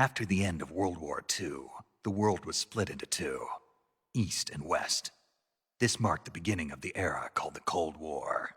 After the end of World War II, the world was split into two, East and West. This marked the beginning of the era called the Cold War.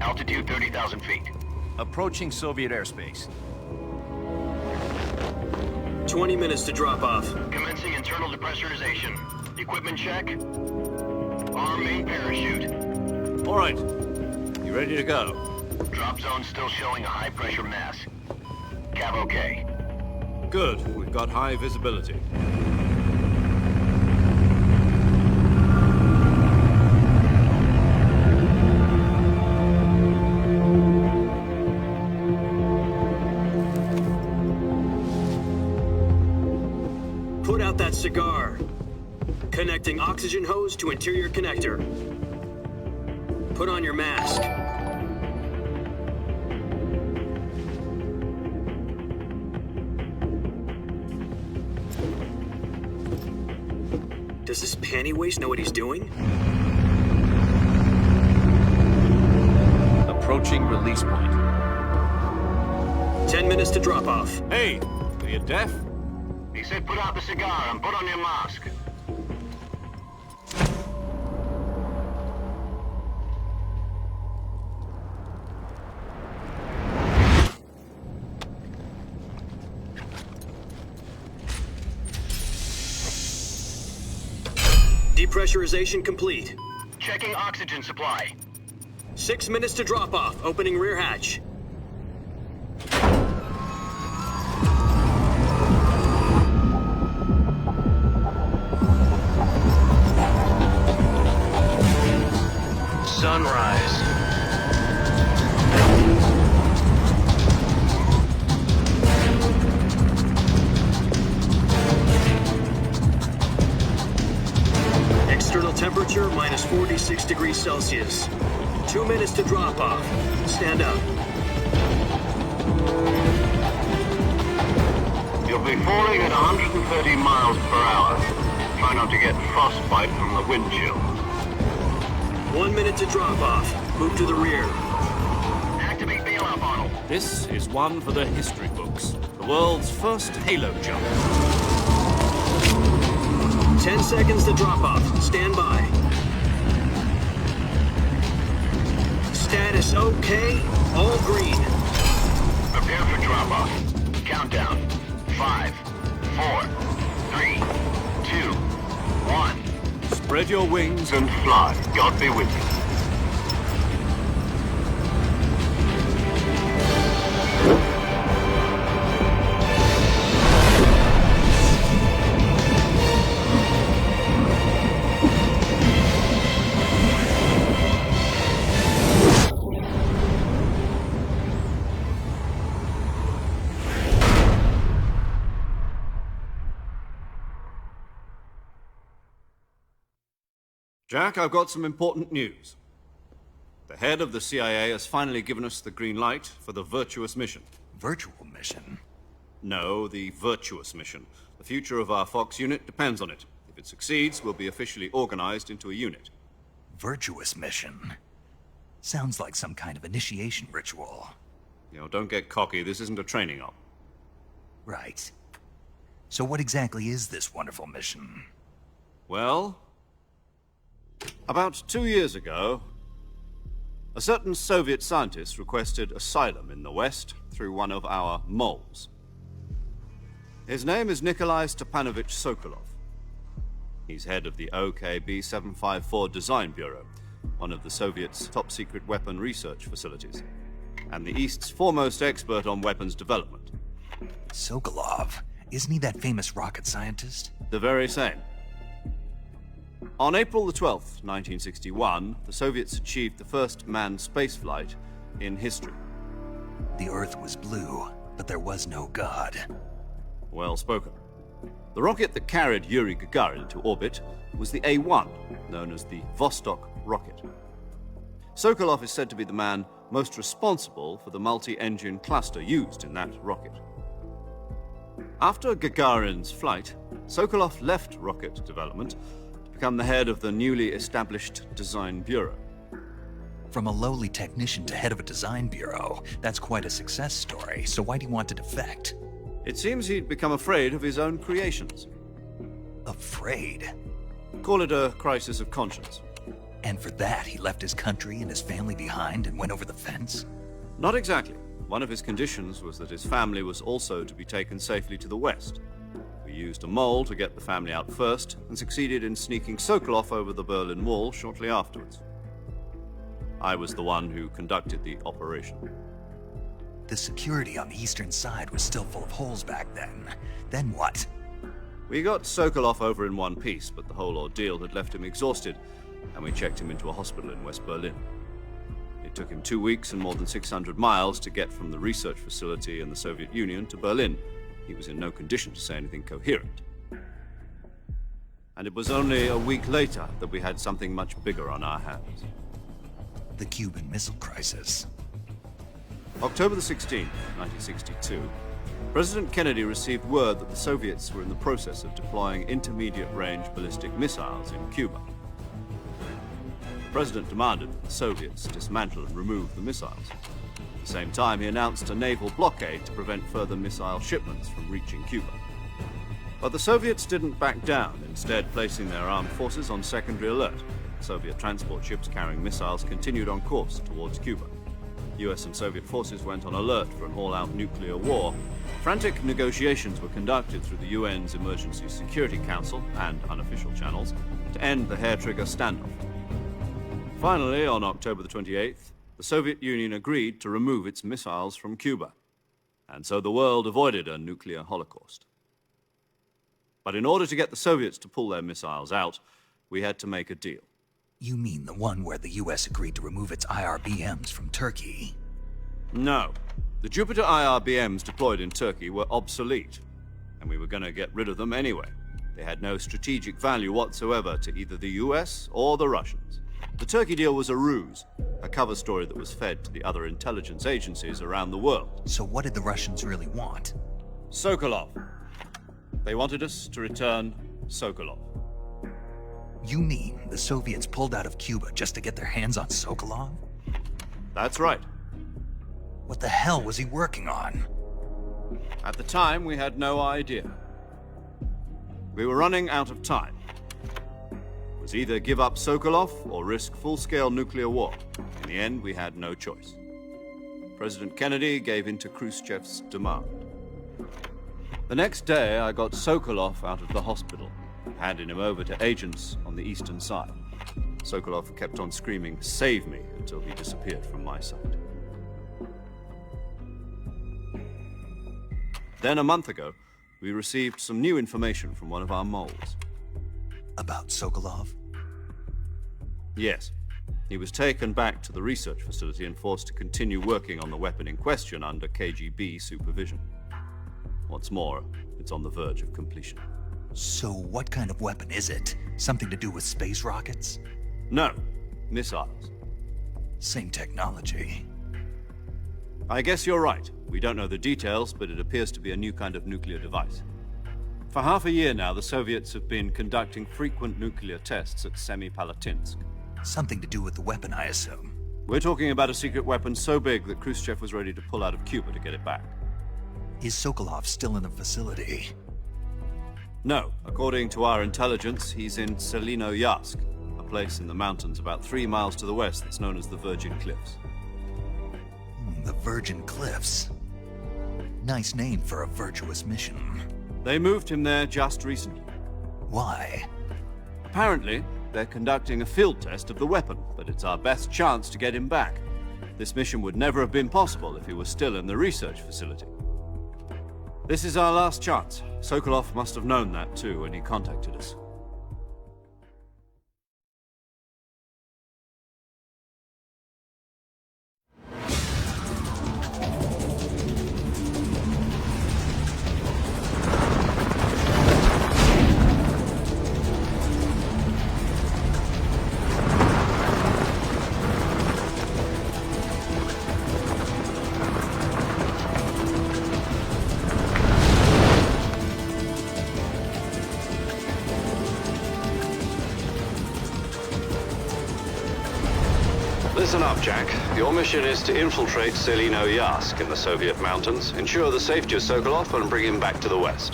Altitude 30,000 feet. Approaching Soviet airspace. 20 minutes to drop off. Commencing internal depressurization. Equipment check. Arm main parachute. All right. You ready to go? Drop zone still showing a high pressure mass. Cav okay. Good. We've got high visibility. Put out that cigar. Connecting oxygen hose to interior connector. Put on your mask. Does this panty waste know what he's doing? Approaching release point. 10 minutes to drop off. Hey, are you deaf? He said put out the cigar and put on your mask. Depressurization complete. Checking oxygen supply. 6 minutes to drop off. Opening rear hatch. Sunrise. External temperature minus 46 degrees Celsius. 2 minutes to drop off. Stand up. You'll be falling at 130 miles per hour. Try not to get frostbite from the wind chill. 1 minute to drop off. Move to the rear. Activate bailout model. This is one for the history books. The world's first halo jump. 10 seconds to drop off. Stand by. Status okay. All green. Prepare for drop off. Countdown. 5, 4, 3, 2, 1. Spread your wings And fly. God be with you. Jack, I've got some important news. The head of the CIA has finally given us the green light for the virtuous mission. Virtual mission? No, the virtuous mission. The future of our Fox unit depends on it. If it succeeds, we'll be officially organized into a unit. Virtuous mission? Sounds like some kind of initiation ritual. You know, don't get cocky. This isn't a training op. Right. So what exactly is this wonderful mission? Well, about 2 years ago, a certain Soviet scientist requested asylum in the West through one of our moles. His name is Nikolai Stepanovich Sokolov. He's head of the OKB-754 Design Bureau, one of the Soviets' top-secret weapon research facilities, and the East's foremost expert on weapons development. Sokolov? Isn't he that famous rocket scientist? The very same. On April the 12th, 1961, the Soviets achieved the first manned spaceflight in history. The Earth was blue, but there was no God. Well spoken. The rocket that carried Yuri Gagarin to orbit was the A-1, known as the Vostok rocket. Sokolov is said to be the man most responsible for the multi-engine cluster used in that rocket. After Gagarin's flight, Sokolov left rocket development to become the head of the newly established Design Bureau. From a lowly technician to head of a design bureau, that's quite a success story, so why'd he want to defect? It seems he'd become afraid of his own creations. Afraid? Call it a crisis of conscience. And for that, he left his country and his family behind and went over the fence? Not exactly. One of his conditions was that his family was also to be taken safely to the west. We used a mole to get the family out first and succeeded in sneaking Sokolov over the Berlin Wall shortly afterwards. I was the one who conducted the operation. The security on the eastern side was still full of holes back then. Then what? We got Sokolov over in one piece, but the whole ordeal had left him exhausted, and we checked him into a hospital in West Berlin. It took him 2 weeks and more than 600 miles to get from the research facility in the Soviet Union to Berlin. He was in no condition to say anything coherent. And it was only a week later that we had something much bigger on our hands. The Cuban Missile Crisis. October the 16th, 1962, President Kennedy received word that the Soviets were in the process of deploying intermediate-range ballistic missiles in Cuba. The President demanded that the Soviets dismantle and remove the missiles. At the same time, he announced a naval blockade to prevent further missile shipments from reaching Cuba. But the Soviets didn't back down, instead placing their armed forces on secondary alert. Soviet transport ships carrying missiles continued on course towards Cuba. US and Soviet forces went on alert for an all-out nuclear war. Frantic negotiations were conducted through the UN's Emergency Security Council and unofficial channels to end the hair-trigger standoff. Finally, on October the 28th, the Soviet Union agreed to remove its missiles from Cuba, and so the world avoided a nuclear holocaust. But in order to get the Soviets to pull their missiles out, we had to make a deal. You mean the one where the US agreed to remove its IRBMs from Turkey? No. The Jupiter IRBMs deployed in Turkey were obsolete, and we were going to get rid of them anyway. They had no strategic value whatsoever to either the US or the Russians. The Turkey deal was a ruse, a cover story that was fed to the other intelligence agencies around the world. So what did the Russians really want? Sokolov. They wanted us to return Sokolov. You mean the Soviets pulled out of Cuba just to get their hands on Sokolov? That's right. What the hell was he working on? At the time, we had no idea. We were running out of time. It was either give up Sokolov or risk full-scale nuclear war. In the end, we had no choice. President Kennedy gave in to Khrushchev's demand. The next day, I got Sokolov out of the hospital, handing him over to agents on the eastern side. Sokolov kept on screaming, "Save me," until he disappeared from my sight. Then a month ago, we received some new information from one of our moles. About Sokolov? Yes. He was taken back to the research facility and forced to continue working on the weapon in question under KGB supervision. What's more, it's on the verge of completion. So what kind of weapon is it? Something to do with space rockets? No, missiles. Same technology. I guess you're right. We don't know the details, but it appears to be a new kind of nuclear device. For half a year now, the Soviets have been conducting frequent nuclear tests at Semipalatinsk. Something to do with the weapon, I assume. We're talking about a secret weapon so big that Khrushchev was ready to pull out of Cuba to get it back. Is Sokolov still in the facility? No. According to our intelligence, he's in Selinoyarsk, a place in the mountains about 3 miles to the west that's known as the Virgin Cliffs. The Virgin Cliffs. Nice name for a virtuous mission. They moved him there just recently. Why? Apparently, they're conducting a field test of the weapon, but it's our best chance to get him back. This mission would never have been possible if he was still in the research facility. This is our last chance. Sokolov must have known that too when he contacted us. Listen up, Jack. Your mission is to infiltrate Selino Yask in the Soviet mountains, ensure the safety of Sokolov, and bring him back to the West.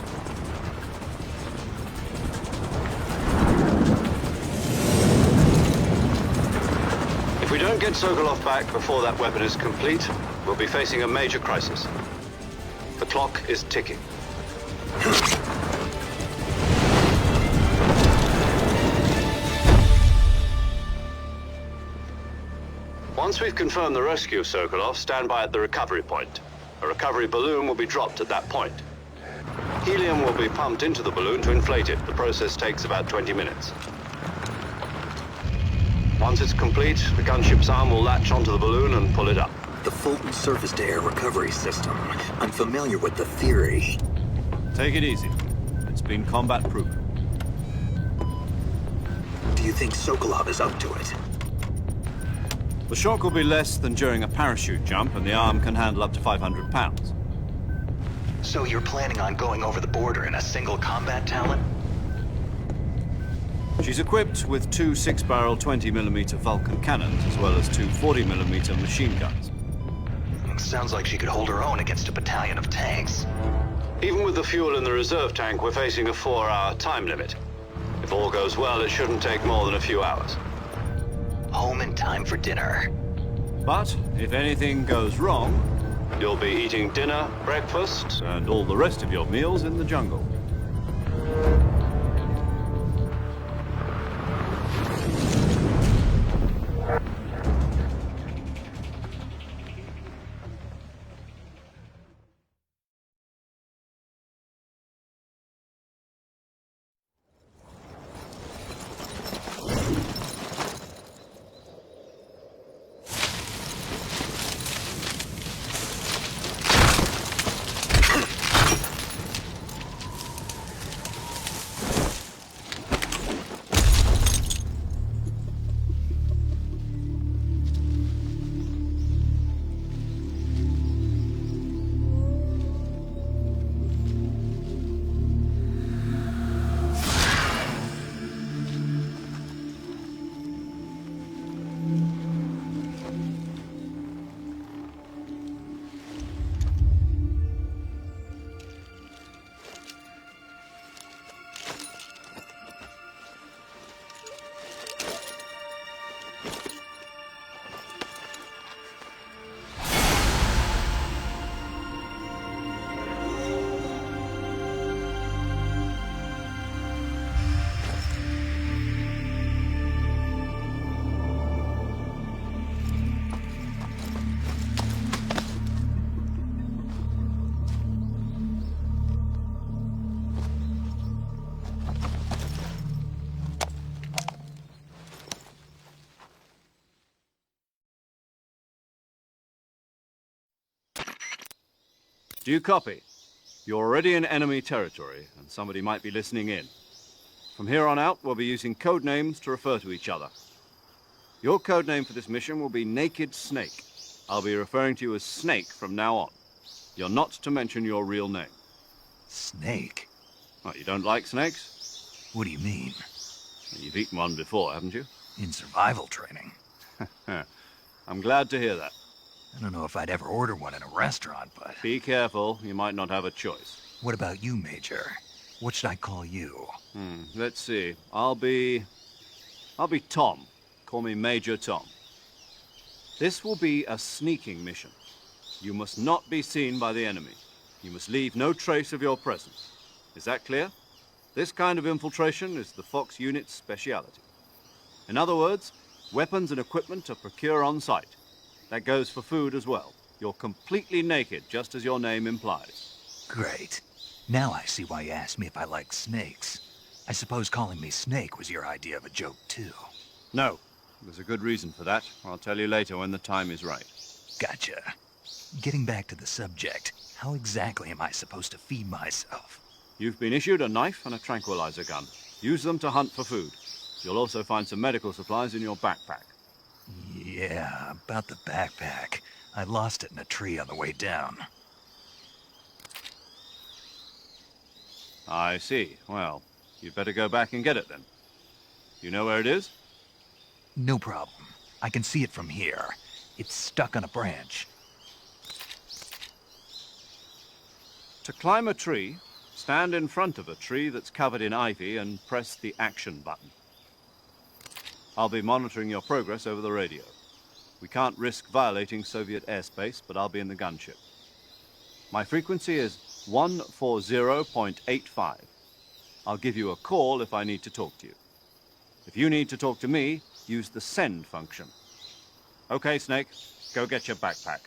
If we don't get Sokolov back before that weapon is complete, we'll be facing a major crisis. The clock is ticking. Once we've confirmed the rescue of Sokolov, stand by at the recovery point. A recovery balloon will be dropped at that point. Helium will be pumped into the balloon to inflate it. The process takes about 20 minutes. Once it's complete, the gunship's arm will latch onto the balloon and pull it up. The Fulton surface-to-air recovery system. I'm familiar with the theory. Take it easy. It's been combat-proven. Do you think Sokolov is up to it? The shock will be less than during a parachute jump, and the arm can handle up to 500 pounds. So you're planning on going over the border in a single combat talent? She's equipped with two 6-barrel 20mm Vulcan cannons, as well as two 40mm machine guns. Sounds like she could hold her own against a battalion of tanks. Even with the fuel in the reserve tank, we're facing a 4-hour time limit. If all goes well, it shouldn't take more than a few hours. Home in time for dinner. But if anything goes wrong, You'll be eating dinner, breakfast, and all the rest of your meals in the jungle. Do you copy? You're already in enemy territory, and somebody might be listening in. From here on out, we'll be using code names to refer to each other. Your code name for this mission will be Naked Snake. I'll be referring to you as Snake from now on. You're not to mention your real name. Snake? What, you don't like snakes? What do you mean? You've eaten one before, haven't you? In survival training? I'm glad to hear that. I don't know if I'd ever order one in a restaurant, but... Be careful, you might not have a choice. What about you, Major? What should I call you? Let's see. I'll be Tom. Call me Major Tom. This will be a sneaking mission. You must not be seen by the enemy. You must leave no trace of your presence. Is that clear? This kind of infiltration is the Fox unit's speciality. In other words, weapons and equipment are procured on site. That goes for food as well. You're completely naked, just as your name implies. Great. Now I see why you asked me if I like snakes. I suppose calling me Snake was your idea of a joke, too. No, there's a good reason for that. I'll tell you later when the time is right. Gotcha. Getting back to the subject, how exactly am I supposed to feed myself? You've been issued a knife and a tranquilizer gun. Use them to hunt for food. You'll also find some medical supplies in your backpack. Yeah, about the backpack. I lost it in a tree on the way down. I see. Well, you'd better go back and get it then. You know where it is? No problem. I can see it from here. It's stuck on a branch. To climb a tree, stand in front of a tree that's covered in ivy and press the action button. I'll be monitoring your progress over the radio. We can't risk violating Soviet airspace, but I'll be in the gunship. My frequency is 140.85. I'll give you a call if I need to talk to you. If you need to talk to me, use the send function. Okay, Snake, go get your backpack.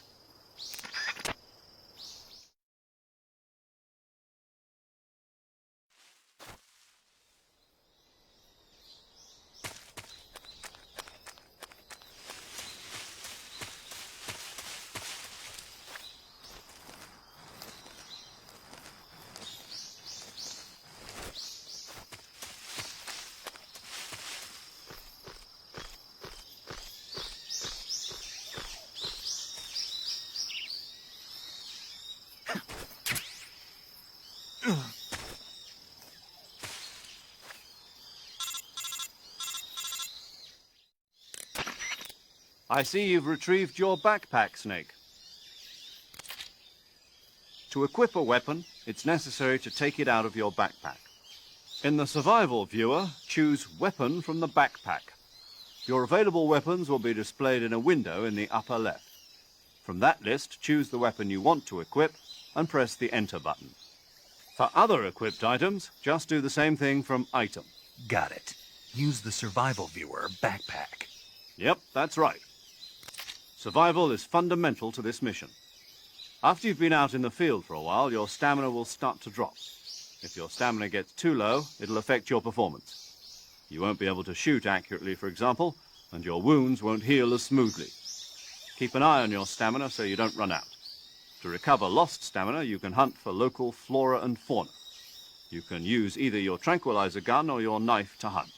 I see you've retrieved your backpack, Snake. To equip a weapon, it's necessary to take it out of your backpack. In the survival viewer, choose Weapon from the backpack. Your available weapons will be displayed in a window in the upper left. From that list, choose the weapon you want to equip and press the Enter button. For other equipped items, just do the same thing from Item. Got it. Use the survival viewer backpack. Yep, that's right. Survival is fundamental to this mission. After you've been out in the field for a while, your stamina will start to drop. If your stamina gets too low, it'll affect your performance. You won't be able to shoot accurately, for example, and your wounds won't heal as smoothly. Keep an eye on your stamina so you don't run out. To recover lost stamina, you can hunt for local flora and fauna. You can use either your tranquilizer gun or your knife to hunt.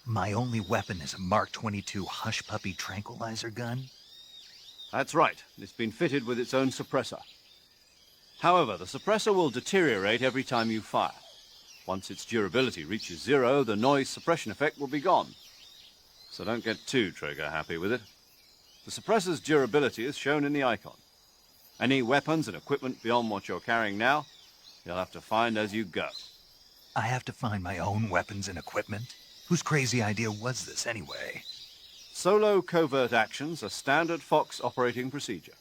My only weapon is a Mark 22 Hush Puppy tranquilizer gun? That's right. It's been fitted with its own suppressor. However, the suppressor will deteriorate every time you fire. Once its durability reaches 0, the noise suppression effect will be gone. So don't get too trigger-happy with it. The suppressor's durability is shown in the icon. Any weapons and equipment beyond what you're carrying now, you'll have to find as you go. I have to find my own weapons and equipment? Whose crazy idea was this, anyway? Solo covert actions are standard Fox operating procedure.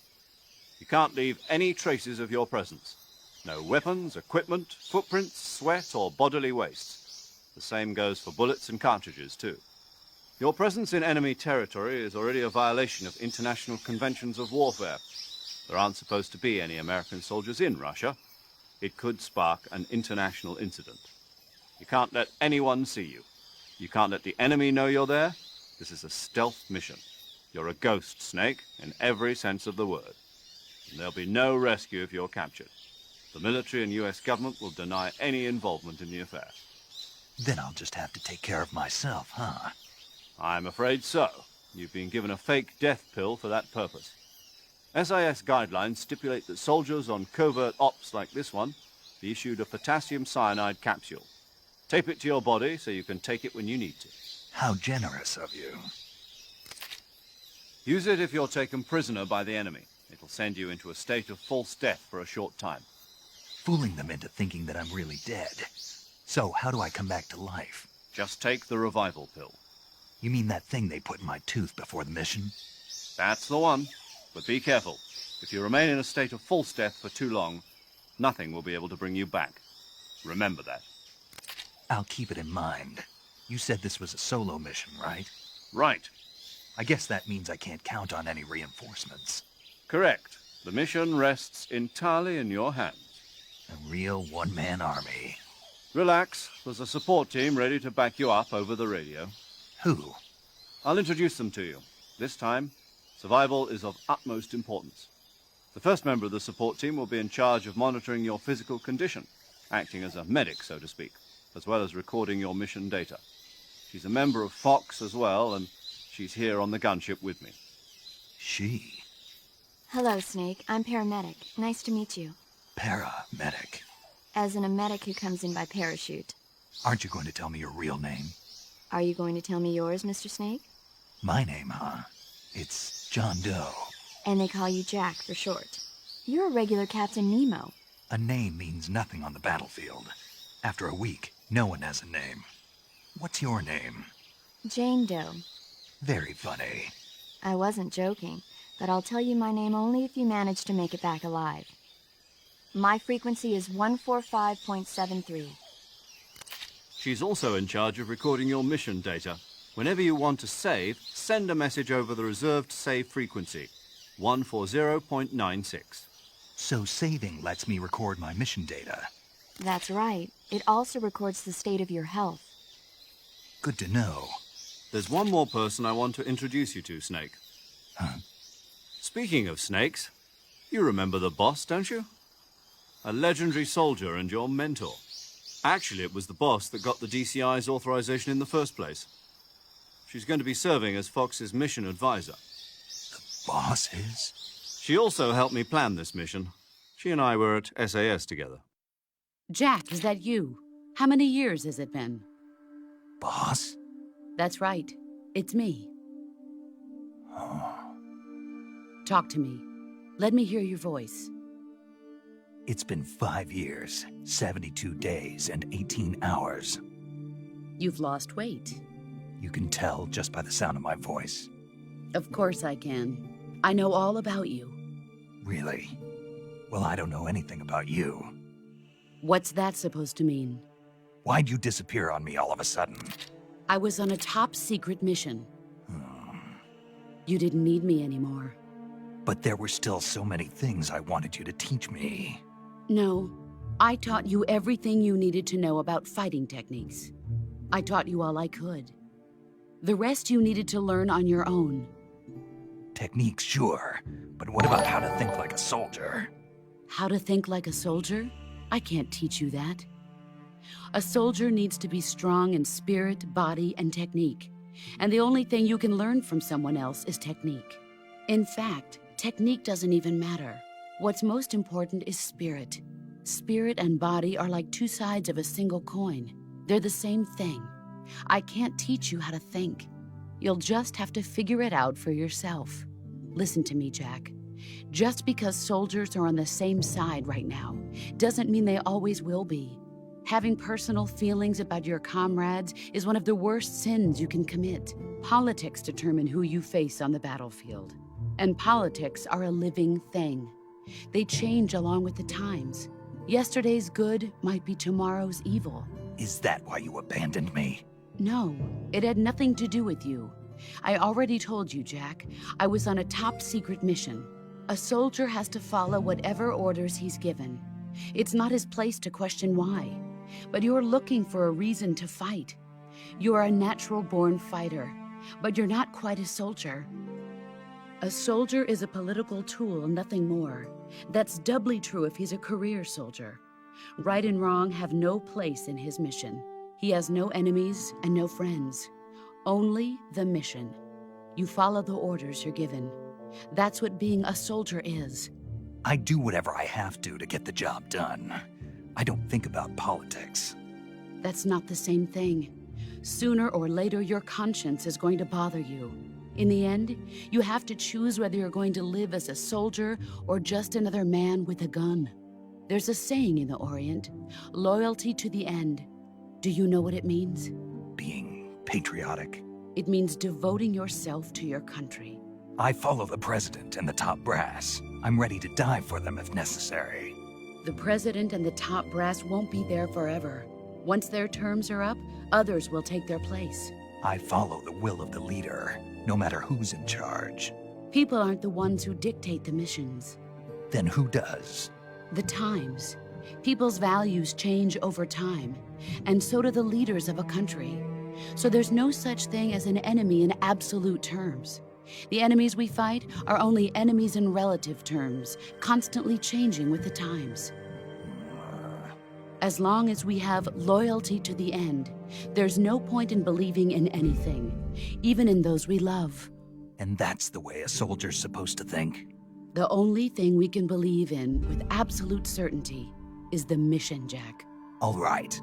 You can't leave any traces of your presence. No weapons, equipment, footprints, sweat, or bodily waste. The same goes for bullets and cartridges, too. Your presence in enemy territory is already a violation of international conventions of warfare. There aren't supposed to be any American soldiers in Russia. It could spark an international incident. You can't let anyone see you. You can't let the enemy know you're there. This is a stealth mission. You're a ghost, Snake, in every sense of the word. And there'll be no rescue if you're captured. The military and US government will deny any involvement in the affair. Then I'll just have to take care of myself, huh? I'm afraid so. You've been given a fake death pill for that purpose. SIS guidelines stipulate that soldiers on covert ops like this one be issued a potassium cyanide capsule. Tape it to your body so you can take it when you need to. How generous of you. Use it if you're taken prisoner by the enemy. It'll send you into a state of false death for a short time. Fooling them into thinking that I'm really dead. So, how do I come back to life? Just take the revival pill. You mean that thing they put in my tooth before the mission? That's the one. But be careful. If you remain in a state of false death for too long, nothing will be able to bring you back. Remember that. I'll keep it in mind. You said this was a solo mission, right? Right. I guess that means I can't count on any reinforcements. Correct. The mission rests entirely in your hands. A real one-man army. Relax. There's a support team ready to back you up over the radio. Who? I'll introduce them to you. This time, survival is of utmost importance. The first member of the support team will be in charge of monitoring your physical condition, acting as a medic, so to speak, as well as recording your mission data. She's a member of Fox as well, and she's here on the gunship with me. She. Hello, Snake. I'm paramedic. Nice to meet you. Paramedic. As in a medic who comes in by parachute. Aren't you going to tell me your real name? Are you going to tell me yours, Mr. Snake? My name, huh? It's John Doe. And they call you Jack for short. You're a regular Captain Nemo. A name means nothing on the battlefield. After a week, no one has a name. What's your name? Jane Doe. Very funny. I wasn't joking, but I'll tell you my name only if you manage to make it back alive. My frequency is 145.73. She's also in charge of recording your mission data. Whenever you want to save, send a message over the reserved save frequency, 140.96. So saving lets me record my mission data. That's right. It also records the state of your health. Good to know. There's one more person I want to introduce you to, Snake. Huh? Speaking of snakes, you remember the boss, don't you? A legendary soldier and your mentor. Actually, it was the boss that got the DCI's authorization in the first place. She's going to be serving as Fox's mission advisor. Boss is? She also helped me plan this mission. She and I were at SAS together. Jack, is that you? How many years has it been? Boss? That's right. It's me. Oh. Talk to me. Let me hear your voice. It's been 5 years, 72 days, and 18 hours. You've lost weight. You can tell just by the sound of my voice. Of course I can. I know all about you. Really? Well, I don't know anything about you. What's that supposed to mean? Why'd you disappear on me all of a sudden? I was on a top-secret mission. You didn't need me anymore. But there were still so many things I wanted you to teach me. No, I taught you everything you needed to know about fighting techniques. I taught you all I could. The rest you needed to learn on your own. Techniques, sure. But what about how to think like a soldier? How to think like a soldier? I can't teach you that. A soldier needs to be strong in spirit, body, and technique. And the only thing you can learn from someone else is technique. In fact, technique doesn't even matter. What's most important is spirit. Spirit and body are like two sides of a single coin. They're the same thing. I can't teach you how to think. You'll just have to figure it out for yourself. Listen to me, Jack. Just because soldiers are on the same side right now doesn't mean they always will be. Having personal feelings about your comrades is one of the worst sins you can commit. Politics determine who you face on the battlefield. And politics are a living thing. They change along with the times. Yesterday's good might be tomorrow's evil. Is that why you abandoned me? No, it had nothing to do with you. I already told you, Jack. I was on a top-secret mission. A soldier has to follow whatever orders he's given. It's not his place to question why. But you're looking for a reason to fight. You are a natural-born fighter, but you're not quite a soldier. A soldier is a political tool, nothing more. That's doubly true if he's a career soldier. Right and wrong have no place in his mission. He has no enemies and no friends. Only the mission. You follow the orders you're given. That's what being a soldier is. I do whatever I have to get the job done. I don't think about politics. That's not the same thing. Sooner or later, your conscience is going to bother you. In the end, you have to choose whether you're going to live as a soldier or just another man with a gun. There's a saying in the Orient, loyalty to the end. Do you know what it means? Being patriotic. It means devoting yourself to your country. I follow the president and the top brass. I'm ready to die for them if necessary. The president and the top brass won't be there forever. Once their terms are up, others will take their place. I follow the will of the leader, no matter who's in charge. People aren't the ones who dictate the missions. Then who does? The times. People's values change over time, and so do the leaders of a country. So there's no such thing as an enemy in absolute terms. The enemies we fight are only enemies in relative terms, constantly changing with the times. As long as we have loyalty to the end, there's no point in believing in anything, even in those we love. And that's the way a soldier's supposed to think? The only thing we can believe in with absolute certainty is the mission, Jack. All right,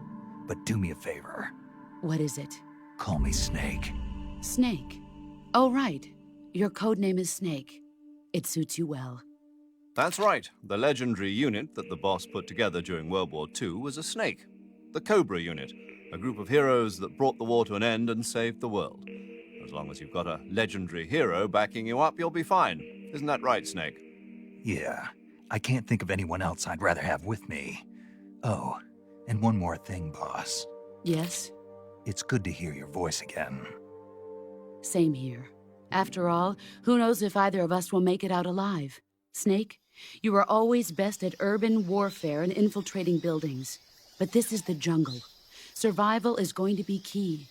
but do me a favor. What is it? Call me Snake. Snake. Oh, right. Your code name is Snake. It suits you well. That's right. The legendary unit that the boss put together during World War II was a snake. The Cobra unit, a group of heroes that brought the war to an end and saved the world. As long as you've got a legendary hero backing you up, you'll be fine. Isn't that right, Snake? Yeah, I can't think of anyone else I'd rather have with me. Oh, and one more thing, boss. Yes? It's good to hear your voice again. Same here. After all, who knows if either of us will make it out alive? Snake, you are always best at urban warfare and infiltrating buildings. But this is the jungle. Survival is going to be key.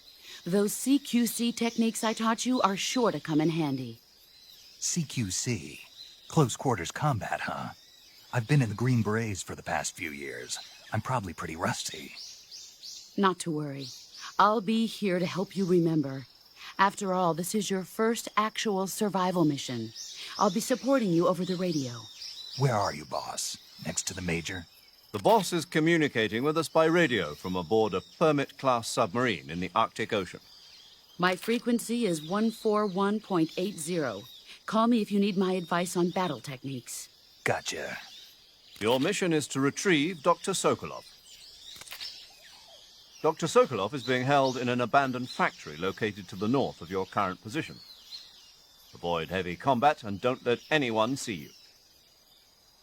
Those CQC techniques I taught you are sure to come in handy. CQC? Close quarters combat, huh? I've been in the Green Berets for the past few years. I'm probably pretty rusty. Not to worry. I'll be here to help you remember. After all, this is your first actual survival mission. I'll be supporting you over the radio. Where are you, boss? Next to the Major? The boss is communicating with us by radio from aboard a Permit-class submarine in the Arctic Ocean. My frequency is 141.80. Call me if you need my advice on battle techniques. Gotcha. Your mission is to retrieve Dr. Sokolov. Dr. Sokolov is being held in an abandoned factory located to the north of your current position. Avoid heavy combat and don't let anyone see you.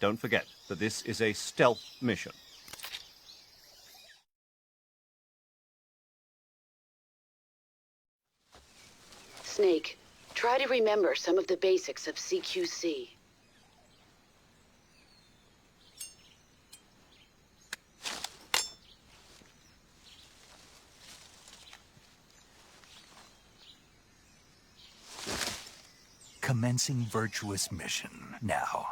Don't forget that this is a stealth mission. Snake, try to remember some of the basics of CQC. Commencing virtuous mission now.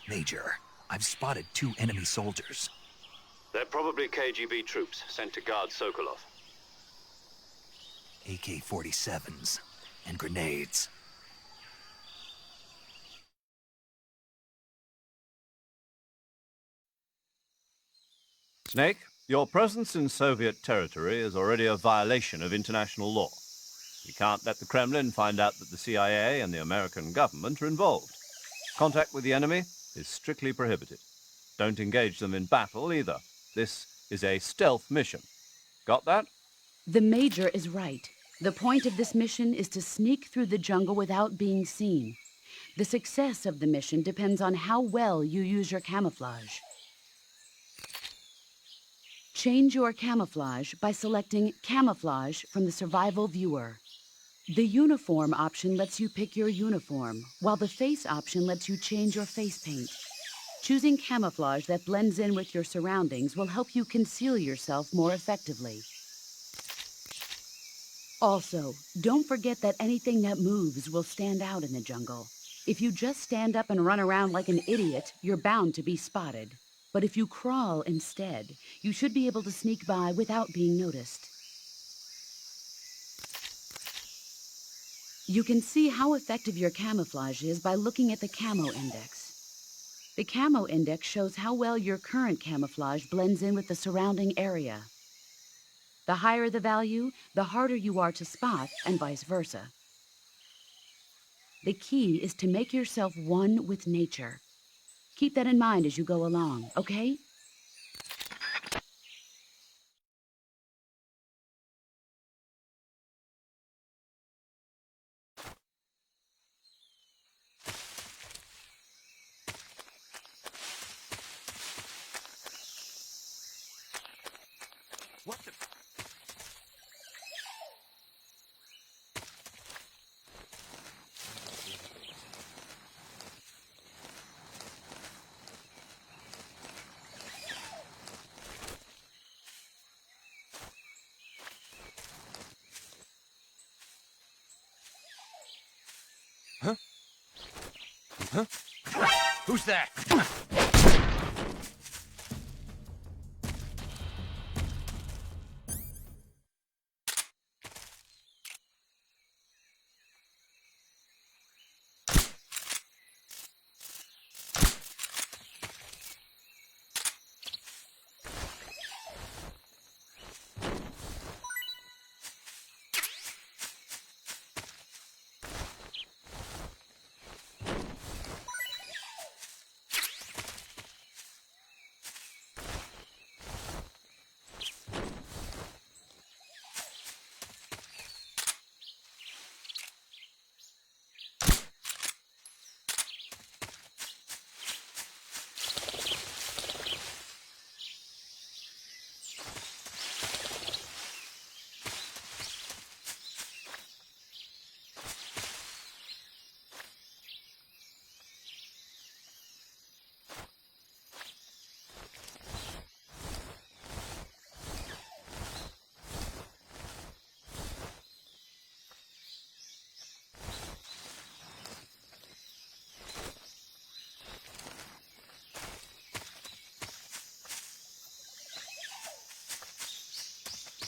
Major, I've spotted 2 enemy soldiers. They're probably KGB troops sent to guard Sokolov. AK-47s. and grenades. Snake, your presence in Soviet territory is already a violation of international law. We can't let the Kremlin find out that the CIA and the American government are involved. Contact with the enemy is strictly prohibited. Don't engage them in battle either. This is a stealth mission. Got that? The Major is right. The point of this mission is to sneak through the jungle without being seen. The success of the mission depends on how well you use your camouflage. Change your camouflage by selecting Camouflage from the Survival Viewer. The Uniform option lets you pick your uniform, while the Face option lets you change your face paint. Choosing camouflage that blends in with your surroundings will help you conceal yourself more effectively. Also, don't forget that anything that moves will stand out in the jungle. If you just stand up and run around like an idiot, you're bound to be spotted. But if you crawl instead, you should be able to sneak by without being noticed. You can see how effective your camouflage is by looking at the Camo Index. The Camo Index shows how well your current camouflage blends in with the surrounding area. The higher the value, the harder you are to spot, and vice versa. The key is to make yourself one with nature. Keep that in mind as you go along, okay? What the... Huh? Huh? Who's that?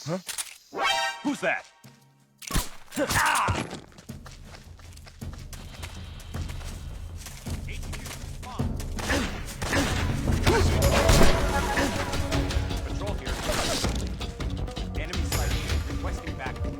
Huh? Who's that? Ah! Patrol here. Enemy sighted. Requesting backup.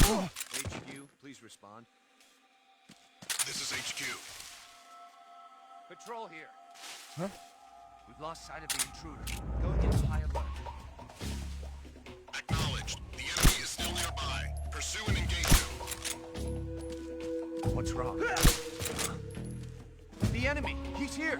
HQ, please respond. This is HQ. Patrol here. Huh? We've lost sight of the intruder. Going into high alert. Acknowledged. The enemy is still nearby. Pursue and engage him. What's wrong? The enemy! He's here!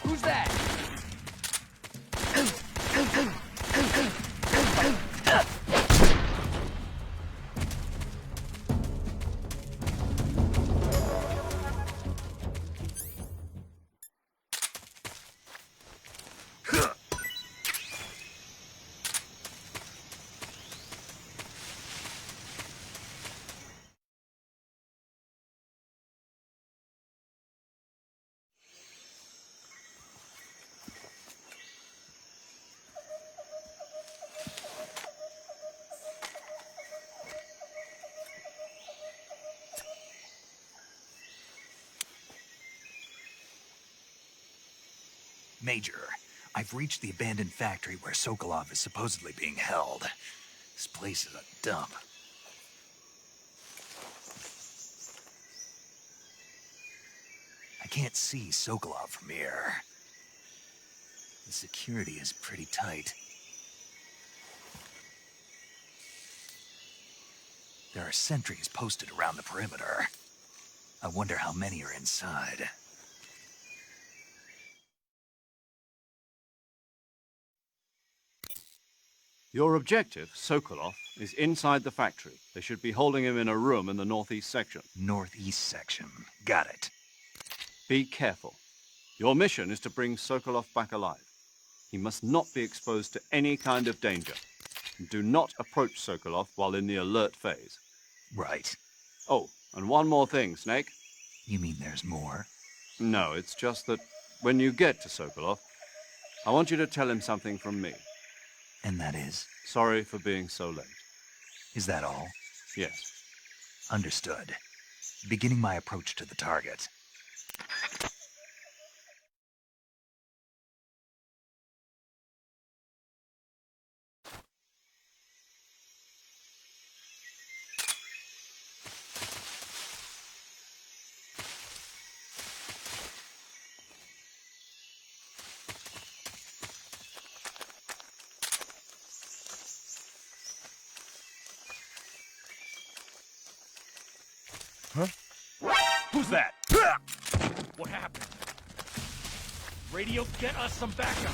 Who's that? Major, I've reached the abandoned factory where Sokolov is supposedly being held. This place is a dump. I can't see Sokolov from here. The security is pretty tight. There are sentries posted around the perimeter. I wonder how many are inside. Your objective, Sokolov, is inside the factory. They should be holding him in a room in the northeast section. Northeast section. Got it. Be careful. Your mission is to bring Sokolov back alive. He must not be exposed to any kind of danger. Do not approach Sokolov while in the alert phase. Right. Oh, and one more thing, Snake. You mean there's more? No, it's just that when you get to Sokolov, I want you to tell him something from me. And that is? Sorry for being so late. Is that all? Yes. Understood. Beginning my approach to the target. Huh? Who's that? What happened? Radio, get us some backup!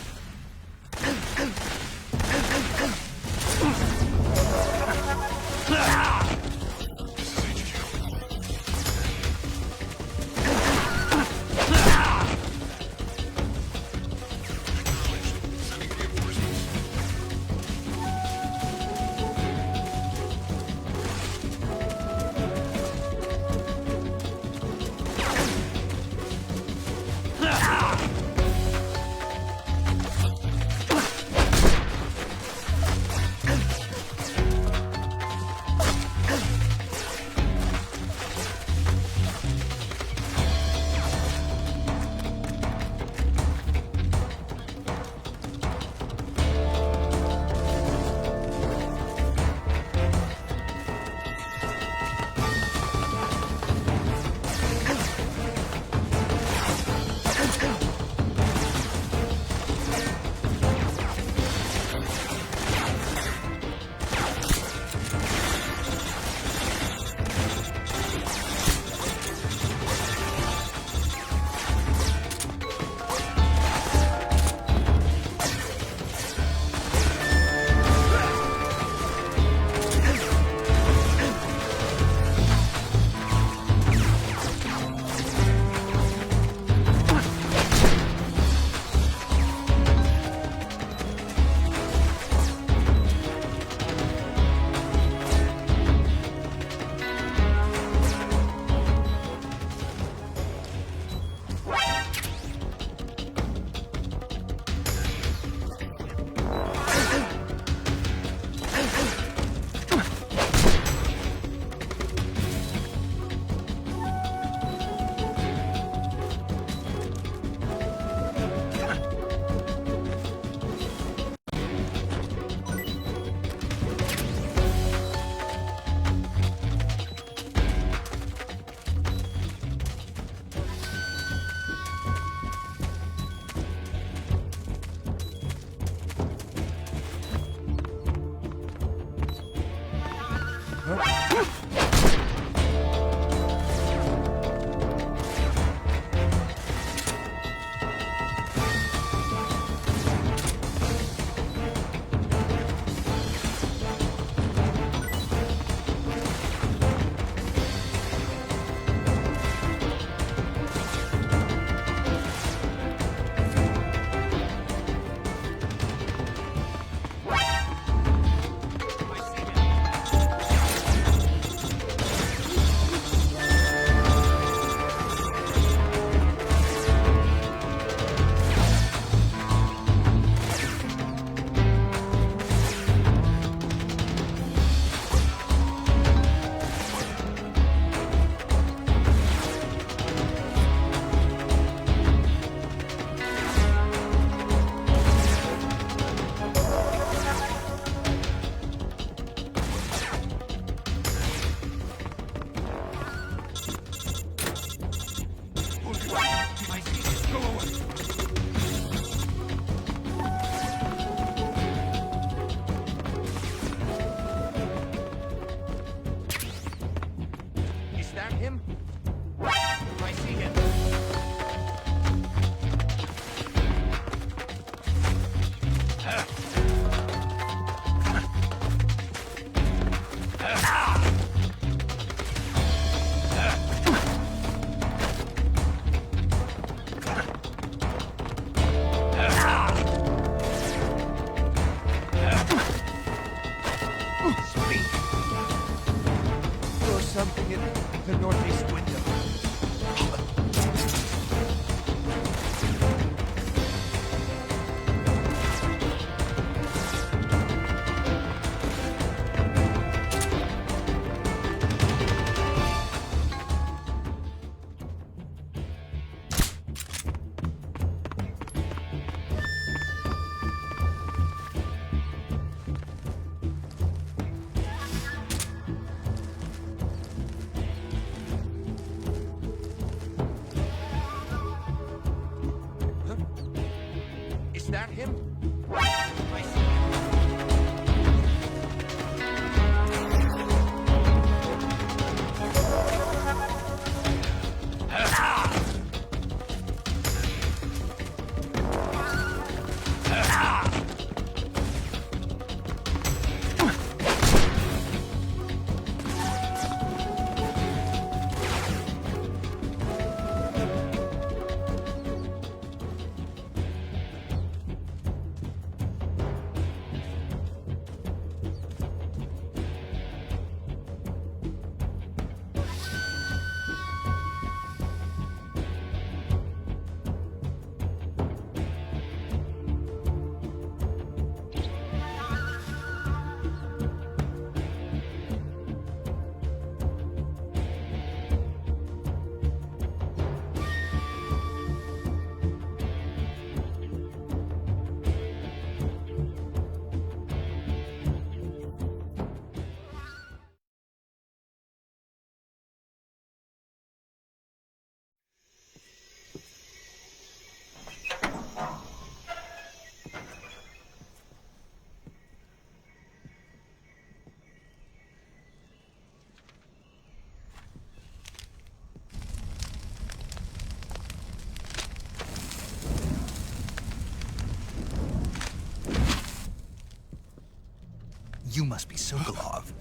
You must be Sokolov.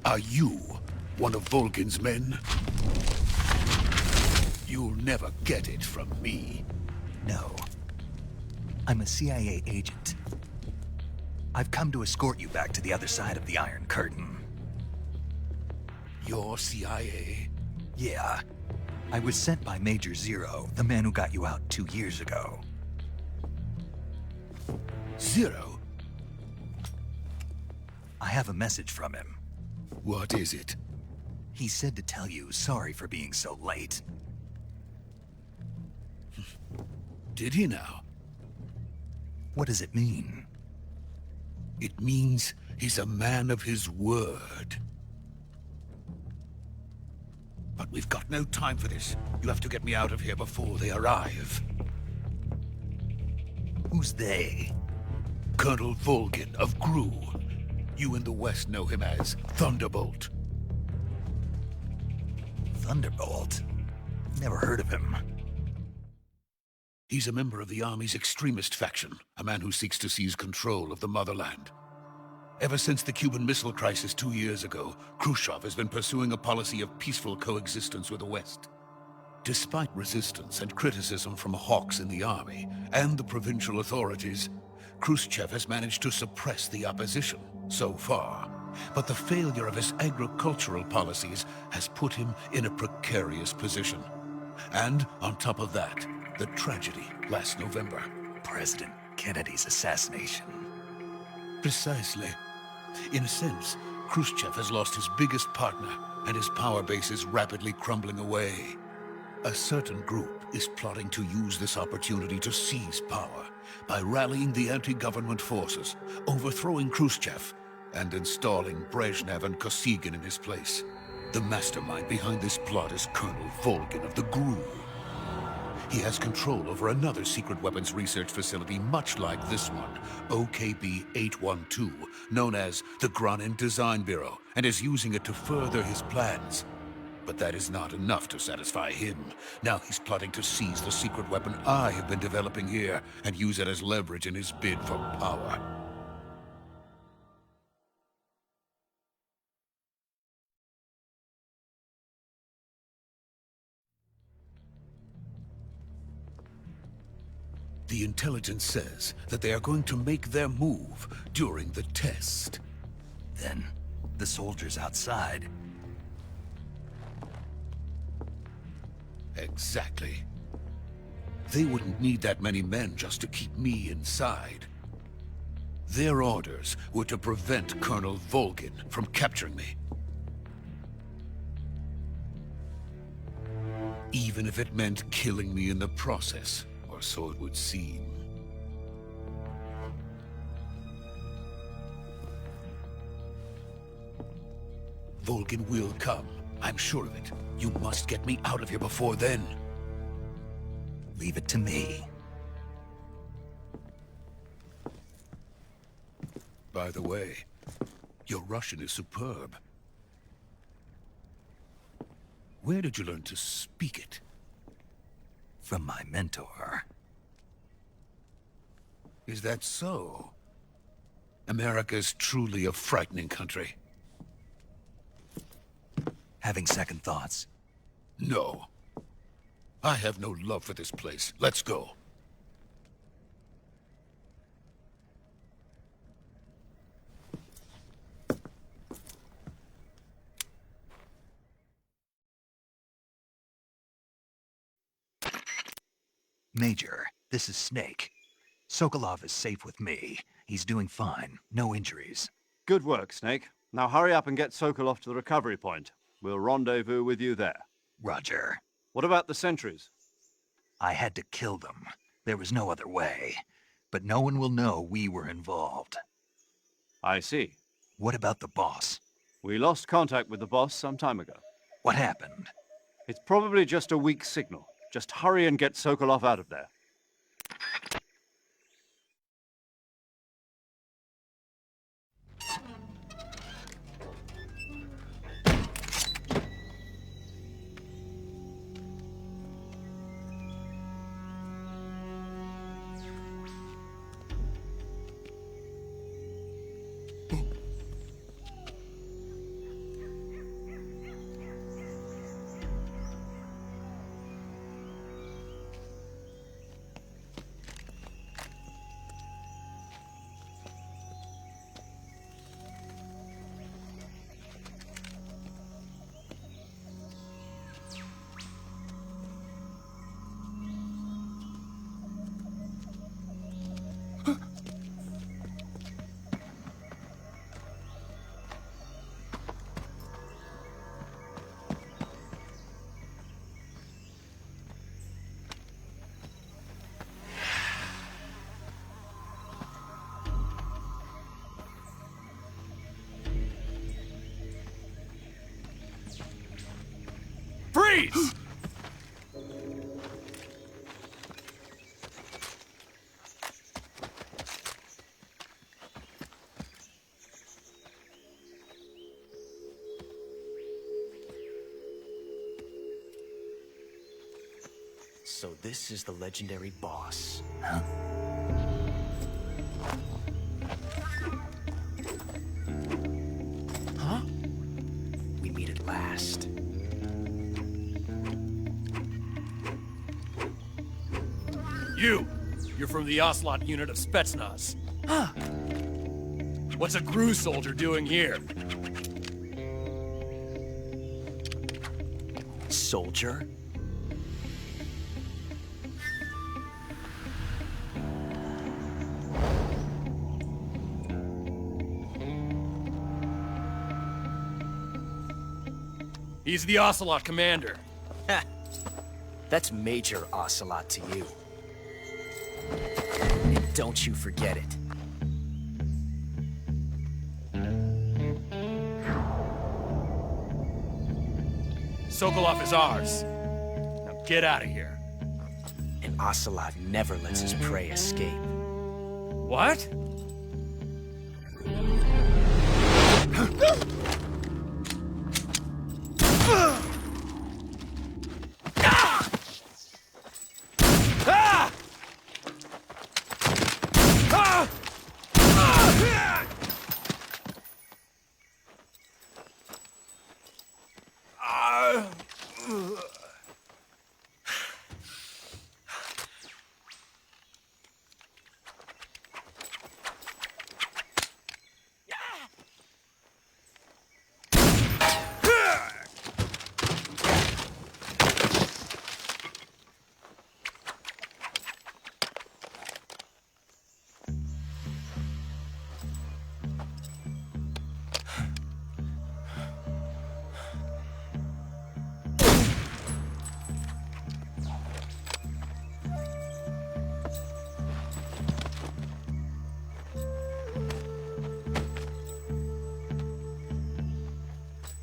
Are you one of Volgin's men? You'll never get it from me. No. I'm a CIA agent. I've come to escort you back to the other side of the Iron Curtain. You're CIA? Yeah. I was sent by Major Zero, the man who got you out 2 years ago. Zero? I have a message from him. What is it? He said to tell you sorry for being so late. Did he now? What does it mean? It means he's a man of his word. But we've got no time for this. You have to get me out of here before they arrive. Who's they? Colonel Volgin of GRU. You in the West know him as Thunderbolt. Thunderbolt? Never heard of him. He's a member of the Army's extremist faction, a man who seeks to seize control of the motherland. Ever since the Cuban Missile Crisis 2 years ago, Khrushchev has been pursuing a policy of peaceful coexistence with the West. Despite resistance and criticism from hawks in the army and the provincial authorities, Khrushchev has managed to suppress the opposition so far. But the failure of his agricultural policies has put him in a precarious position. And on top of that, the tragedy last November. President Kennedy's assassination. Precisely. In a sense, Khrushchev has lost his biggest partner, and his power base is rapidly crumbling away. A certain group is plotting to use this opportunity to seize power by rallying the anti-government forces, overthrowing Khrushchev, and installing Brezhnev and Kosygin in his place. The mastermind behind this plot is Colonel Volgin of the GRU. He has control over another secret weapons research facility much like this one, OKB-812, known as the Granin Design Bureau, and is using it to further his plans. But that is not enough to satisfy him. Now he's plotting to seize the secret weapon I have been developing here and use it as leverage in his bid for power. The intelligence says that they are going to make their move during the test. Then, the soldiers outside. Exactly. They wouldn't need that many men just to keep me inside. Their orders were to prevent Colonel Volgin from capturing me. Even if it meant killing me in the process. Or so it would seem. Volgin will come. I'm sure of it. You must get me out of here before then. Leave it to me. By the way, your Russian is superb. Where did you learn to speak it? From my mentor. Is that so? America is truly a frightening country. Having second thoughts? No. I have no love for this place. Let's go. Major, this is Snake. Sokolov is safe with me. He's doing fine. No injuries. Good work, Snake. Now hurry up and get Sokolov to the recovery point. We'll rendezvous with you there. Roger. What about the sentries? I had to kill them. There was no other way. But no one will know we were involved. I see. What about the boss? We lost contact with the boss some time ago. What happened? It's probably just a weak signal. Just hurry and get Sokolov out of there. So this is the legendary boss. Huh? Huh? We meet at last. You're from the Ocelot unit of Spetsnaz. Huh. What's a GRU soldier doing here? Soldier? He's the Ocelot commander. Ha! That's Major Ocelot to you. And don't you forget it. Sokolov is ours. Now get out of here. And Ocelot never lets his prey escape. What?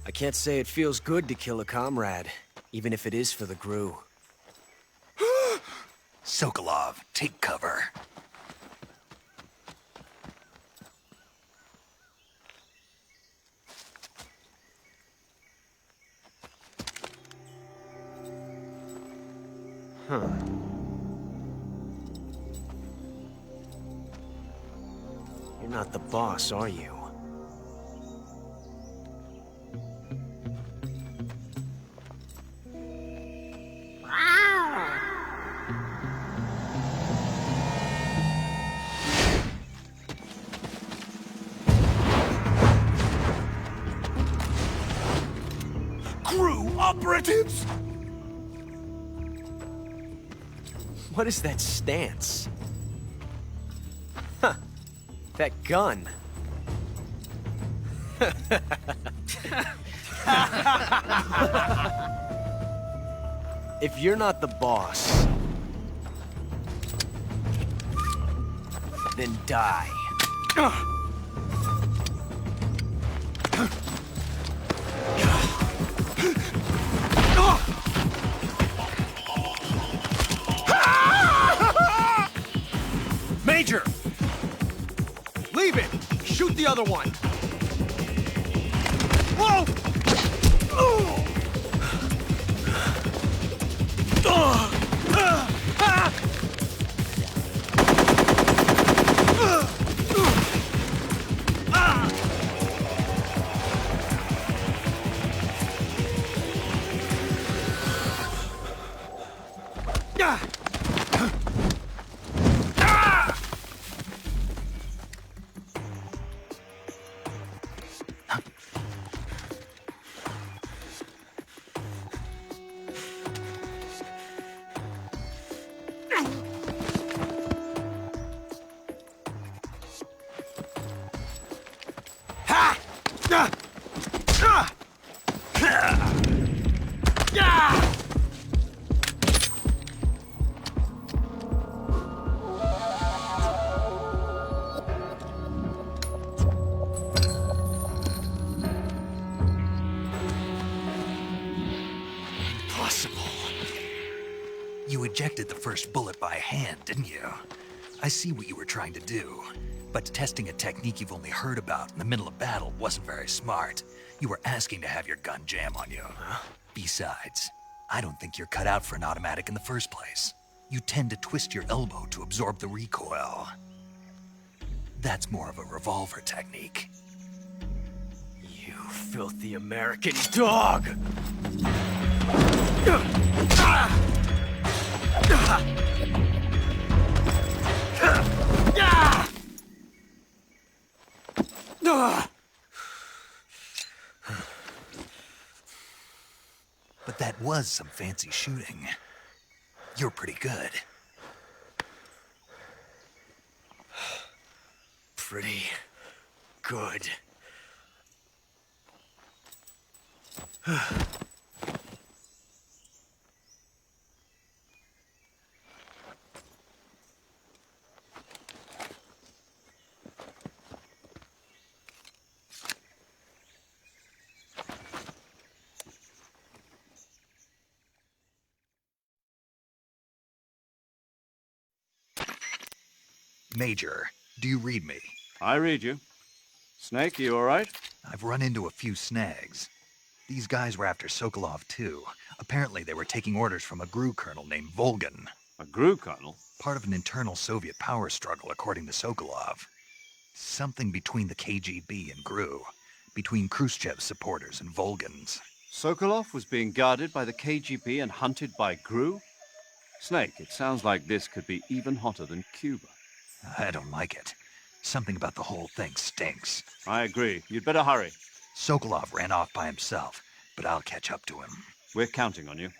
I can't say it feels good to kill a comrade, even if it is for the GRU. Sokolov, take cover. Huh. You're not the boss, are you? GRU operatives! What is that stance? Huh. That gun. If you're not the boss, then die. Major! Leave it! Shoot the other one! Whoa! You ejected the first bullet by hand, didn't you? I see what you were trying to do. But testing a technique you've only heard about in the middle of battle wasn't very smart. You were asking to have your gun jam on you. Besides, I don't think you're cut out for an automatic in the first place. You tend to twist your elbow to absorb the recoil. That's more of a revolver technique. You filthy American dog! But that was some fancy shooting. You're pretty good. Pretty good. Major, do you read me? I read you. Snake, you all right? I've run into a few snags. These guys were after Sokolov, too. Apparently they were taking orders from a GRU colonel named Volgan. A GRU colonel? Part of an internal Soviet power struggle, according to Sokolov. Something between the KGB and GRU. Between Khrushchev's supporters and Volgan's. Sokolov was being guarded by the KGB and hunted by GRU? Snake, it sounds like this could be even hotter than Cuba. I don't like it. Something about the whole thing stinks. I agree. You'd better hurry. Sokolov ran off by himself, but I'll catch up to him. We're counting on you.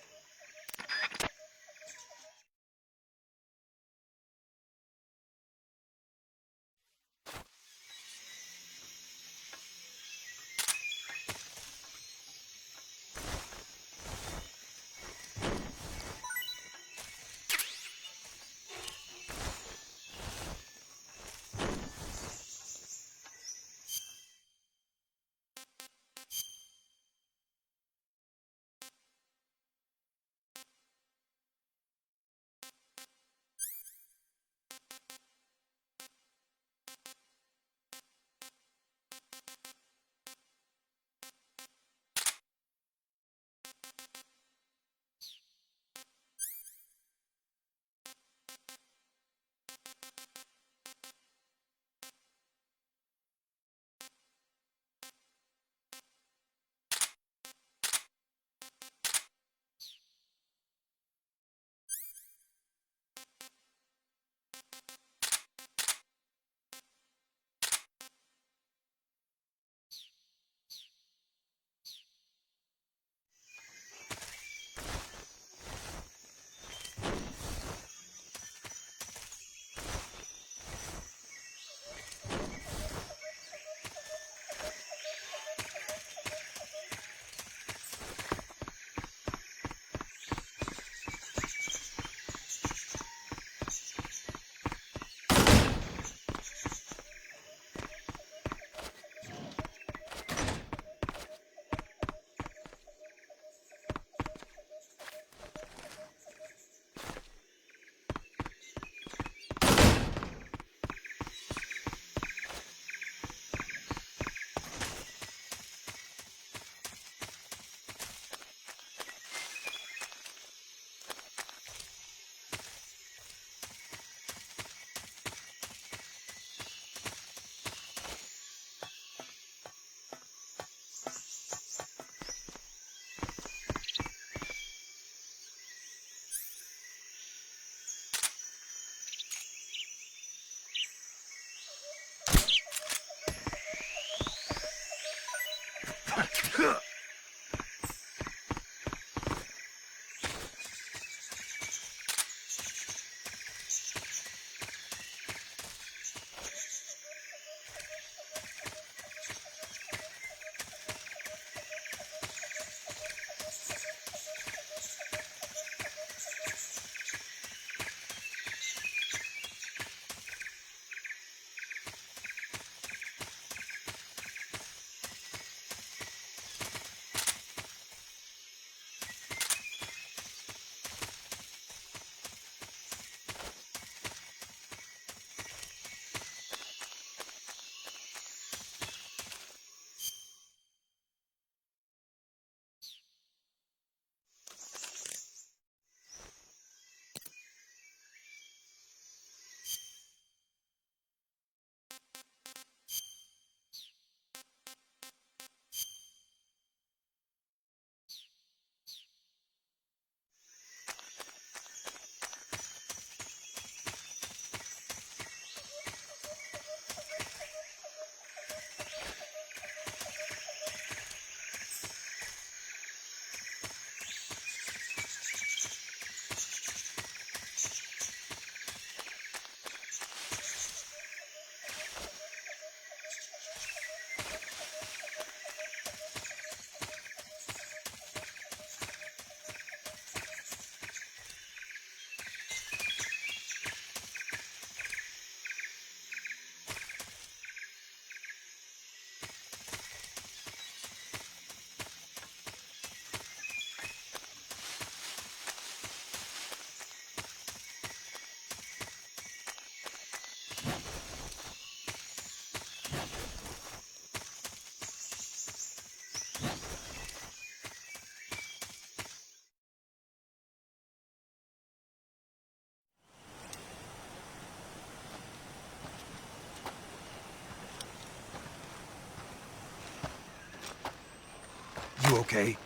okay?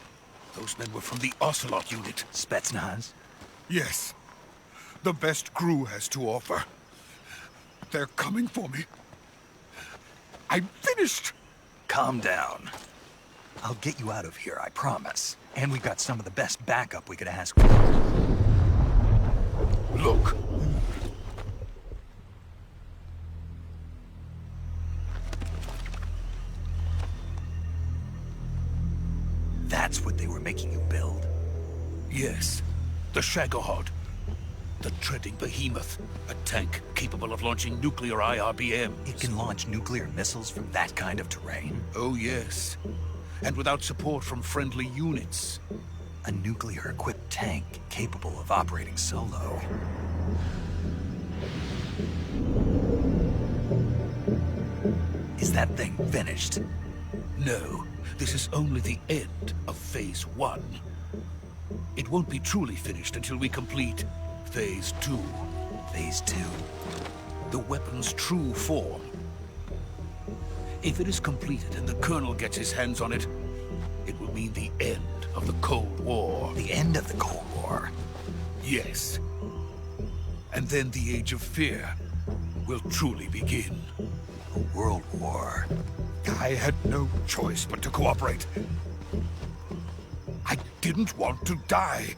Those men were from the Ocelot unit. Spetsnaz? Yes. The best crew has to offer. They're coming for me. I'm finished! Calm down. I'll get you out of here, I promise. And we've got some of the best backup we could ask for. Look. That's what they were making you build? Yes. The Shagohod. The treading behemoth. A tank capable of launching nuclear IRBMs. It can launch nuclear missiles from that kind of terrain? Oh, yes. And without support from friendly units. A nuclear-equipped tank capable of operating solo. Is that thing finished? No. This is only the end of Phase 1. It won't be truly finished until we complete Phase 2. Phase 2? The weapon's true form. If it is completed and the Colonel gets his hands on it, it will mean the end of the Cold War. The end of the Cold War? Yes. And then the Age of Fear will truly begin. A world war. I had no choice but to cooperate. I didn't want to die.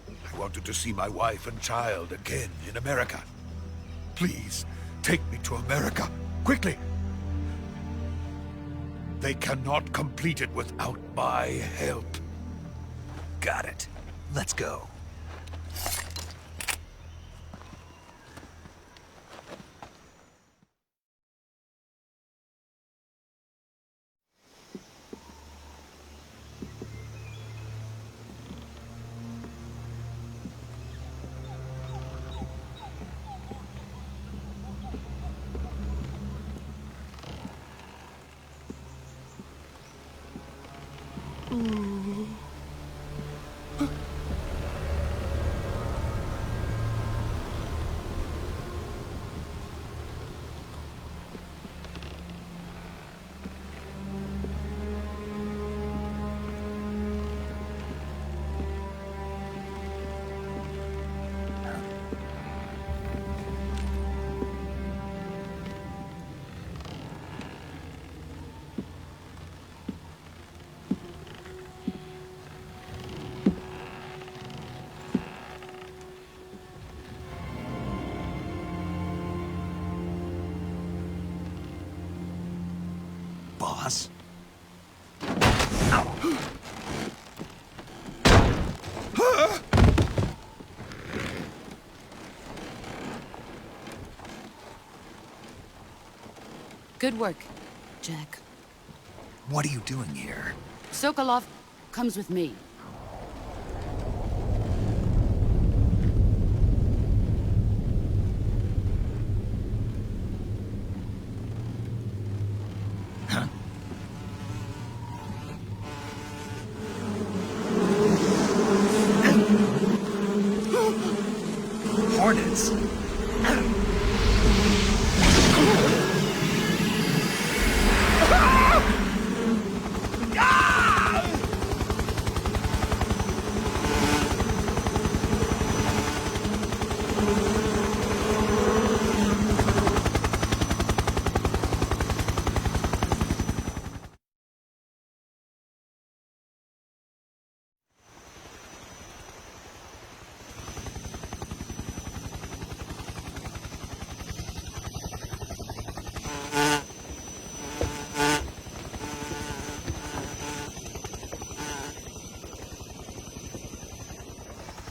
I wanted to see my wife and child again in America. Please, take me to America, quickly. They cannot complete it without my help. Got it. Let's go. Boss? Good work, Jack. What are you doing here? Sokolov comes with me. Hornets?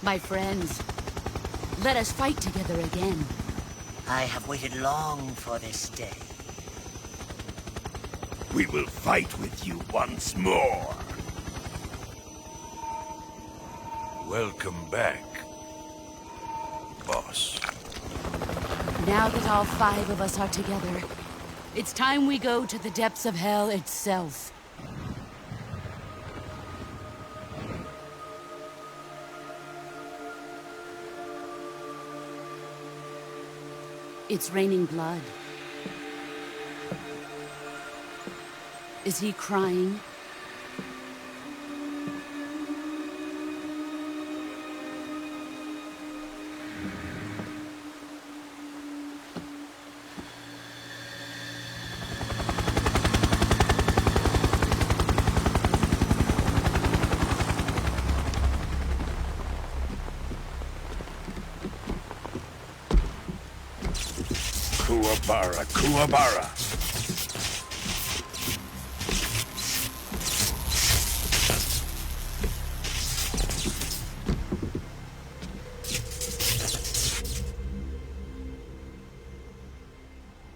My friends, let us fight together again. I have waited long for this day. We will fight with you once more. Welcome back, boss. Now that all 5 of us are together, it's time we go to the depths of hell itself. It's raining blood. Is he crying? Kuwabara, Kuwabara.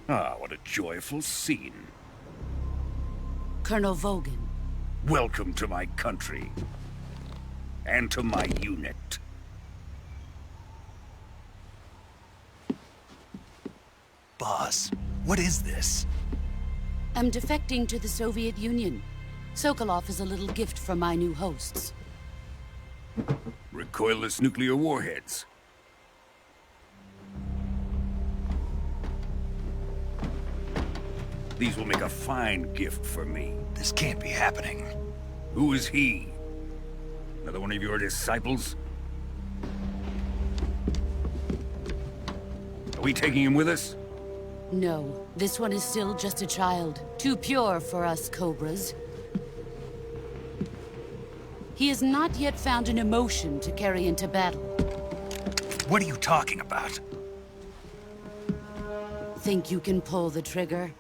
Ah, what a joyful scene. Colonel Vogan. Welcome to my country. And to my unit. Boss, what is this? I'm defecting to the Soviet Union. Sokolov is a little gift from my new hosts. Recoilless nuclear warheads. These will make a fine gift for me. This can't be happening. Who is he? Another one of your disciples? Are we taking him with us? No, this one is still just a child. Too pure for us Cobras. He has not yet found an emotion to carry into battle. What are you talking about? Think you can pull the trigger?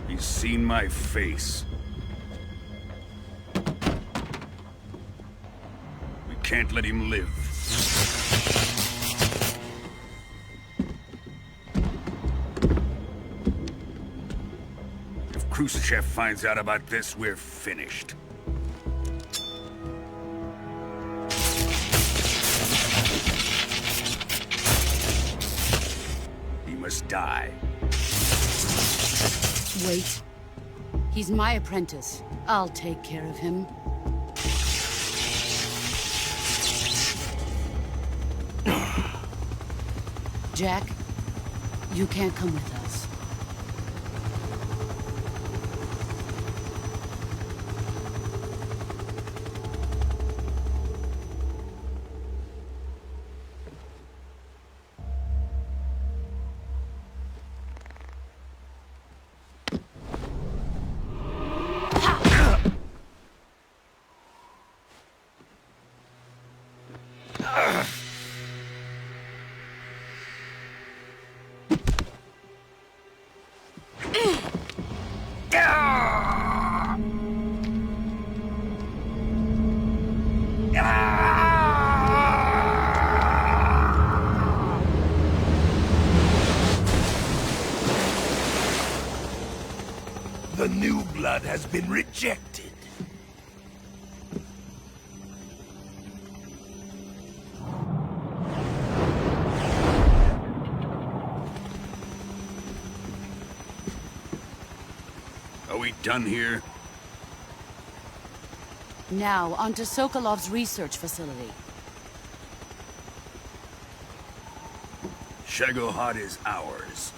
He's seen my face. We can't let him live. If Khrushchev finds out about this, we're finished. He must die. Wait. He's my apprentice. I'll take care of him. Jack, you can't come with us. The new blood has been rejected. Are we done here? Now, onto Sokolov's research facility. Shagohod is ours.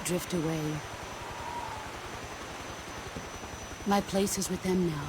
Drift away. My place is with them now.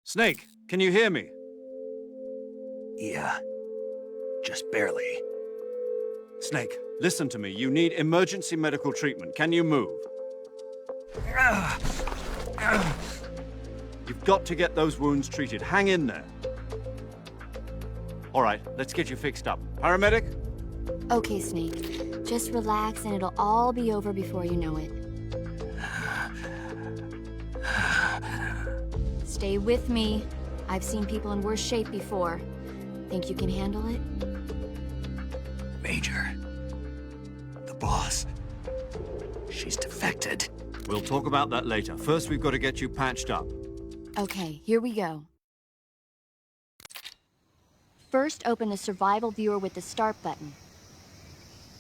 Snake, can you hear me? Yeah. Just barely. Snake, listen to me. You need emergency medical treatment. Can you move? You've got to get those wounds treated. Hang in there. All right, let's get you fixed up. Paramedic? Okay, Snake. Just relax and it'll all be over before you know it. Stay with me. I've seen people in worse shape before. Think you can handle it? Major. The boss. She's defected. We'll talk about that later. First, we've got to get you patched up. Okay, here we go. First, open the survival viewer with the start button.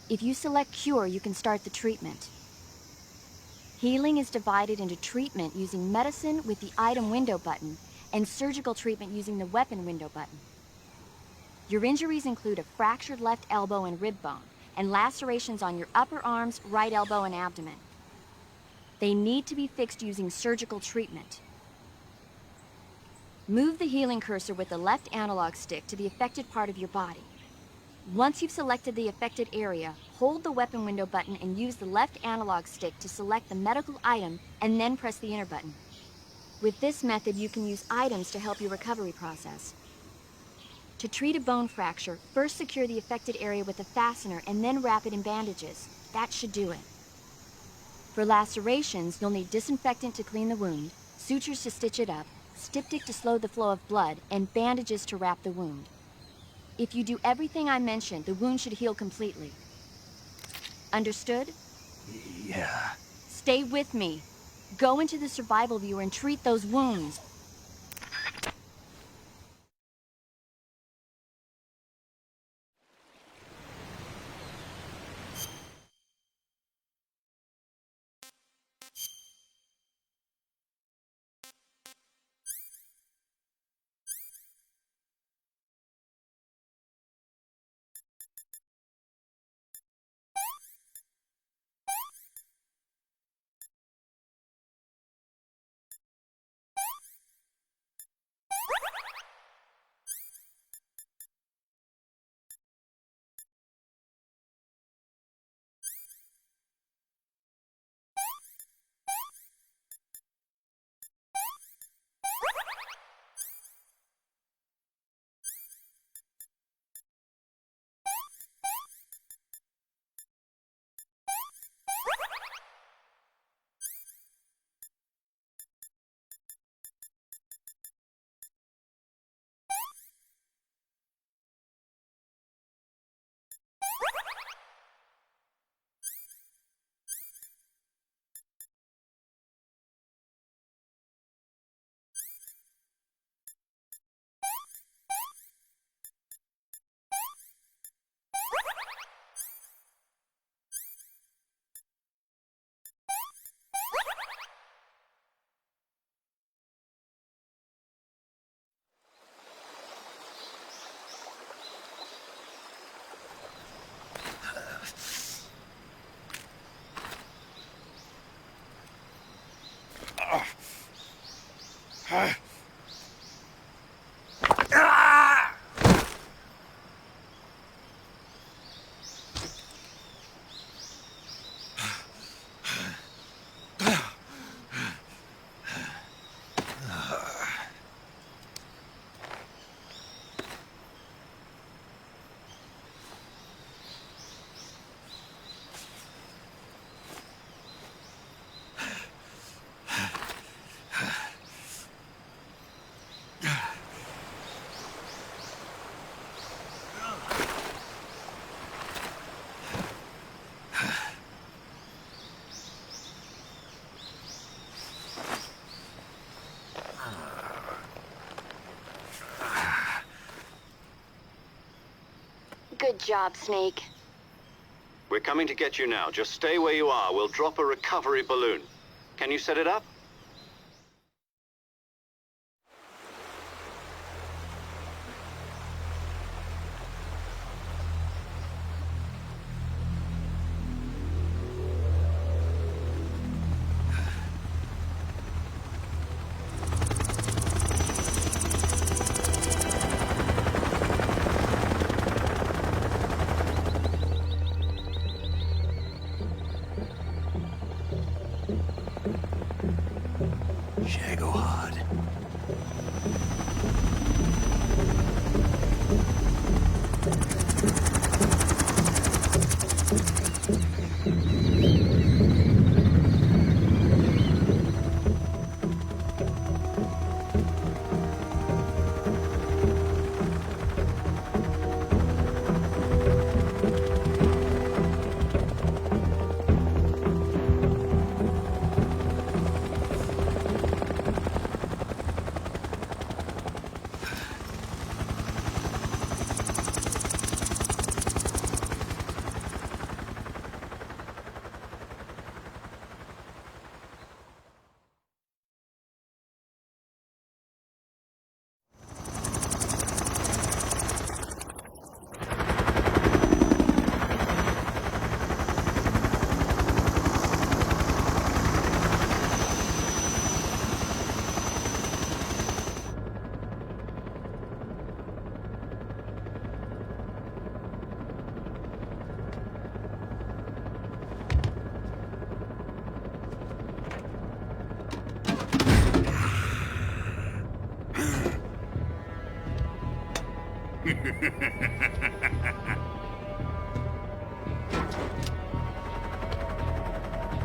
If you select cure, you can start the treatment. Healing is divided into treatment using medicine with the item window button and surgical treatment using the weapon window button. Your injuries include a fractured left elbow and rib bone, and lacerations on your upper arms, right elbow, and abdomen. They need to be fixed using surgical treatment. Move the healing cursor with the left analog stick to the affected part of your body. Once you've selected the affected area, hold the weapon window button and use the left analog stick to select the medical item and then press the enter button. With this method, you can use items to help your recovery process. To treat a bone fracture, first secure the affected area with a fastener and then wrap it in bandages. That should do it. For lacerations, you'll need disinfectant to clean the wound, sutures to stitch it up, styptic to slow the flow of blood, and bandages to wrap the wound. If you do everything I mentioned, the wound should heal completely. Understood? Yeah. Stay with me. Go into the survival viewer and treat those wounds. Good job, Snake. We're coming to get you now. Just stay where you are. We'll drop a recovery balloon. Can you set it up? Shagohod.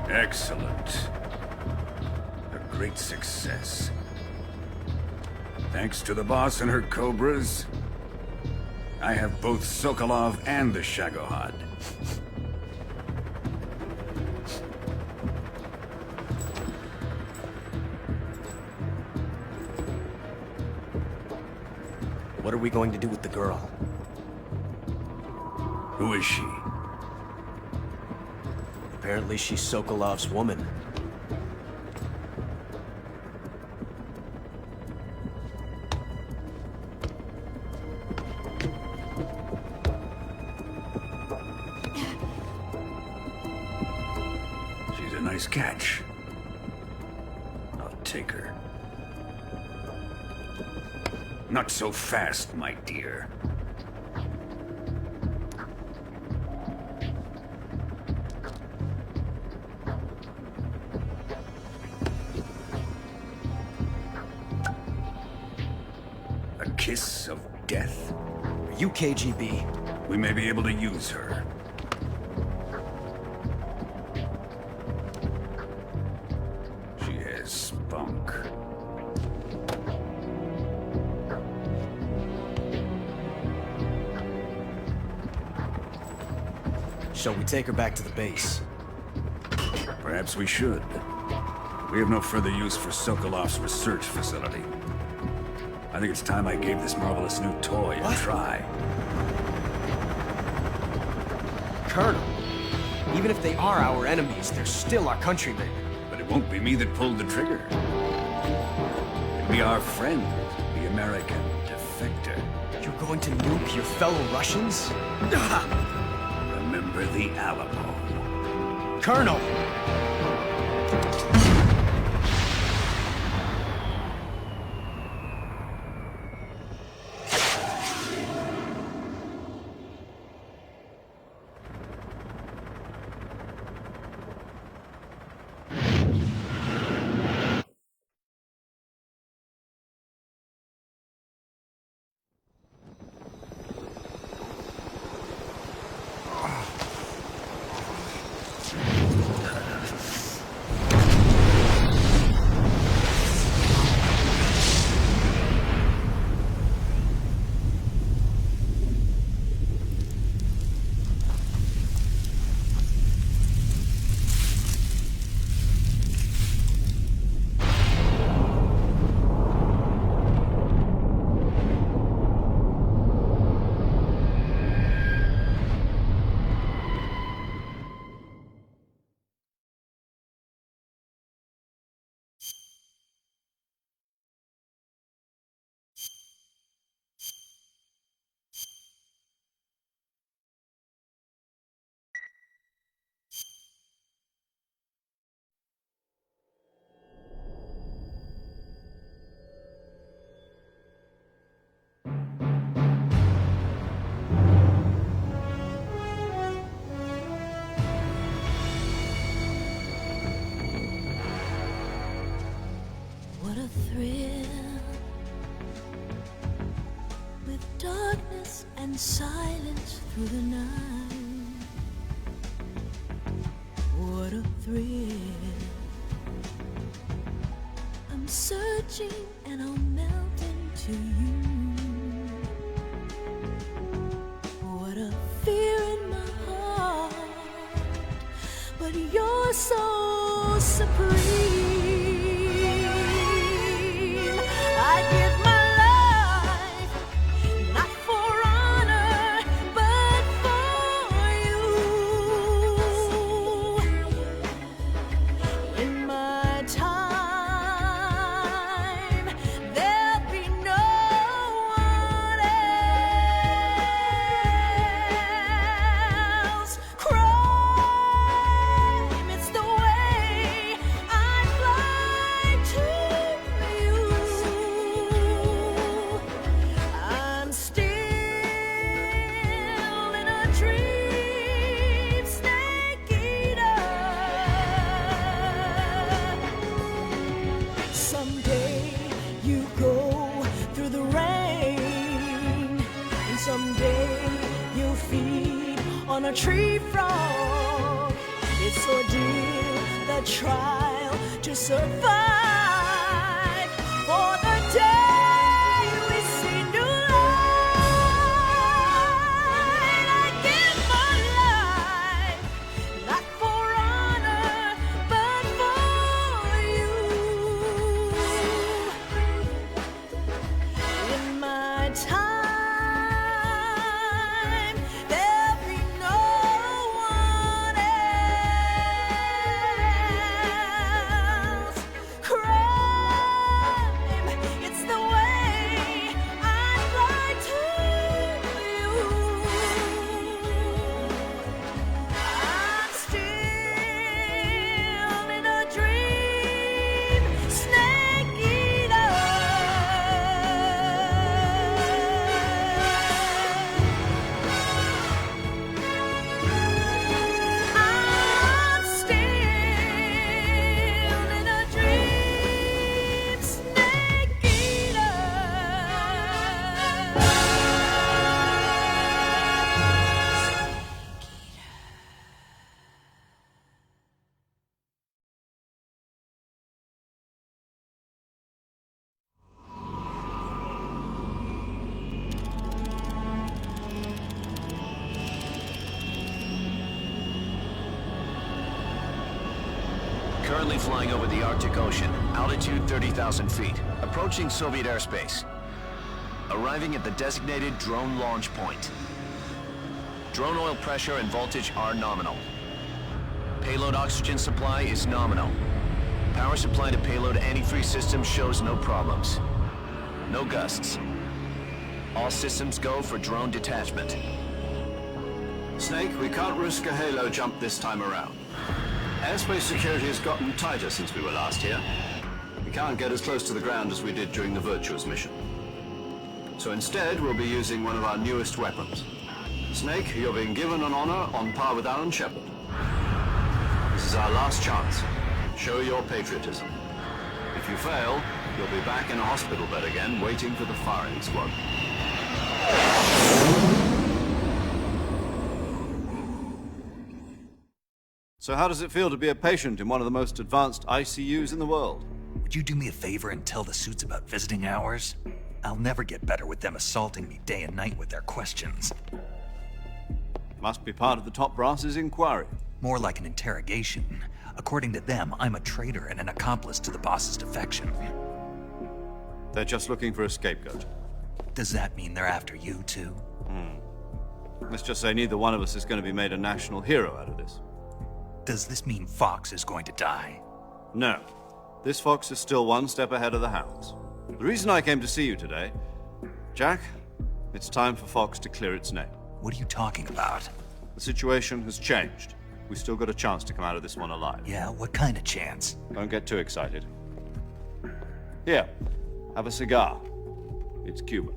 Excellent. A great success. Thanks to the boss and her cobras, I have both Sokolov and the Shagohod. What are we going to do with the girl? Who is she? Apparently she's Sokolov's woman. She's a nice catch. I'll take her. Not so fast, my dear. A kiss of death? Are you KGB? We may be able to use her. She has spunk. Shall we take her back to the base? Perhaps we should. We have no further use for Sokolov's research facility. I think it's time I gave this marvelous new toy a try. Colonel, even if they are our enemies, they're still our countrymen. But it won't be me that pulled the trigger. It'll be our friend, the American defector. You're going to nuke your fellow Russians? Remember the Alamo. Colonel! thrill with darkness and silence through the night. What a thrill. I'm searching and I'll melt into you. What a fear in my heart, but you're so supreme. I give my life, not for honor, but for you. In my time, there'll be no one else. Crime, it's the way I fly to you. I'm still in a dream, snake eater. Someday you go through the rain, and someday you'll feed on a tree frog. It's ordeal, the trial to survive for the day we see new light. I give my life, not for honor, but for you. In my time, there'll be no one else. Crime, it's the way I fly to you. I'm still in a dream, snake eater. I'm still in a dream, snake eater. Currently flying over the Arctic Ocean, altitude 30,000 feet, approaching Soviet airspace. Arriving at the designated drone launch point. Drone oil pressure and voltage are nominal. Payload oxygen supply is nominal. Power supply to payload antifreeze system shows no problems. No gusts. All systems go for drone detachment. Snake, we can't risk a halo jump this time around. Airspace security has gotten tighter since we were last here. We can't get as close to the ground as we did during the Virtuous mission. So instead, we'll be using one of our newest weapons. Snake, you're being given an honor on par with Alan Shepard. This is our last chance. Show your patriotism. If you fail, you'll be back in a hospital bed again, waiting for the firing squad. So how does it feel to be a patient in one of the most advanced ICUs in the world? Would you do me a favor and tell the suits about visiting hours? I'll never get better with them assaulting me day and night with their questions. Must be part of the top brass's inquiry. More like an interrogation. According to them, I'm a traitor and an accomplice to the boss's defection. They're just looking for a scapegoat. Does that mean they're after you, too? Let's just say neither one of us is going to be made a national hero out of this. Does this mean Fox is going to die? No. This fox is still one step ahead of the hounds. The reason I came to see you today, Jack, it's time for Fox to clear its name. What are you talking about? The situation has changed. We've still got a chance to come out of this one alive. Yeah, what kind of chance? Don't get too excited. Here, have a cigar. It's Cuban.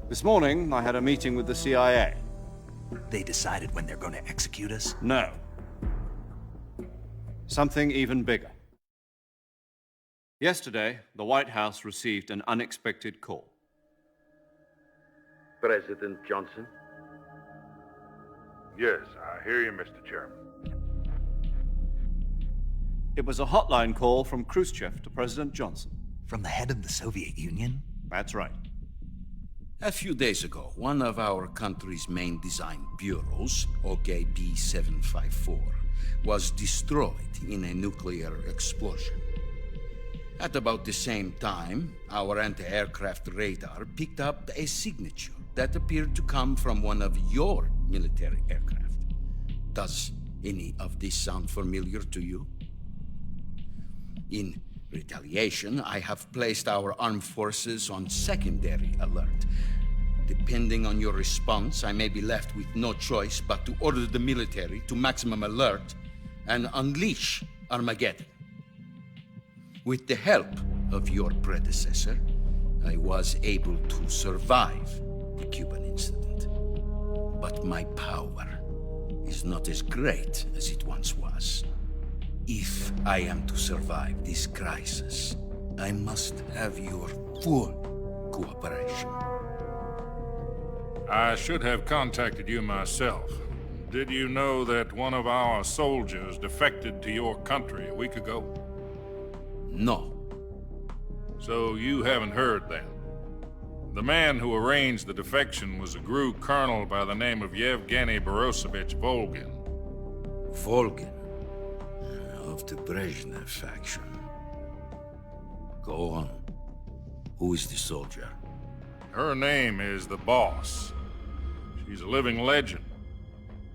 This morning, I had a meeting with the CIA. They decided when they're going to execute us? No. Something even bigger. Yesterday, the White House received an unexpected call. President Johnson? Yes, I hear you, Mr. Chairman. It was a hotline call from Khrushchev to President Johnson. From the head of the Soviet Union? That's right. A few days ago, one of our country's main design bureaus, OKB 754, was destroyed in a nuclear explosion. At about the same time, our anti-aircraft radar picked up a signature that appeared to come from one of your military aircraft. Does any of this sound familiar to you? In retaliation, I have placed our armed forces on secondary alert. Depending on your response, I may be left with no choice but to order the military to maximum alert and unleash Armageddon. With the help of your predecessor, I was able to survive the Cuban incident. But my power is not as great as it once was. If I am to survive this crisis, I must have your full cooperation. I should have contacted you myself. Did you know that one of our soldiers defected to your country a week ago? No. So you haven't heard then? The man who arranged the defection was a GRU colonel by the name of Yevgeny Borisovich Volgin. Volgin? Of the Brezhnev faction. Go on. Who is the soldier? Her name is the Boss. She's a living legend.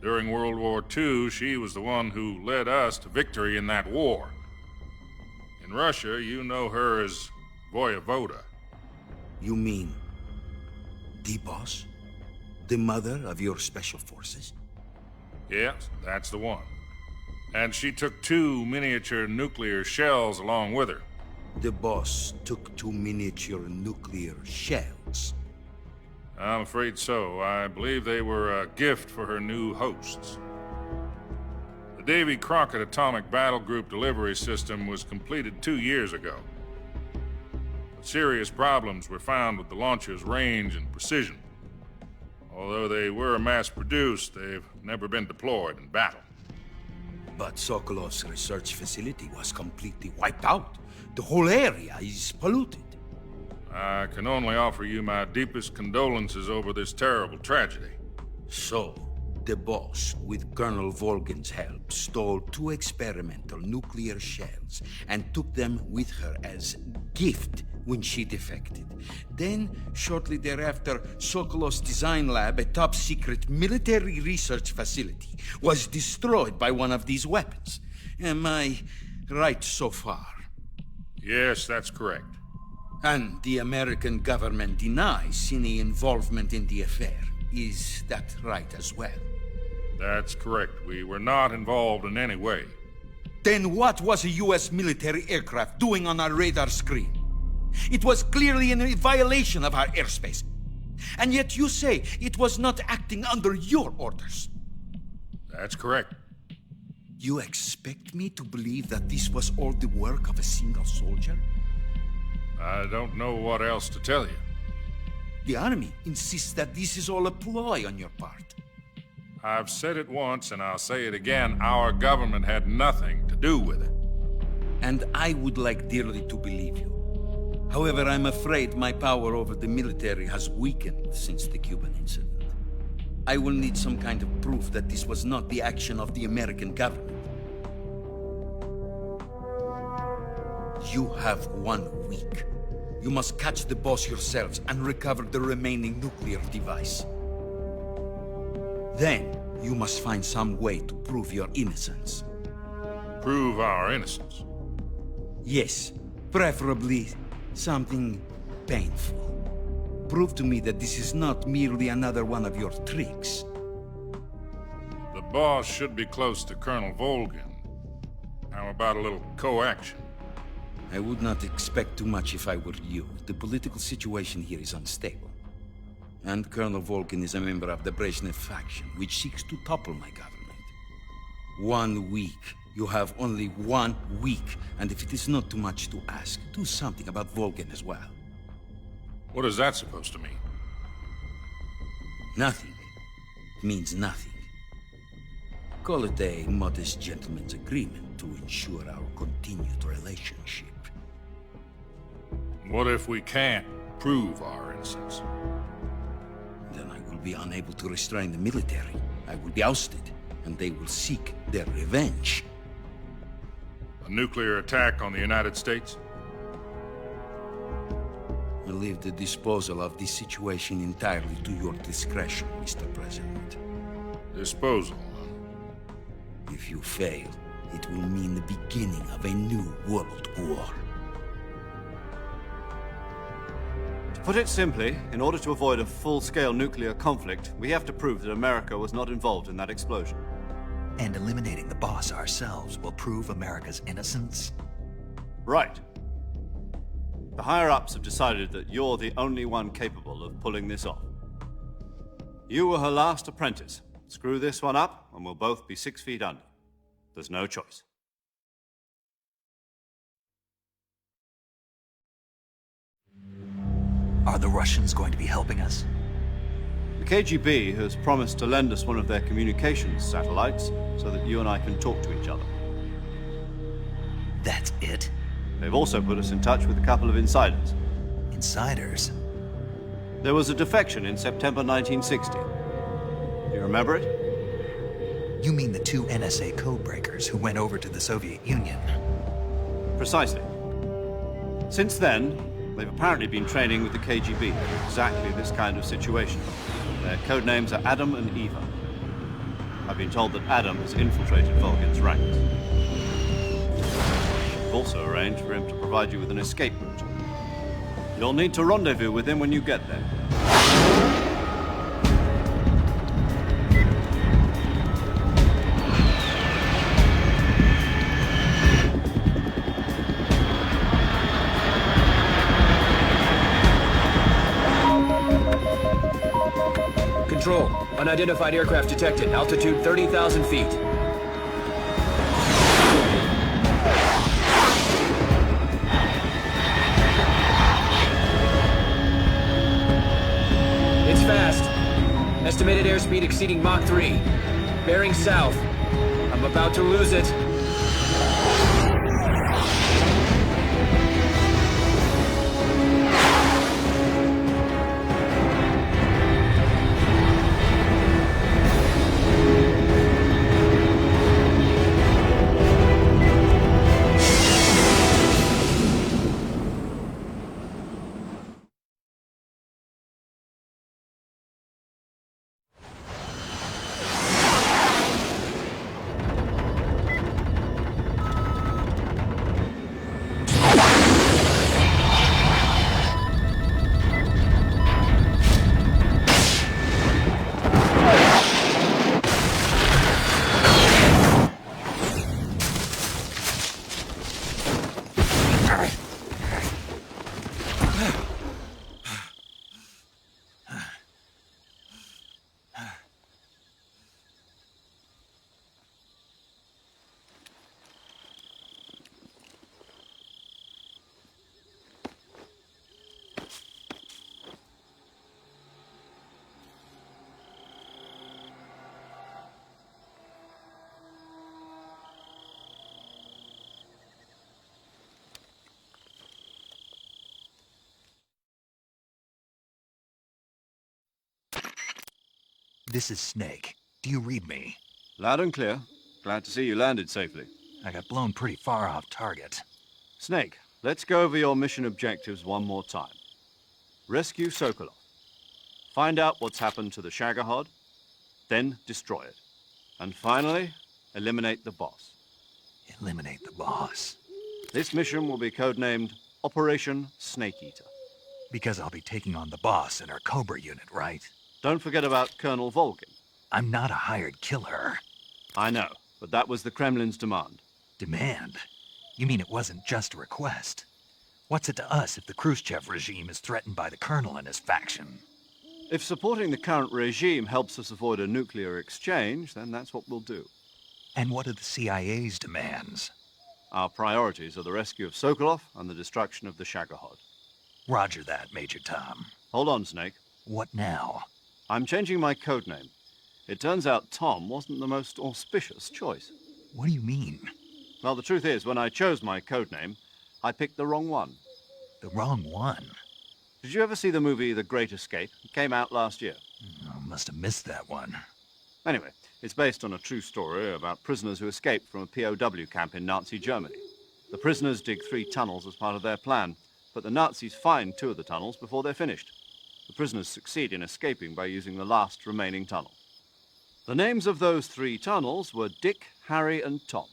During World War II, she was the one who led us to victory in that war. In Russia, you know her as Voyevoda. You mean the Boss? The mother of your special forces? Yes, that's the one. And she took 2 miniature nuclear shells along with her. The Boss took 2 miniature nuclear shells? I'm afraid so. I believe they were a gift for her new hosts. The Davy Crockett Atomic Battle Group delivery system was completed 2 years ago. But serious problems were found with the launcher's range and precision. Although they were mass-produced, they've never been deployed in battle. But Sokolov's research facility was completely wiped out. The whole area is polluted. I can only offer you my deepest condolences over this terrible tragedy. So, the Boss, with Colonel Volgin's help, stole 2 experimental nuclear shells and took them with her as gift when she defected. Then, shortly thereafter, Sokolov's design lab, a top-secret military research facility, was destroyed by one of these weapons. Am I right so far? Yes, that's correct. And the American government denies any involvement in the affair. Is that right as well? That's correct. We were not involved in any way. Then what was a U.S. military aircraft doing on our radar screen? It was clearly in violation of our airspace. And yet you say it was not acting under your orders. That's correct. You expect me to believe that this was all the work of a single soldier? I don't know what else to tell you. The army insists that this is all a ploy on your part. I've said it once and I'll say it again. Our government had nothing to do with it. And I would like dearly to believe you. However, I'm afraid my power over the military has weakened since the Cuban incident. I will need some kind of proof that this was not the action of the American government. You have 1 week. You must catch the Boss yourselves and recover the remaining nuclear device. Then, you must find some way to prove your innocence. Prove our innocence? Yes, preferably something painful. Prove to me that this is not merely another one of your tricks. The Boss should be close to Colonel Volgin. How about a little co-action? I would not expect too much if I were you. The political situation here is unstable. And Colonel Volkin is a member of the Brezhnev faction, which seeks to topple my government. 1 week. You have only 1 week, and if it is not too much to ask, do something about Volkin as well. What is that supposed to mean? Nothing. It means nothing. Call it a modest gentleman's agreement to ensure our continued relationship. What if we can't prove our innocence? Then I will be unable to restrain the military. I will be ousted, and they will seek their revenge. A nuclear attack on the United States? I leave the disposal of this situation entirely to your discretion, Mr. President. Disposal? If you fail, it will mean the beginning of a new world war. To put it simply, in order to avoid a full-scale nuclear conflict, we have to prove that America was not involved in that explosion. And eliminating the boss ourselves will prove America's innocence? Right. The higher-ups have decided that you're the only one capable of pulling this off. You were her last apprentice. Screw this one up, and we'll both be 6 feet under. There's no choice. Are the Russians going to be helping us? The KGB has promised to lend us one of their communications satellites so that you and I can talk to each other. That's it? They've also put us in touch with a couple of insiders. Insiders? There was a defection in September 1960. Do you remember it? You mean the 2 NSA codebreakers who went over to the Soviet Union? Precisely. Since then, they've apparently been training with the KGB for exactly this kind of situation. Their code names are Adam and Eva. I've been told that Adam has infiltrated Volkin's ranks. We've also arranged for him to provide you with an escape route. You'll need to rendezvous with him when you get there. Control. Unidentified aircraft detected. Altitude 30,000 feet. It's fast. Estimated airspeed exceeding Mach 3. Bearing south. I'm about to lose it. This is Snake. Do you read me? Loud and clear. Glad to see you landed safely. I got blown pretty far off target. Snake, let's go over your mission objectives one more time. Rescue Sokolov. Find out what's happened to the Shagohod, then destroy it. And finally, eliminate the boss. Eliminate the boss? This mission will be codenamed Operation Snake Eater. Because I'll be taking on the boss in our Cobra unit, right? Don't forget about Colonel Volkin. I'm not a hired killer. I know, but that was the Kremlin's demand. Demand? You mean it wasn't just a request? What's it to us if the Khrushchev regime is threatened by the Colonel and his faction? If supporting the current regime helps us avoid a nuclear exchange, then that's what we'll do. And what are the CIA's demands? Our priorities are the rescue of Sokolov and the destruction of the Shagohod. Roger that, Major Tom. Hold on, Snake. What now? I'm changing my codename. It turns out Tom wasn't the most auspicious choice. What do you mean? Well, the truth is, when I chose my codename, I picked the wrong one. The wrong one? Did you ever see the movie The Great Escape? It came out last year. I must have missed that one. Anyway, it's based on a true story about prisoners who escaped from a POW camp in Nazi Germany. The prisoners dig 3 tunnels as part of their plan, but the Nazis find 2 of the tunnels before they're finished. The prisoners succeed in escaping by using the last remaining tunnel. The names of those 3 tunnels were Dick, Harry, and Tom.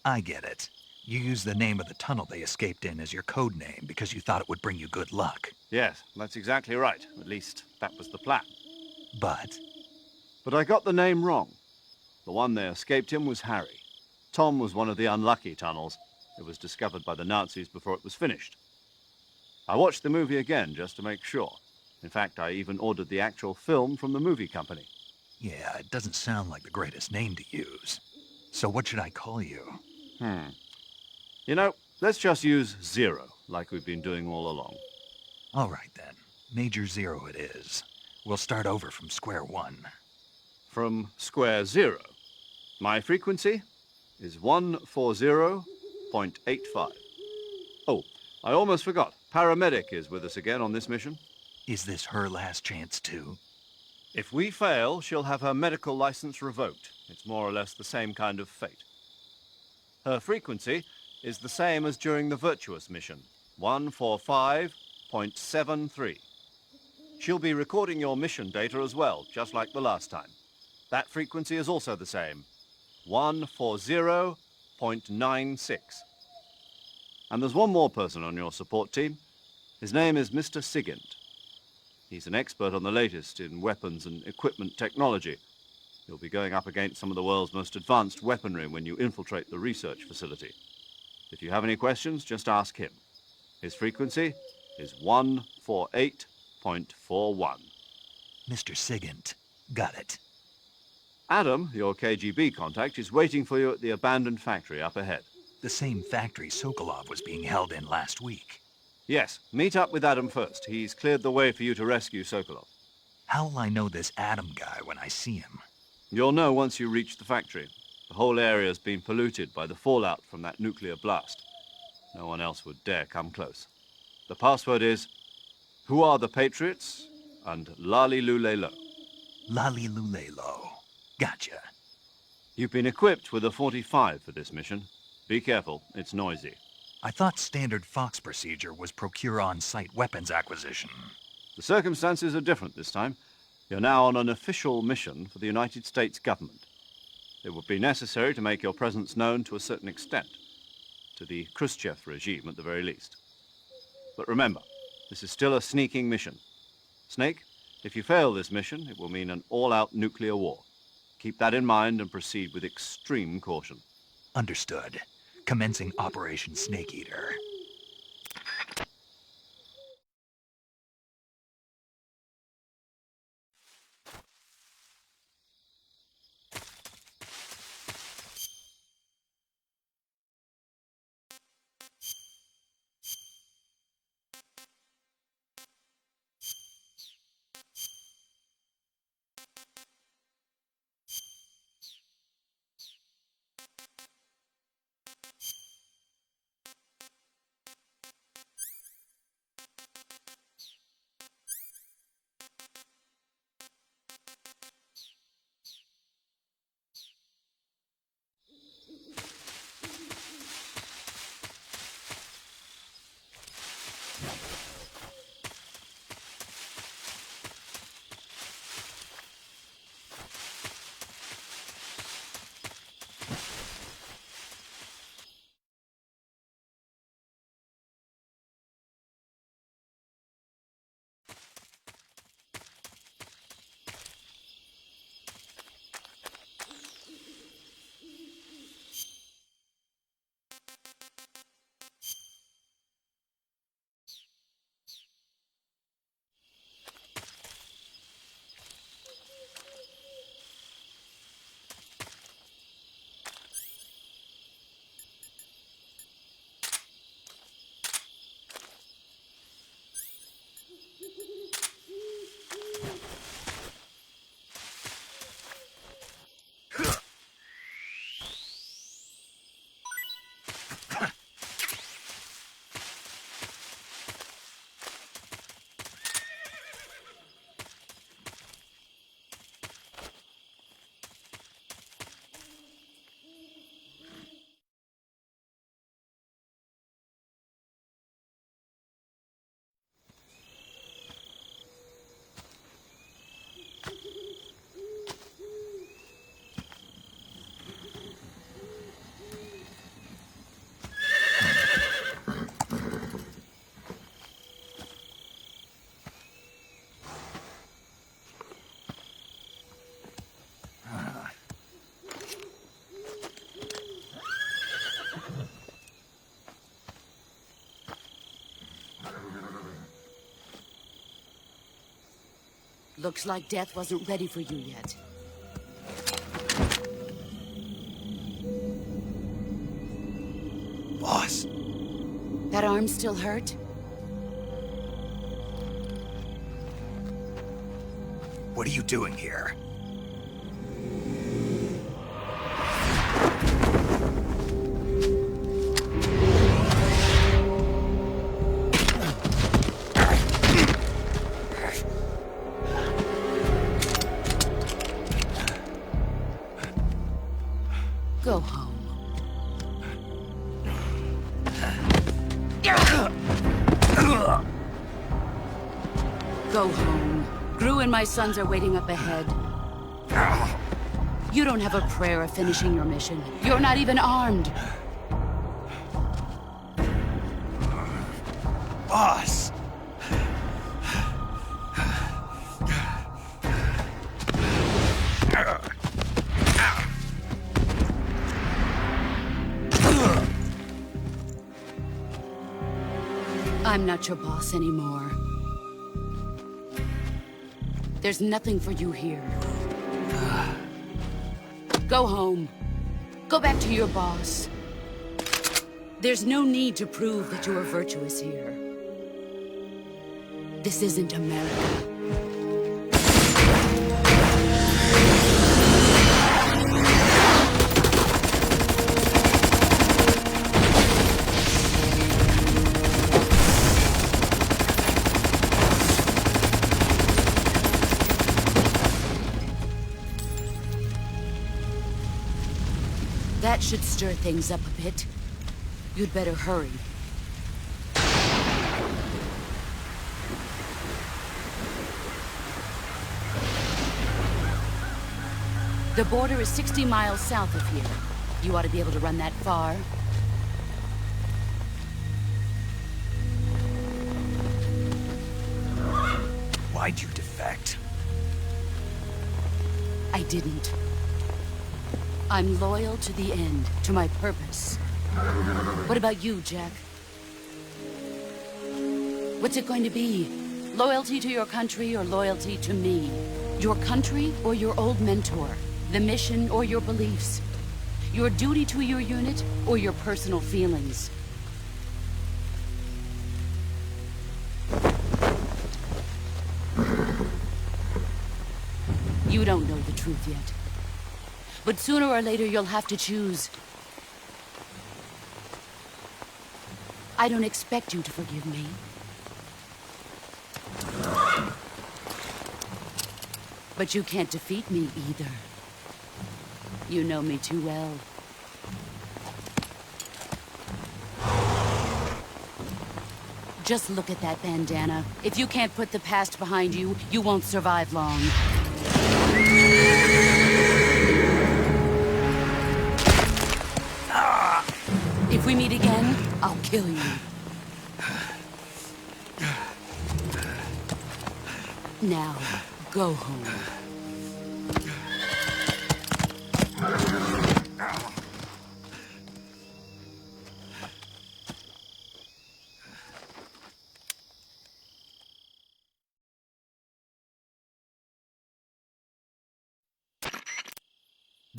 I get it. You used the name of the tunnel they escaped in as your code name because you thought it would bring you good luck. Yes, that's exactly right. At least, that was the plan. But I got the name wrong. The one they escaped in was Harry. Tom was one of the unlucky tunnels. It was discovered by the Nazis before it was finished. I watched the movie again just to make sure. In fact, I even ordered the actual film from the movie company. yeah, it doesn't sound like the greatest name to use. So what should I call you? You know, let's just use Zero, like we've been doing all along. All right, then. Major Zero it is. We'll start over from square one. From square 0. My frequency is 140.85. Oh, I almost forgot. Paramedic is with us again on this mission. Is this her last chance, too? If we fail, she'll have her medical license revoked. It's more or less the same kind of fate. Her frequency is the same as during the Virtuous mission, 145.73. She'll be recording your mission data as well, just like the last time. That frequency is also the same, 140.96. And there's one more person on your support team. His name is Mr. Sigint. He's an expert on the latest in weapons and equipment technology. You'll be going up against some of the world's most advanced weaponry when you infiltrate the research facility. If you have any questions, just ask him. His frequency is 148.41. Mr. Sigint. Got it. Adam, your KGB contact, is waiting for you at the abandoned factory up ahead. The same factory Sokolov was being held in last week. Yes, meet up with Adam first. He's cleared the way for you to rescue Sokolov. How will I know this Adam guy when I see him? You'll know once you reach the factory. The whole area's been polluted by the fallout from that nuclear blast. No one else would dare come close. The password is, "Who are the Patriots?" and Lali Lule Lo. Lali Lule Lo. Gotcha. You've been equipped with a 45 for this mission. Be careful, it's noisy. I thought standard Fox procedure was procure on-site weapons acquisition. The circumstances are different this time. You're now on an official mission for the United States government. It would be necessary to make your presence known to a certain extent, to the Khrushchev regime at the very least. But remember, this is still a sneaking mission. Snake, if you fail this mission, it will mean an all-out nuclear war. Keep that in mind and proceed with extreme caution. Understood. Commencing Operation Snake Eater. Looks like death wasn't ready for you yet. Boss. That arm still hurt? What are you doing here? Go home. Go home. Gru and my sons are waiting up ahead. You don't have a prayer of finishing your mission. You're not even armed. Boss! I'm not your boss anymore. There's nothing for you here. Go home. Go back to your boss. There's no need to prove that you are virtuous here. This isn't America. That should stir things up a bit. You'd better hurry. The border is 60 miles south of here. You ought to be able to run that far. Why'd you defect? I didn't. I'm loyal to the end, to my purpose. What about you, Jack? What's it going to be? Loyalty to your country or loyalty to me? Your country or your old mentor? The mission or your beliefs? Your duty to your unit or your personal feelings? You don't know the truth yet. But sooner or later, you'll have to choose. I don't expect you to forgive me. But you can't defeat me either. You know me too well. Just look at that bandana. If you can't put the past behind you, you won't survive long. If we meet again, I'll kill you. Now, go home.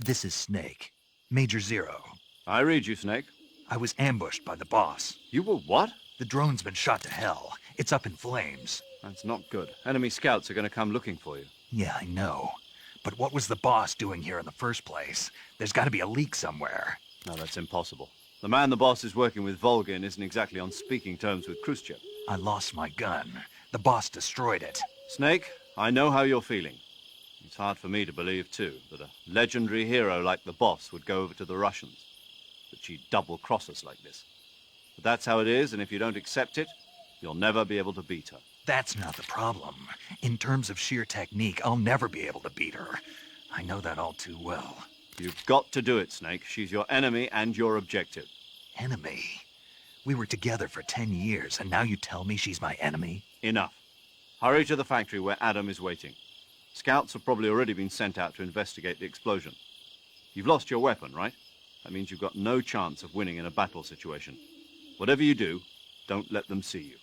This is Snake. Major Zero. I read you, Snake. I was ambushed by the boss. You were what? The drone's been shot to hell. It's up in flames. That's not good. Enemy scouts are going to come looking for you. Yeah, I know. But what was the boss doing here in the first place? There's got to be a leak somewhere. No, that's impossible. The man the boss is working with, Volgin, isn't exactly on speaking terms with Khrushchev. I lost my gun. The boss destroyed it. Snake, I know how you're feeling. It's hard for me to believe, too, that a legendary hero like the boss would go over to the Russians. That she'd double-cross us like this. But that's how it is, and if you don't accept it, you'll never be able to beat her. That's not the problem. In terms of sheer technique, I'll never be able to beat her. I know that all too well. You've got to do it, Snake. She's your enemy and your objective. Enemy? We were together for 10 years, and now you tell me she's my enemy? Enough. Hurry to the factory where Adam is waiting. Scouts have probably already been sent out to investigate the explosion. You've lost your weapon, right? That means you've got no chance of winning in a battle situation. Whatever you do, don't let them see you.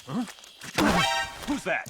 Huh? Who's that?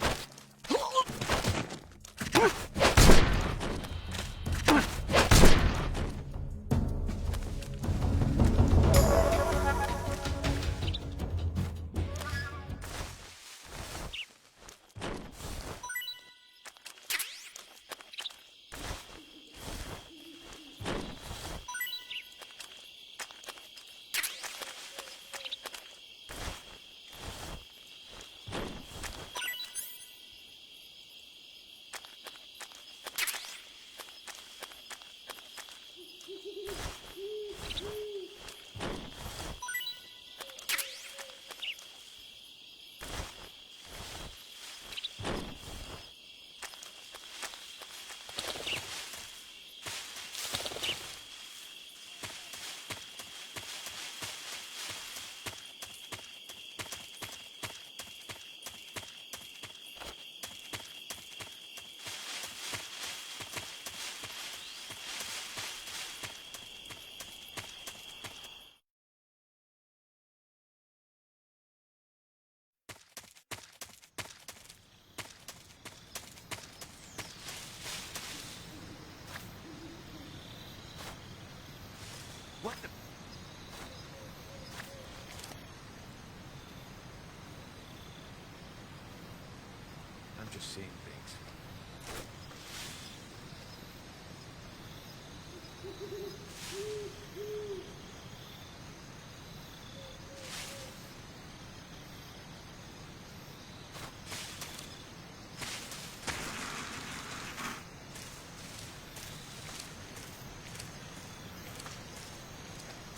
What the? I'm just seeing things.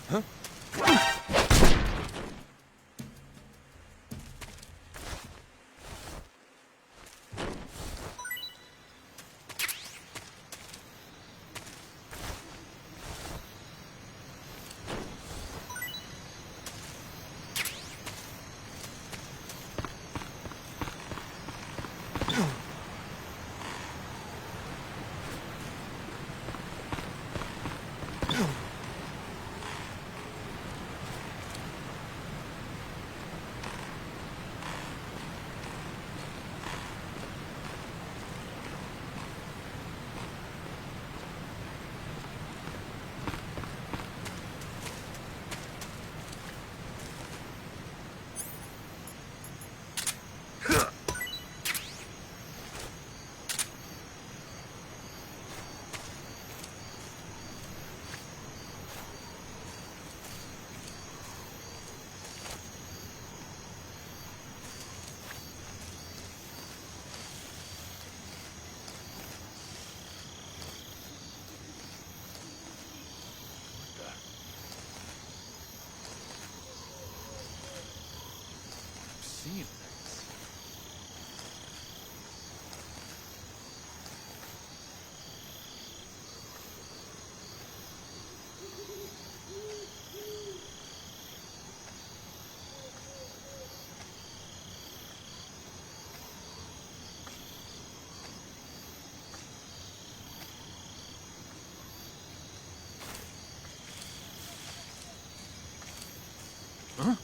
Huh? Seeing things. Huh?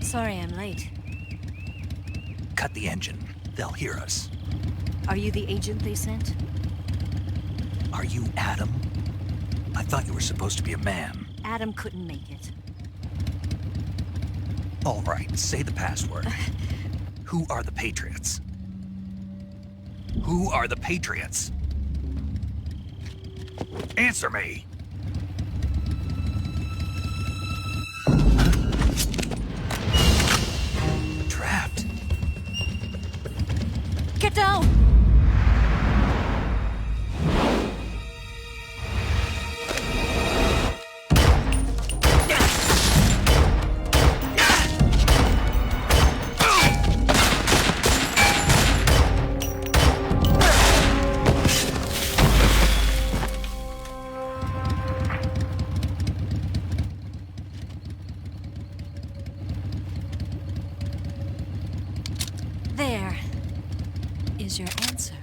Sorry I'm late. Cut the engine. They'll hear us. Are you the agent they sent? Are you Adam? I thought you were supposed to be a man. Adam couldn't make it. All right, say the password. Who are the Patriots? Who are the Patriots? Answer me! Trapped. Get down! There is your answer.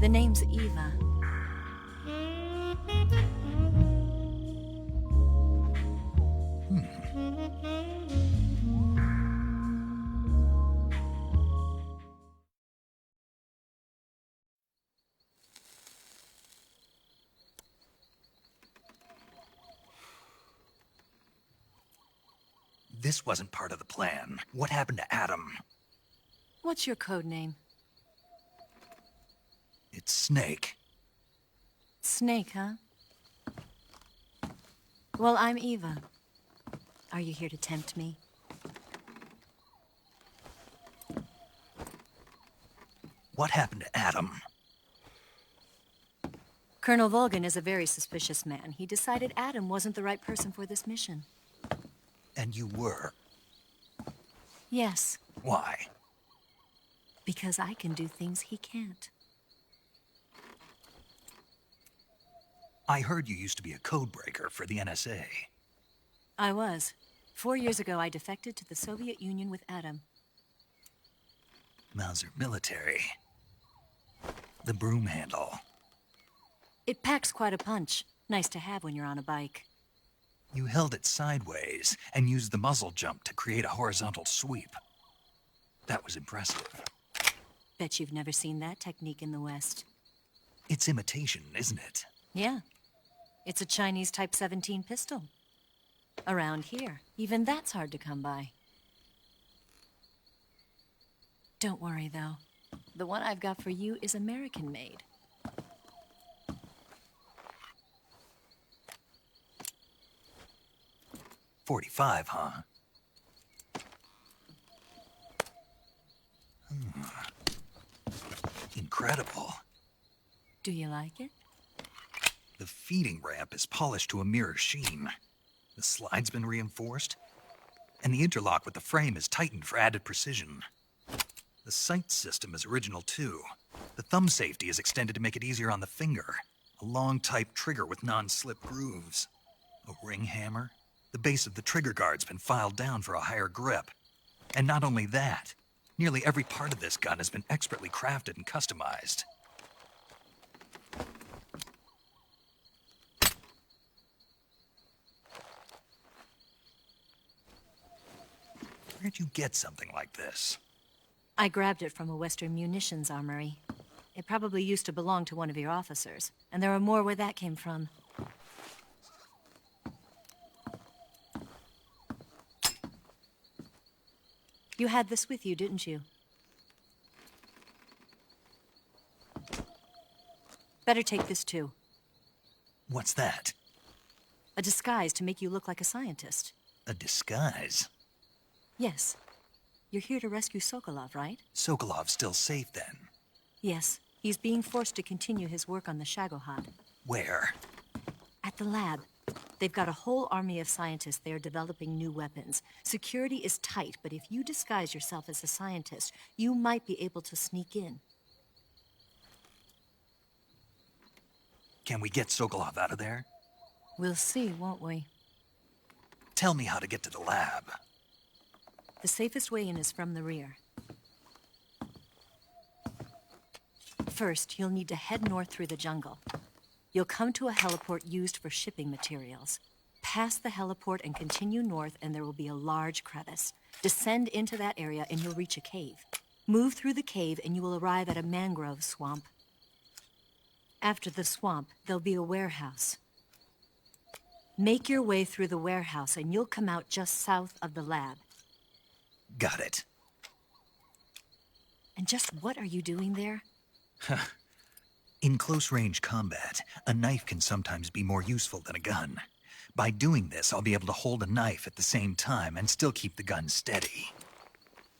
The name's Eva. This wasn't part of the plan. What happened to Adam? What's your code name? It's Snake. Snake, huh? Well, I'm Eva. Are you here to tempt me? What happened to Adam? Colonel Volgan is a very suspicious man. He decided Adam wasn't the right person for this mission. And you were? Yes. Why? Because I can do things he can't. I heard you used to be a codebreaker for the NSA. I was. 4 years ago, I defected to the Soviet Union with Adam. Mauser military. The broom handle. It packs quite a punch. Nice to have when you're on a bike. You held it sideways and used the muzzle jump to create a horizontal sweep. That was impressive. Bet you've never seen that technique in the West. It's imitation, isn't it? Yeah. It's a Chinese Type 17 pistol. Around here, even that's hard to come by. Don't worry, though. The one I've got for you is American-made. .45, huh? Incredible. Do you like it? The feeding ramp is polished to a mirror sheen. The slide's been reinforced, and the interlock with the frame is tightened for added precision. The sight system is original too. The thumb safety is extended to make it easier on the finger. A long type trigger with non-slip grooves. A ring hammer. The base of the trigger guard's been filed down for a higher grip. And not only that, nearly every part of this gun has been expertly crafted and customized. Where'd you get something like this? I grabbed it from a Western munitions armory. It probably used to belong to one of your officers, and there are more where that came from. You had this with you, didn't you? Better take this too. What's that? A disguise to make you look like a scientist. A disguise? Yes. You're here to rescue Sokolov, right? Sokolov's still safe then. Yes. He's being forced to continue his work on the Shagohod. Where? At the lab. They've got a whole army of scientists there developing new weapons. Security is tight, but if you disguise yourself as a scientist, you might be able to sneak in. Can we get Sokolov out of there? We'll see, won't we? Tell me how to get to the lab. The safest way in is from the rear. First, you'll need to head north through the jungle. You'll come to a heliport used for shipping materials. Pass the heliport and continue north, and there will be a large crevice. Descend into that area and you'll reach a cave. Move through the cave and you will arrive at a mangrove swamp. After the swamp, there'll be a warehouse. Make your way through the warehouse and you'll come out just south of the lab. Got it. And just what are you doing there? In close-range combat, a knife can sometimes be more useful than a gun. By doing this, I'll be able to hold a knife at the same time and still keep the gun steady.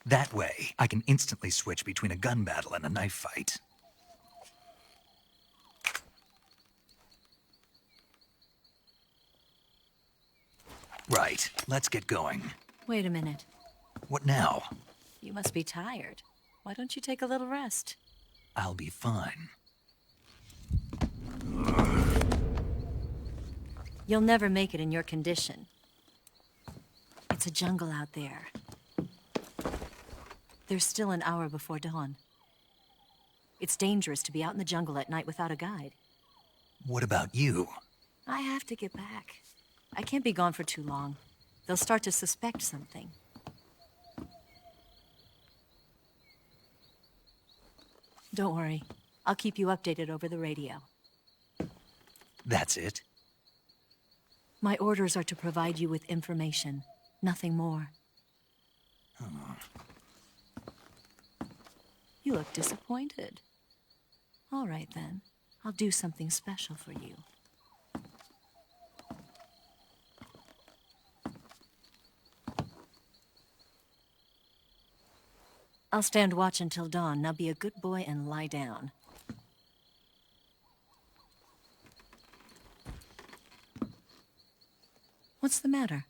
That way, I can instantly switch between a gun battle and a knife fight. Right, let's get going. Wait a minute. What now? You must be tired. Why don't you take a little rest? I'll be fine. You'll never make it in your condition. It's a jungle out there. There's still an hour before dawn. It's dangerous to be out in the jungle at night without a guide. What about you? I have to get back. I can't be gone for too long. They'll start to suspect something. Don't worry. I'll keep you updated over the radio. That's it? My orders are to provide you with information, nothing more. Oh. You look disappointed. All right, then. I'll do something special for you. I'll stand watch until dawn. Now be a good boy and lie down. What's the matter?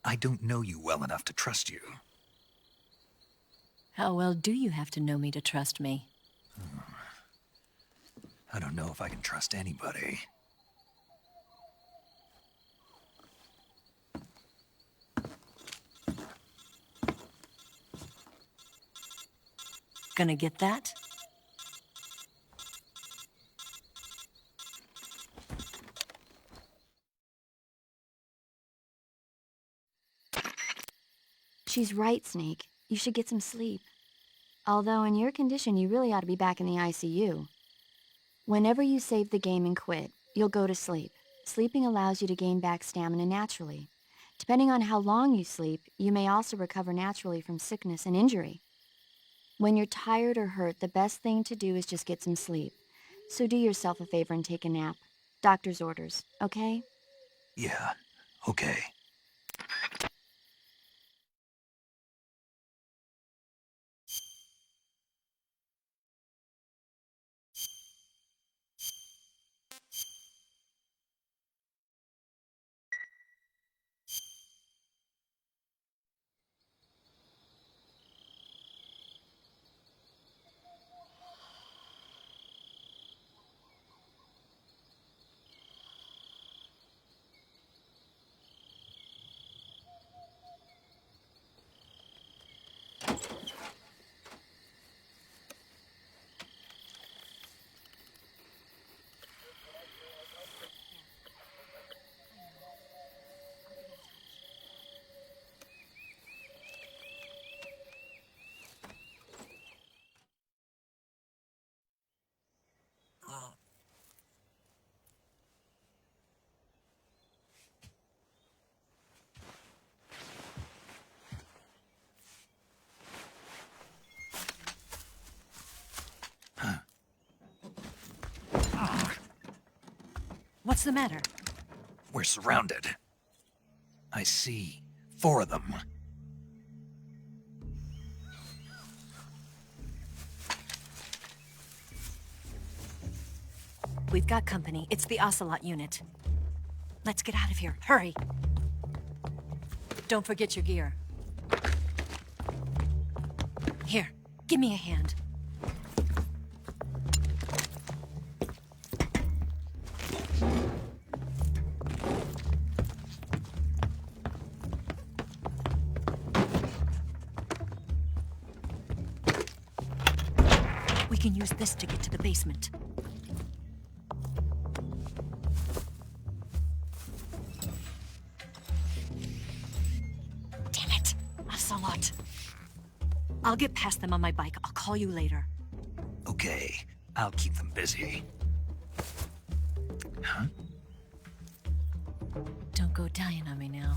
I don't know you well enough to trust you. How well do you have to know me to trust me? I don't know if I can trust anybody. Gonna get that? She's right, Snake. You should get some sleep. Although in your condition, you really ought to be back in the ICU. Whenever you save the game and quit, you'll go to sleep. Sleeping allows you to gain back stamina naturally. Depending on how long you sleep, you may also recover naturally from sickness and injury. When you're tired or hurt, the best thing to do is just get some sleep. So do yourself a favor and take a nap. Doctor's orders, okay? Yeah, okay. What's the matter? We're surrounded. I see 4 of them. We've got company. It's the Ocelot unit. Let's get out of here. Hurry! Don't forget your gear. Here, give me a hand. We can use this to get to the basement. Damn it! Ocelot. I'll get past them on my bike. I'll call you later. Okay, I'll keep them busy. Huh? Don't go dying on me now.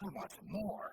I want more.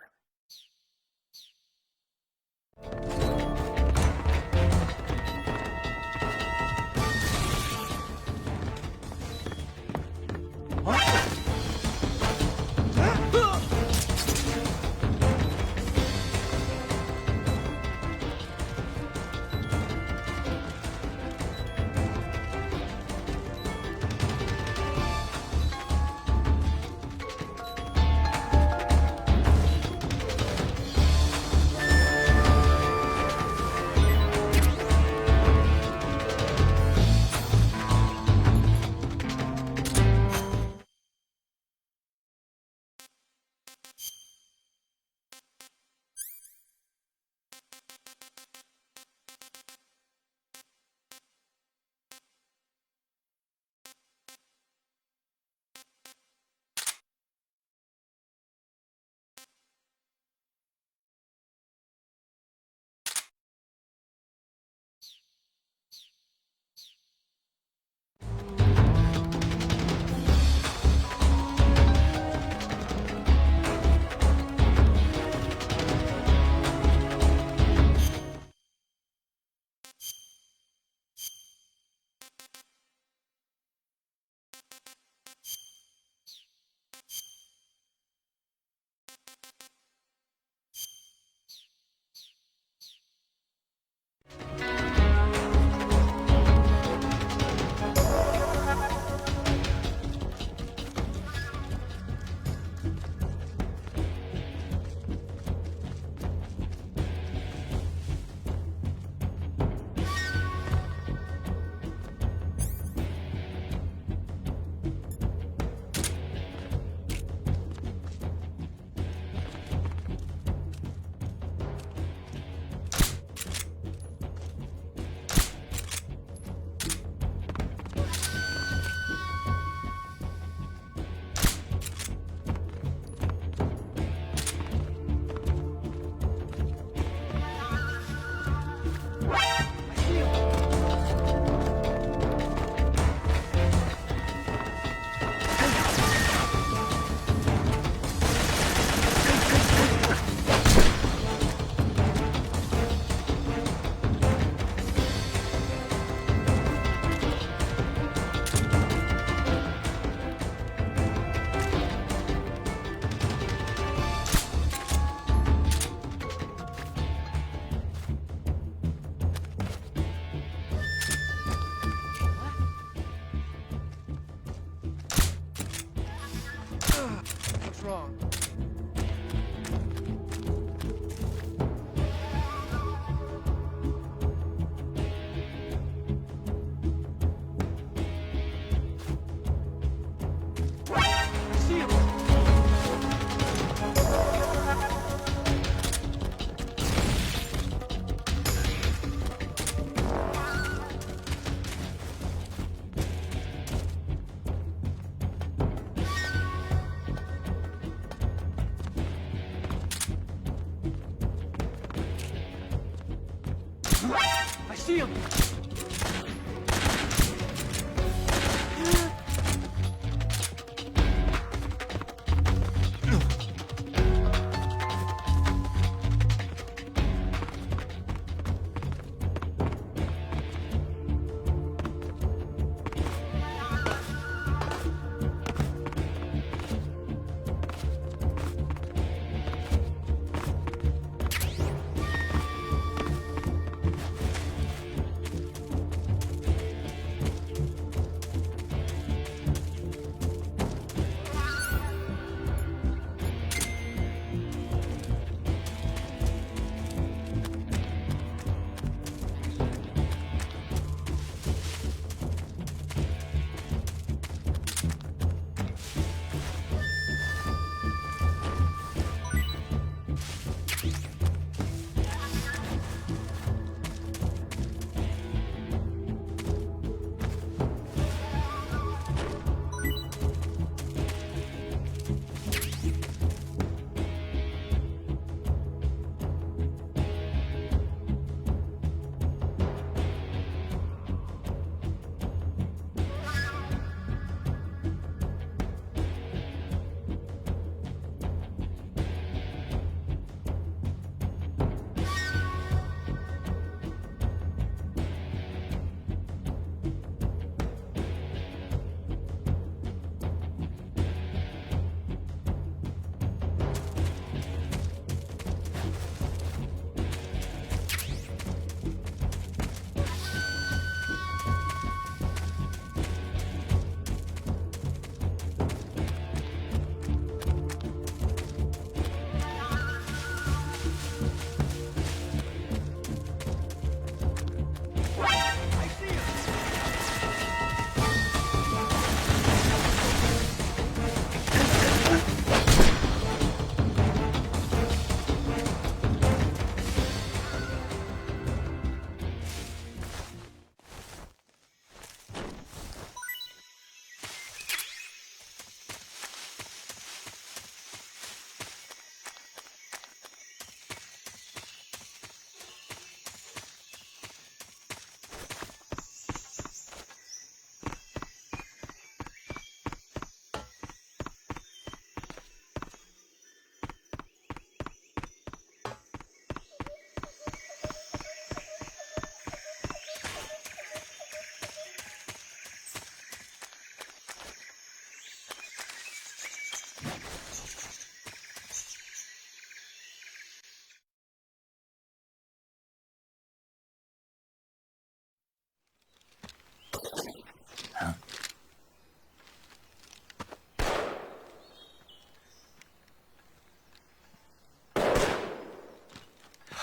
I see him!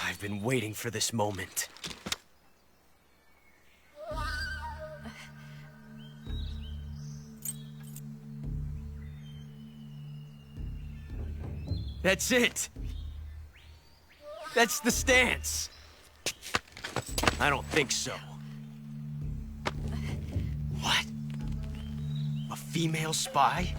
I've been waiting for this moment. That's it! That's the stance! I don't think so. What? A female spy?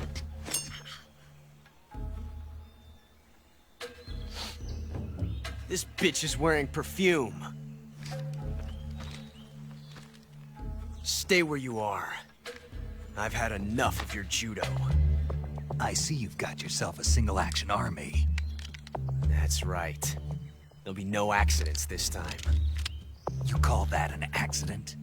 This bitch is wearing perfume. Stay where you are. I've had enough of your judo. I see you've got yourself a single-action army. That's right. There'll be no accidents this time. You call that an accident?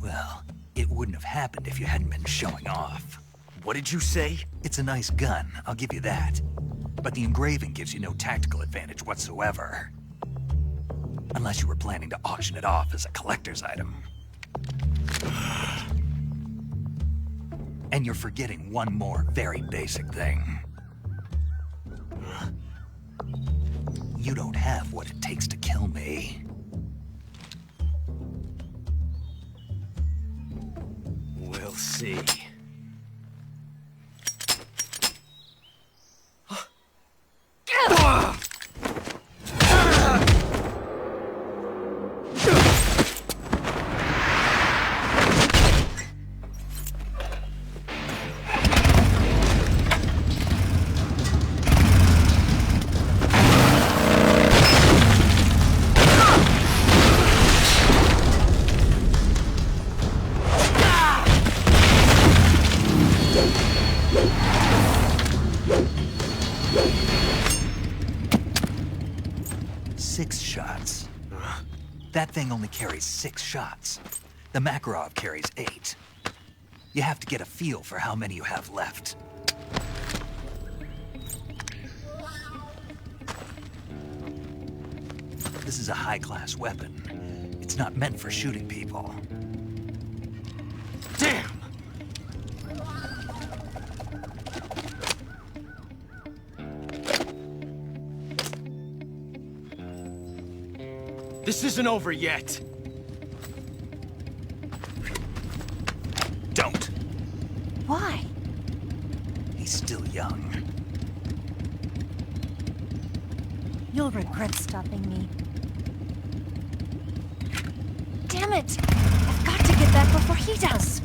Well, it wouldn't have happened if you hadn't been showing off. What did you say? It's a nice gun, I'll give you that. But the engraving gives you no tactical advantage whatsoever. Unless you were planning to auction it off as a collector's item. And you're forgetting one more very basic thing. You don't have what it takes to kill me. We'll see. That thing only carries 6 shots. The Makarov carries 8. You have to get a feel for how many you have left. This is a high-class weapon. It's not meant for shooting people. Damn! This isn't over yet. Don't. Why? He's still young. You'll regret stopping me. Damn it! I've got to get back before he does!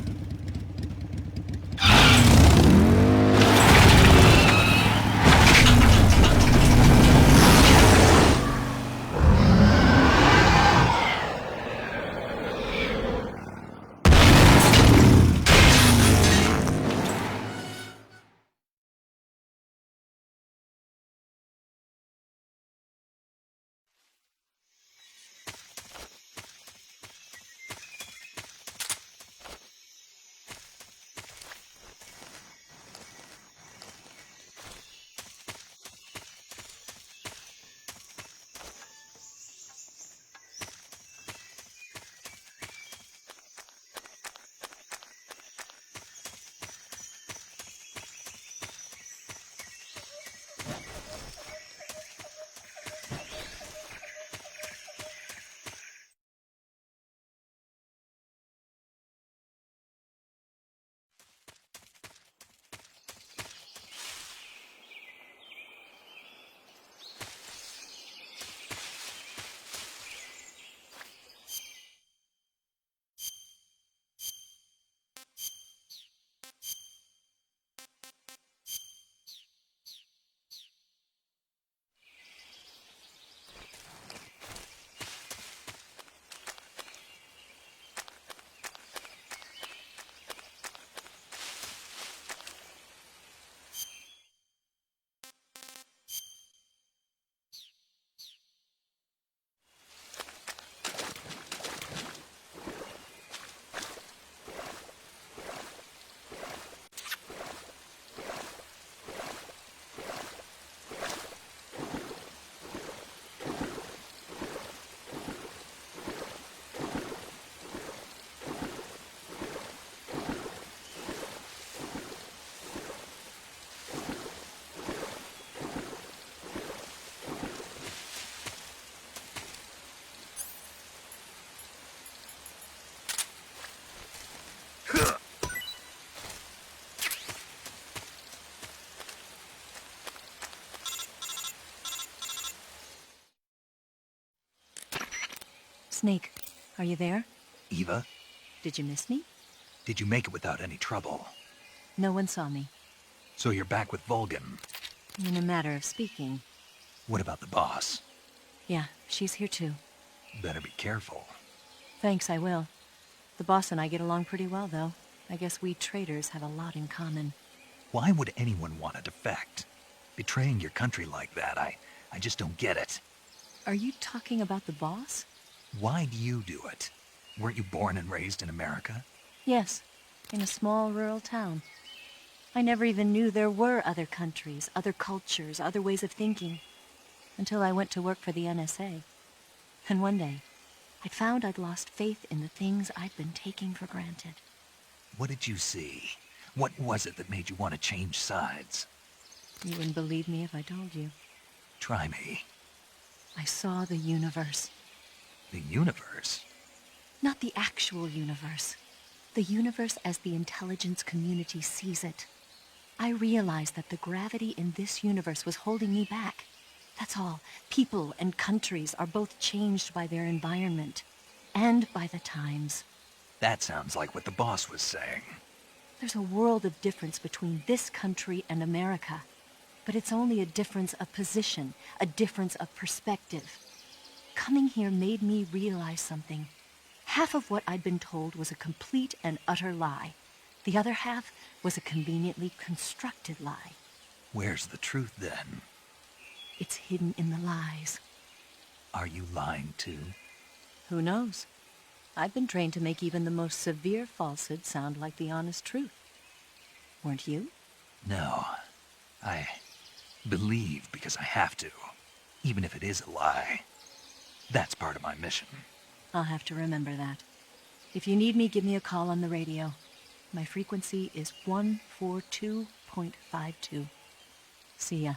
Snake, are you there? Eva, Did you miss me? did you make it without any trouble? No one saw me. So you're back with Vulcan. In a matter of speaking. What about the boss? Yeah, she's here too. Better be careful. Thanks, I will. The boss and I get along pretty well, though. I guess we traitors have a lot in common. Why would anyone want to defect? Betraying your country like that, I just don't get it. Are you talking about the boss? Why do you do it? Weren't you born and raised in America? Yes, in a small rural town. I never even knew there were other countries, other cultures, other ways of thinking, until I went to work for the NSA. And one day, I found I'd lost faith in the things I'd been taking for granted. What did you see? What was it that made you want to change sides? You wouldn't believe me if I told you. Try me. I saw the universe. The universe? Not the actual universe. The universe as the intelligence community sees it. I realized that the gravity in this universe was holding me back. That's all. People and countries are both changed by their environment. And by the times. That sounds like what the boss was saying. There's a world of difference between this country and America. But it's only a difference of position, a difference of perspective. Coming here made me realize something. Half of what I'd been told was a complete and utter lie. The other half was a conveniently constructed lie. Where's the truth, then? It's hidden in the lies. Are you lying, too? Who knows? I've been trained to make even the most severe falsehood sound like the honest truth. Weren't you? No. I believe because I have to, even if it is a lie. That's part of my mission. I'll have to remember that. If you need me, give me a call on the radio. My frequency is 142.52. See ya.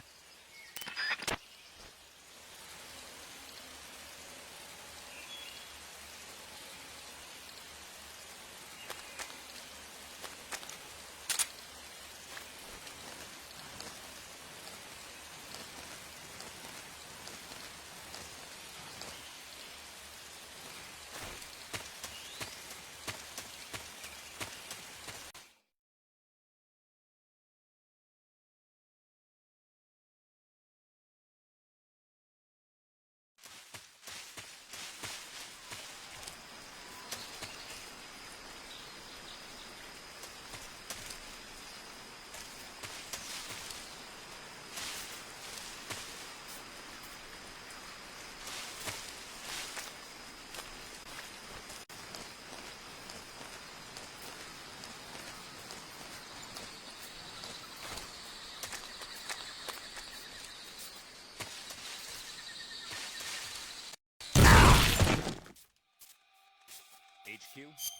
HQ?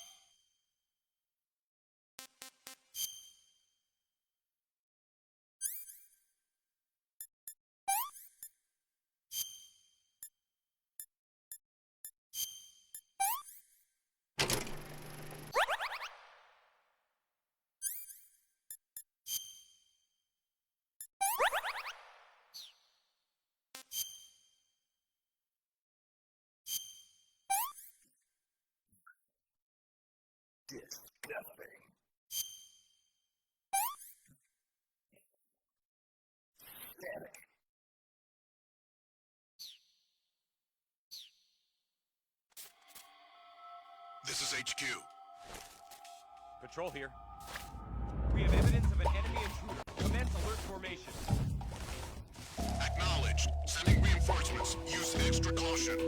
This is HQ. Patrol here. We have evidence of an enemy intruder. Commence alert formation. Acknowledged. Sending reinforcements. Use extra caution.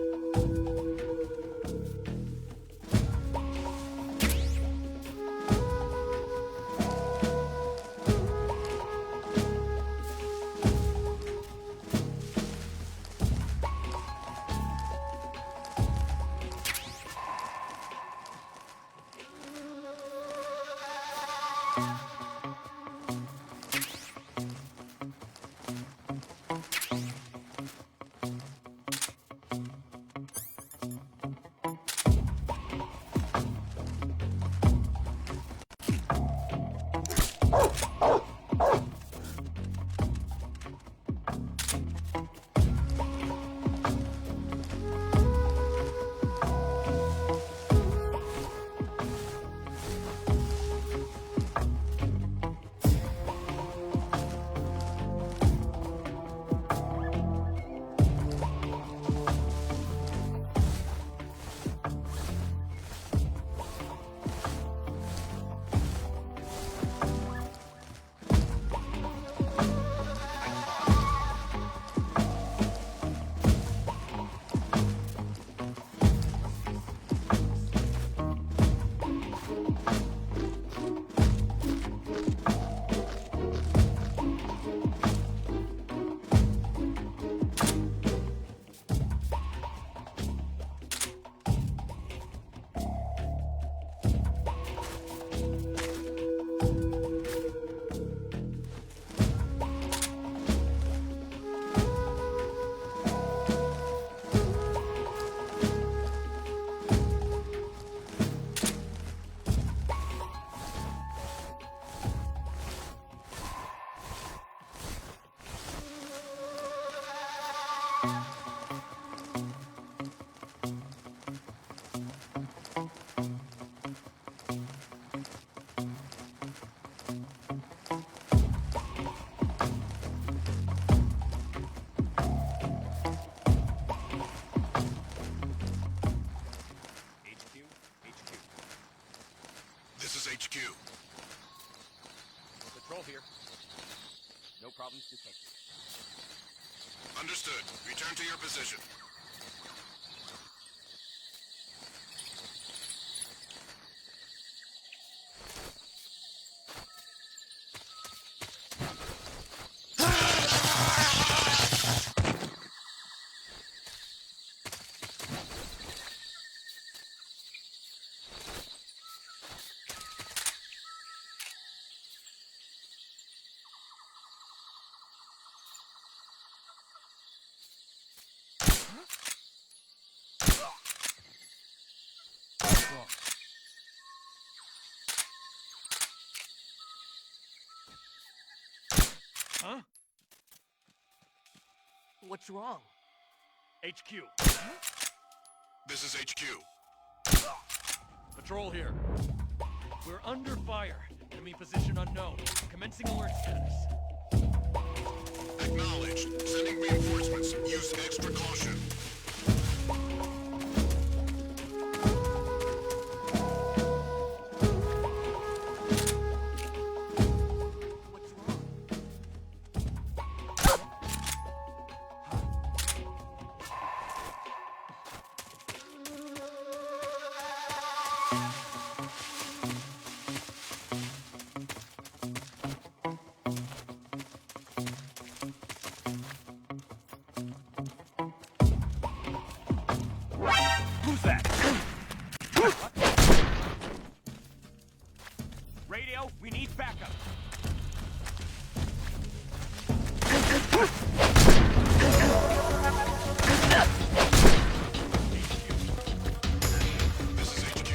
HQ. Patrol here. No problems detected. Understood. Return to your position. What's wrong? HQ. This is HQ. Patrol here. We're under fire. Enemy position unknown. Commencing alert status. Acknowledged. Sending reinforcements. Use extra caution. Who's that? Radio, we need backup. This is HQ.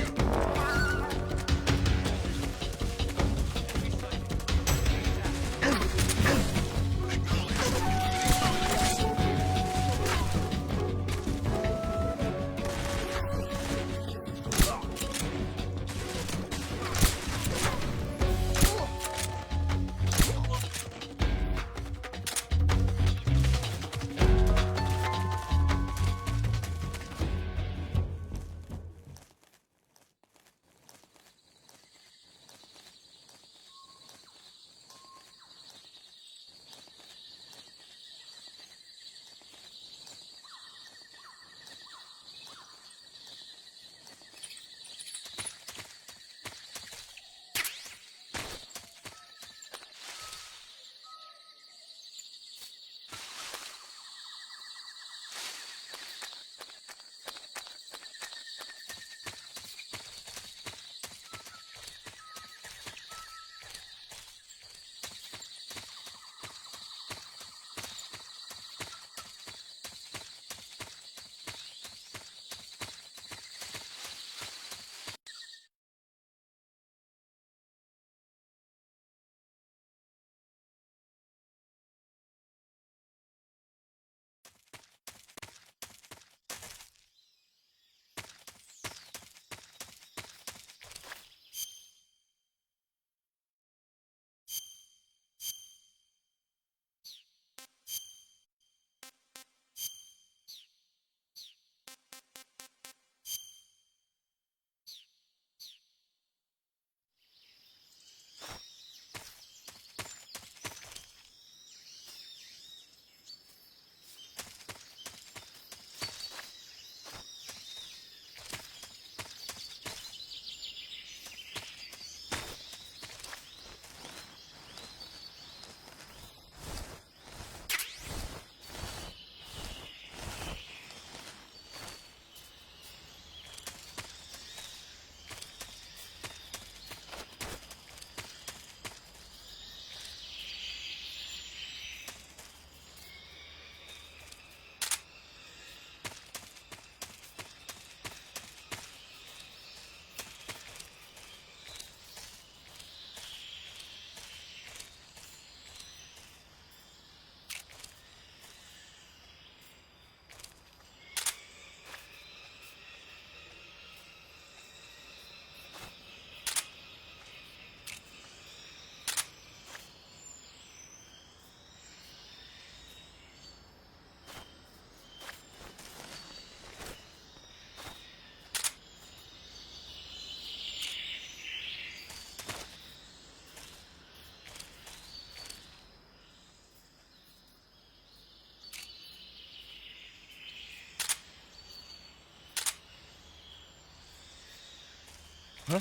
Huh?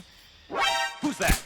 Who's that?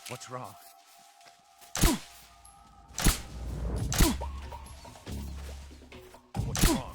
What's wrong? What's wrong?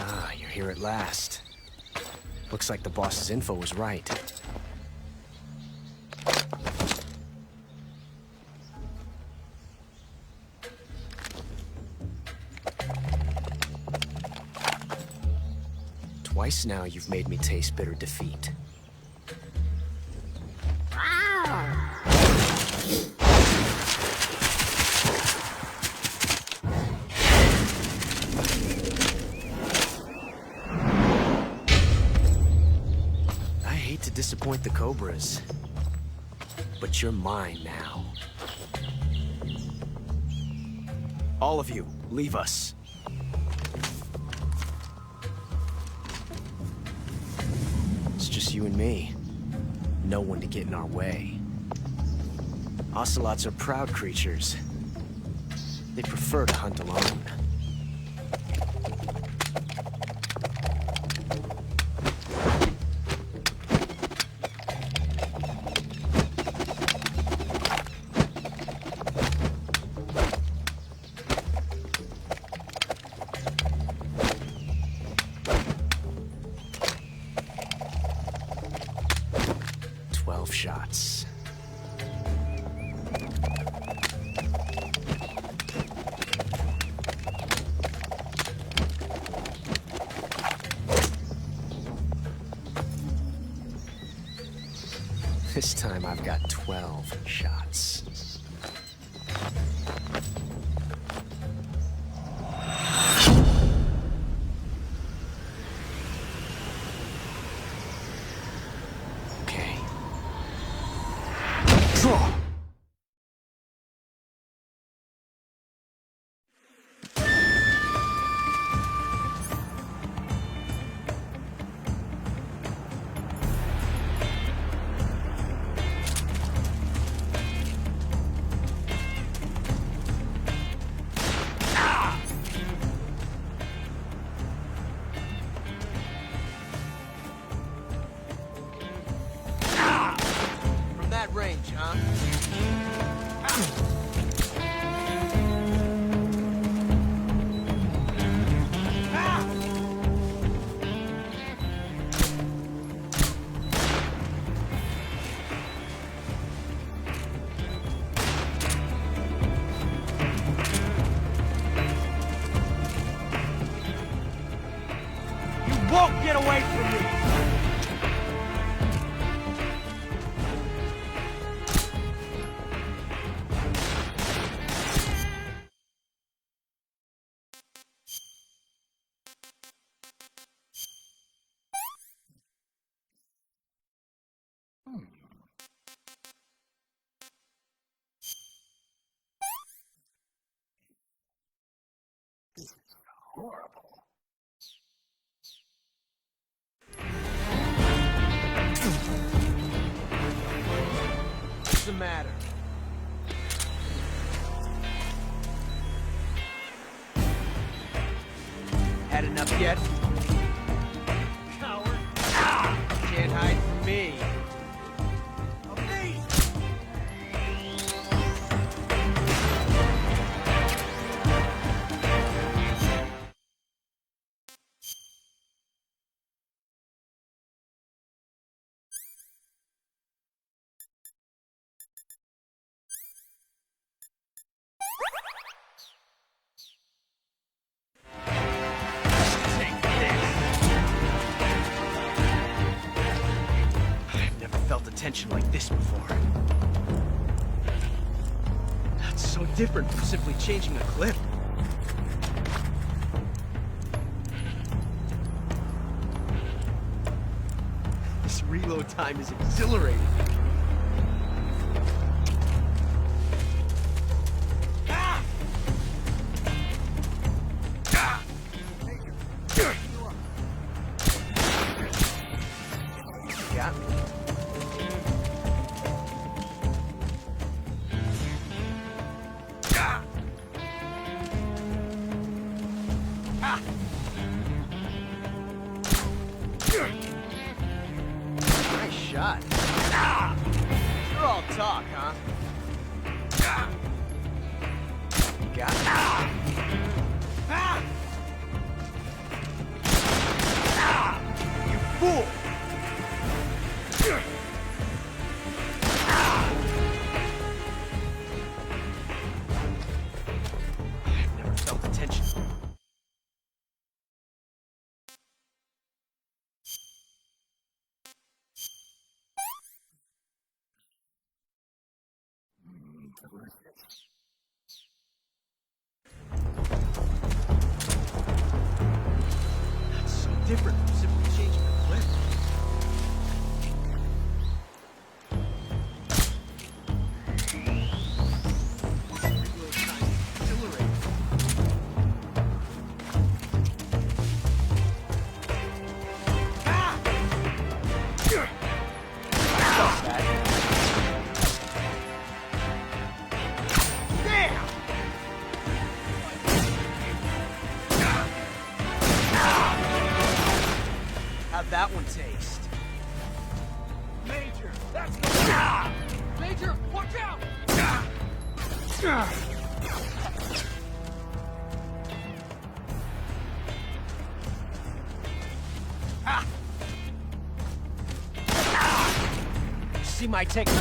Ah, you're here at last. Looks like the boss's info was right. Twice now you've made me taste bitter defeat. I hate to disappoint the Cobras, but you're mine now. All of you, leave us. It's just you and me. No one to get in our way. Ocelots are proud creatures. They prefer to hunt alone. Shots. This time I've got 12 shots. Range, huh? You won't get away from me! Horrible. What's the matter? Had enough yet? Coward! Can't hide from me. tension like this before. That's so different from simply changing a clip. This reload time is exhilarating. Got me. Nice shot. You're all talk, huh? Got me. You fool! I've never felt the tension. That's so different from simply changing the clip. Reload time is exhilarating. Stop that. Damn! How'd that one taste? Major, that's the... Major, watch out! See my technique?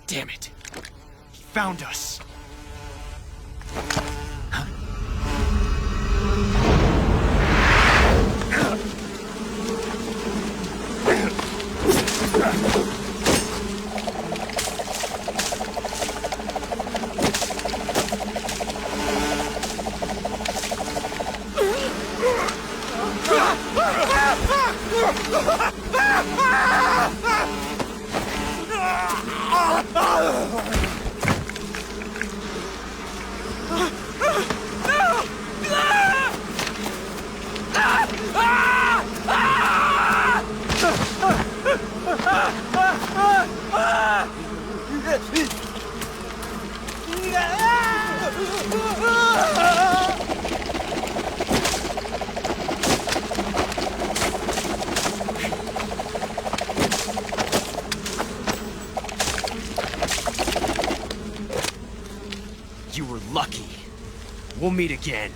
Damn it. He found us. You were lucky. We'll meet again.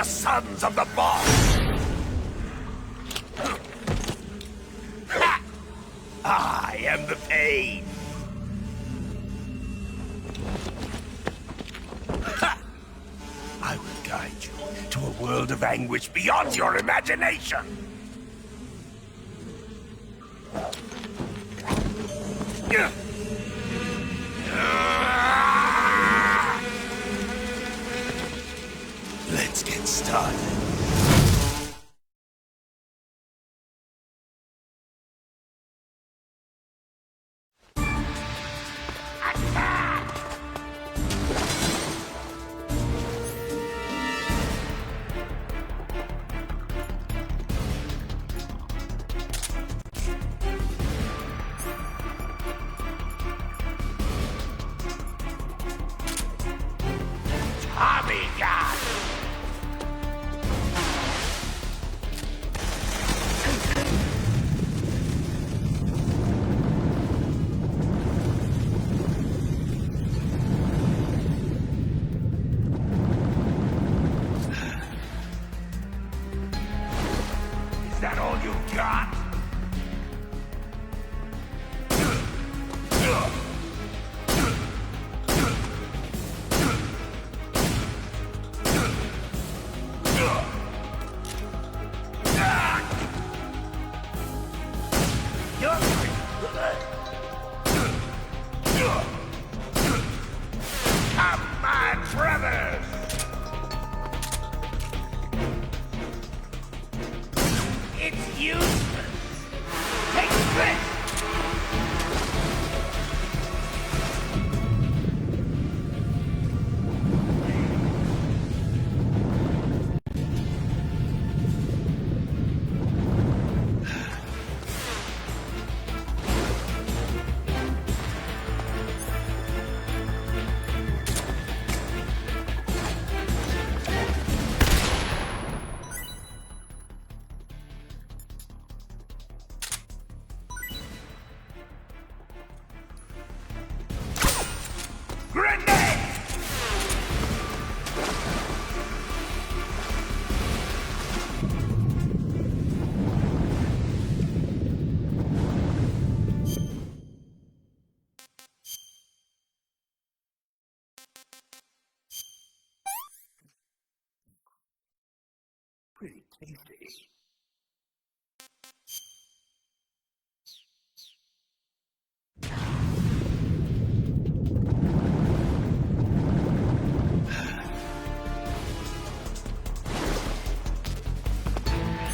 sons of the boss! Ha! I am the pain! Ha! I will guide you to a world of anguish beyond your imagination! Let's get started. Tommy God! Is that all you've got? Come on, brothers! It's useless! Take this! Grenade! Pretty tasty.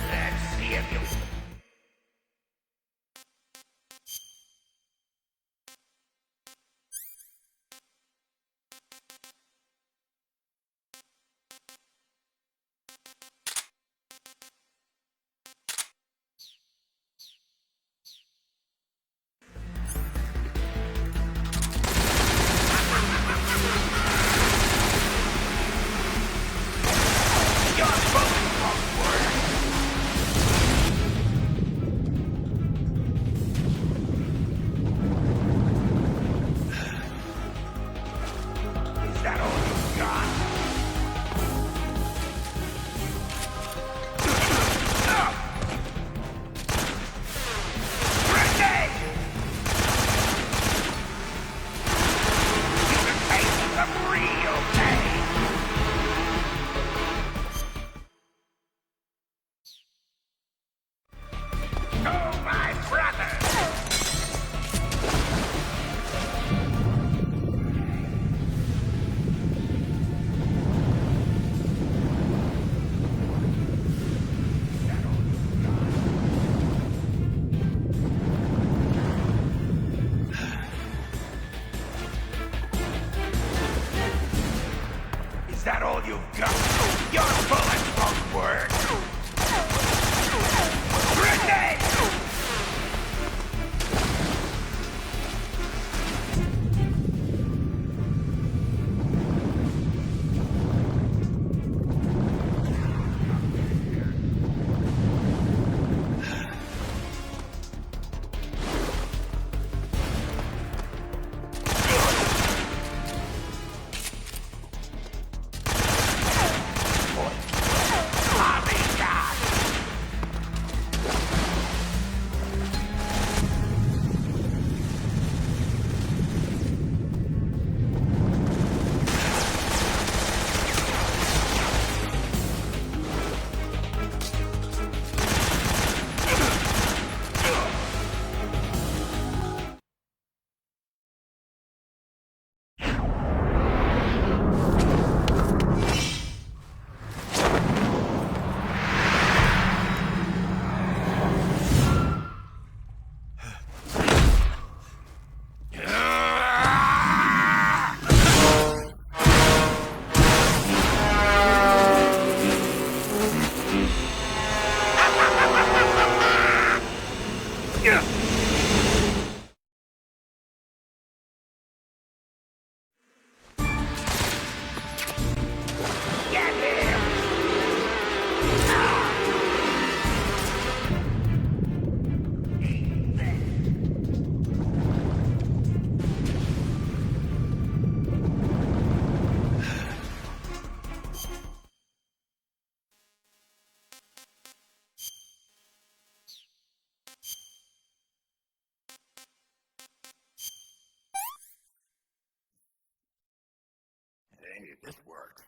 Let's see if you... You're both Hey, this worked.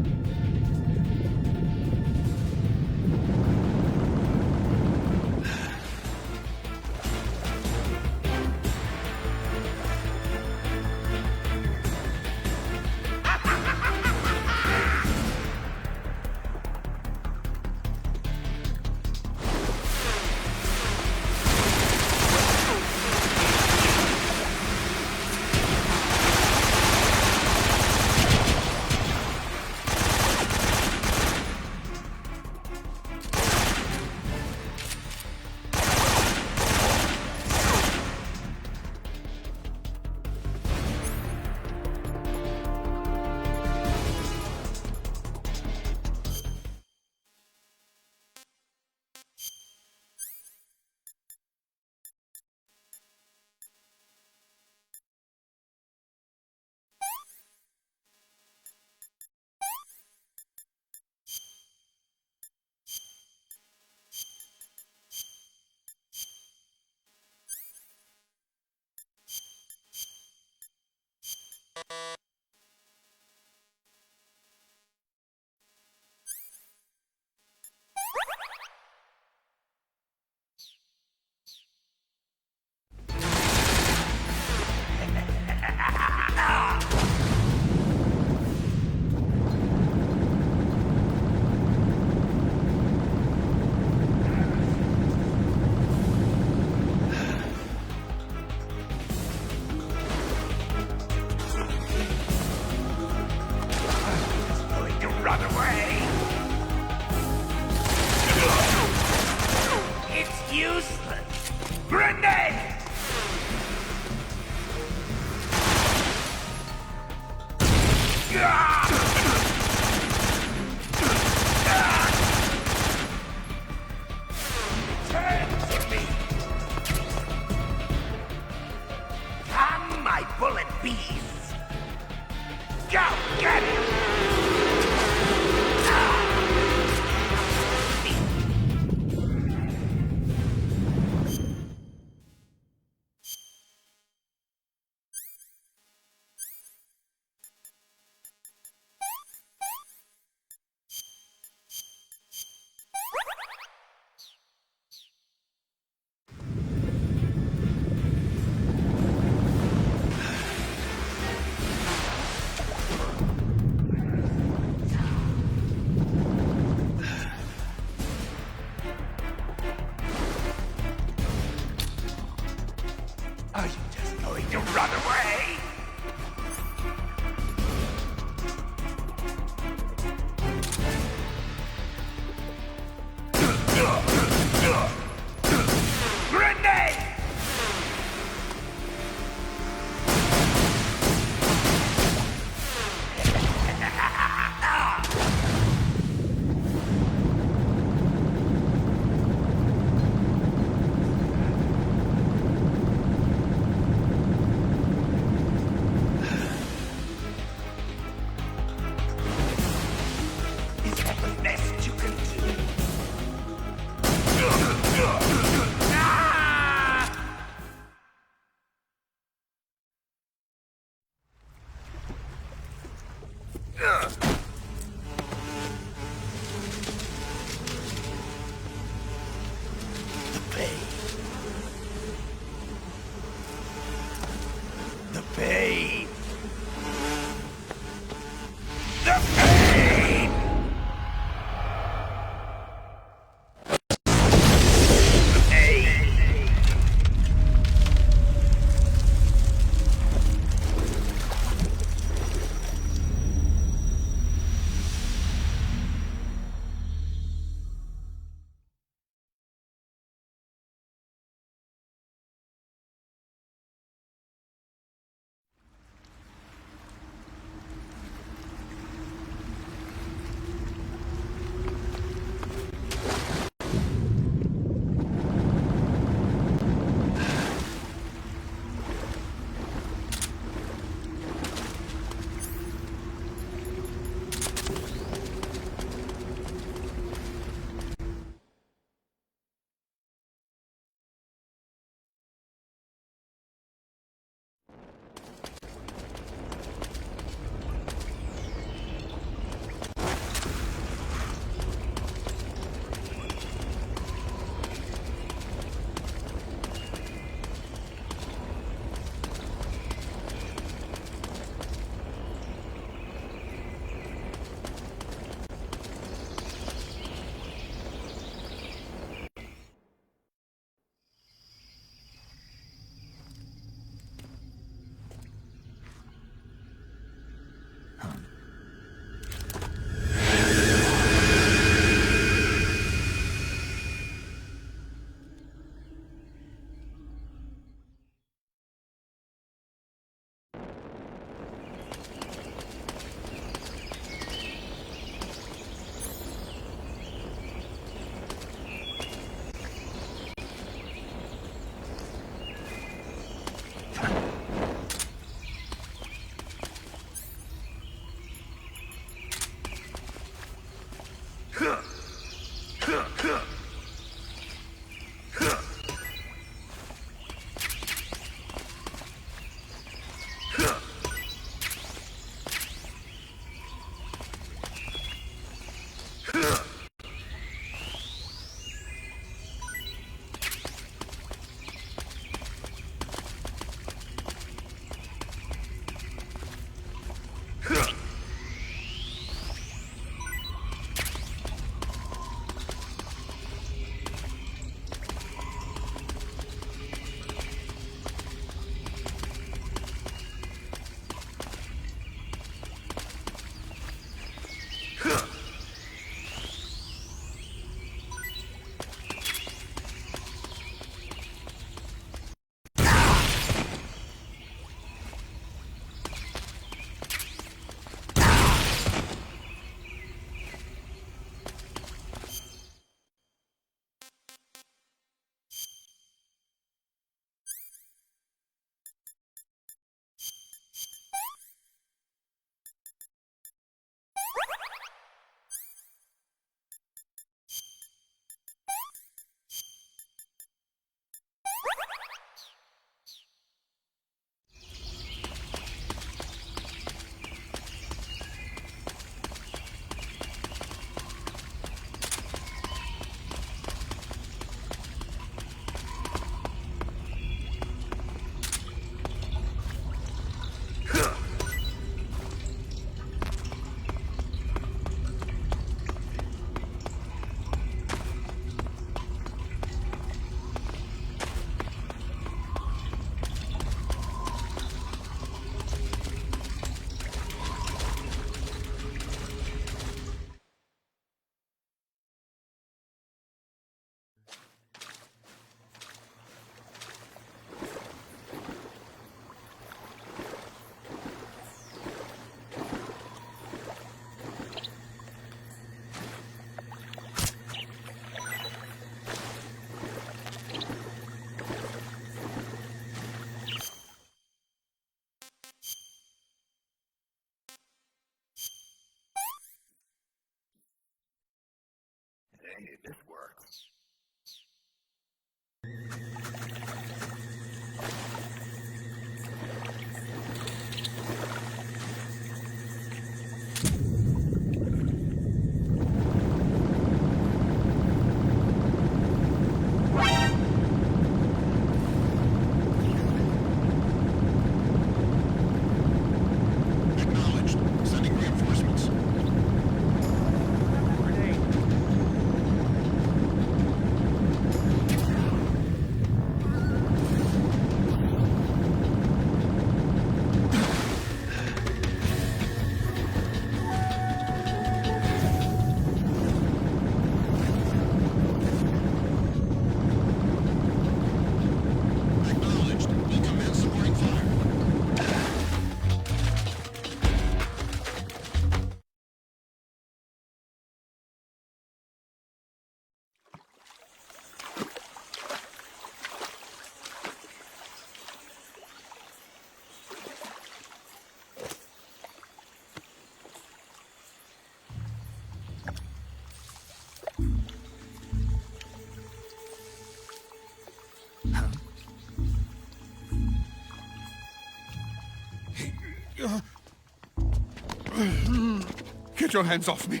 Get your hands off me.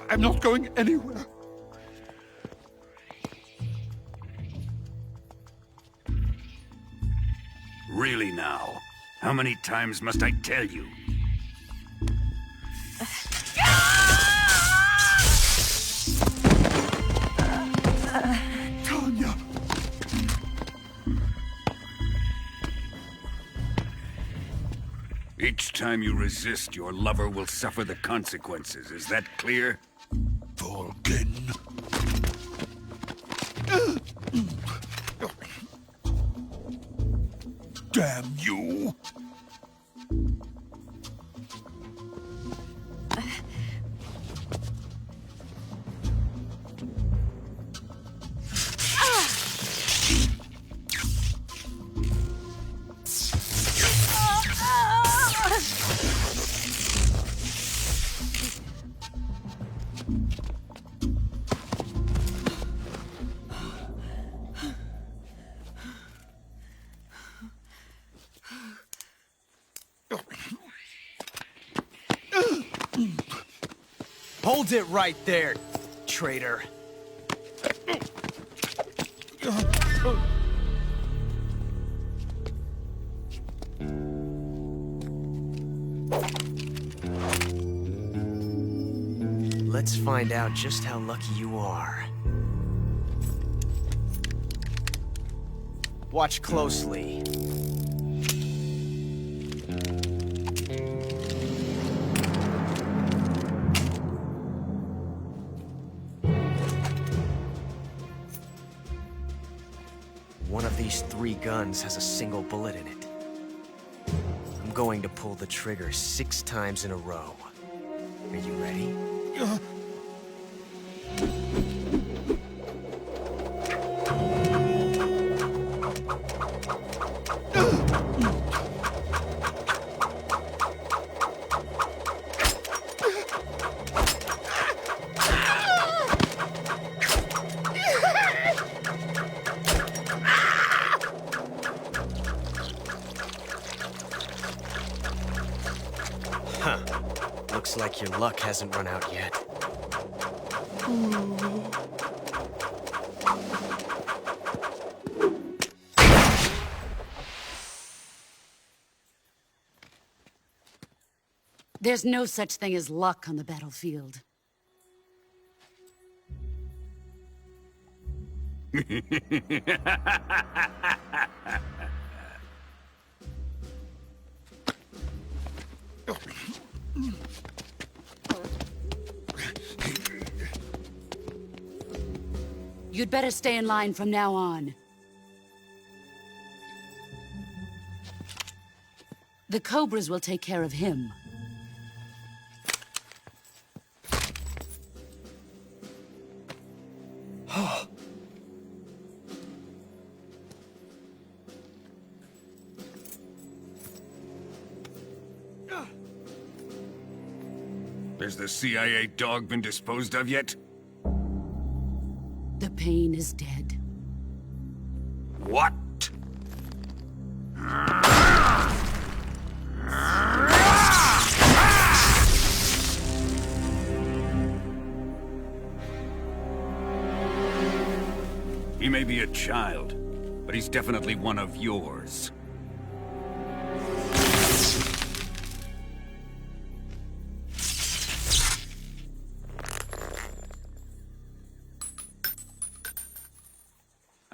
I'm not going anywhere. Really now? How many times must I tell you? Tanya! Each time you resist, your lover will suffer the consequences. Is that clear? Volgin. Damn you! Hold it right there, traitor. Let's find out just how lucky you are. Watch closely. One of these 3 guns has a single bullet in it. I'm going to pull the trigger 6 times in a row. Are you ready? Huh. Looks like your luck hasn't run out yet. There's no such thing as luck on the battlefield. You'd better stay in line from now on. The Cobras will take care of him. Has the CIA dog been disposed of yet? The pain is dead. What? He may be a child, but he's definitely one of yours.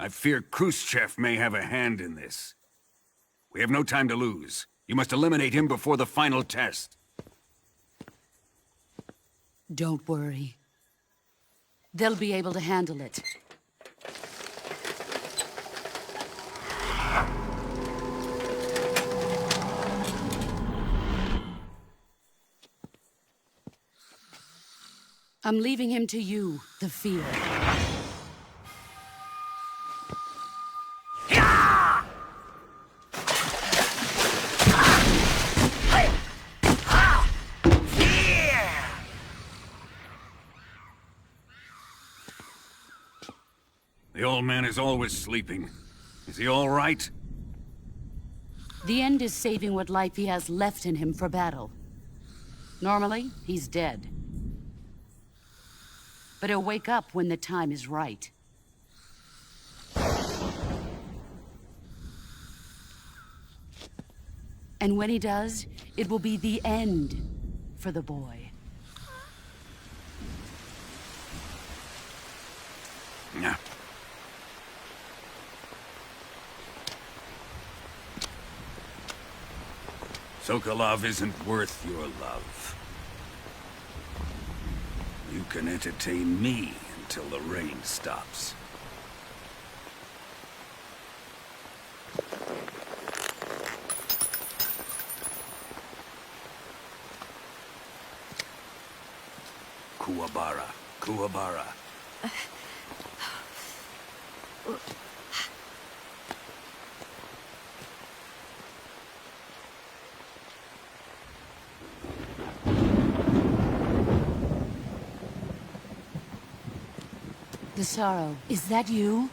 I fear Khrushchev may have a hand in this. We have no time to lose. You must eliminate him before the final test. Don't worry. They'll be able to handle it. I'm leaving him to you, the field. The old man is always sleeping. Is he all right? The end is saving what life he has left in him for battle. Normally, he's dead. But he'll wake up when the time is right. And when he does, it will be the end for the boy. Yeah. Sokolov isn't worth your love. You can entertain me until the rain stops. Kuwabara. Kuwabara. Desaro, is that you?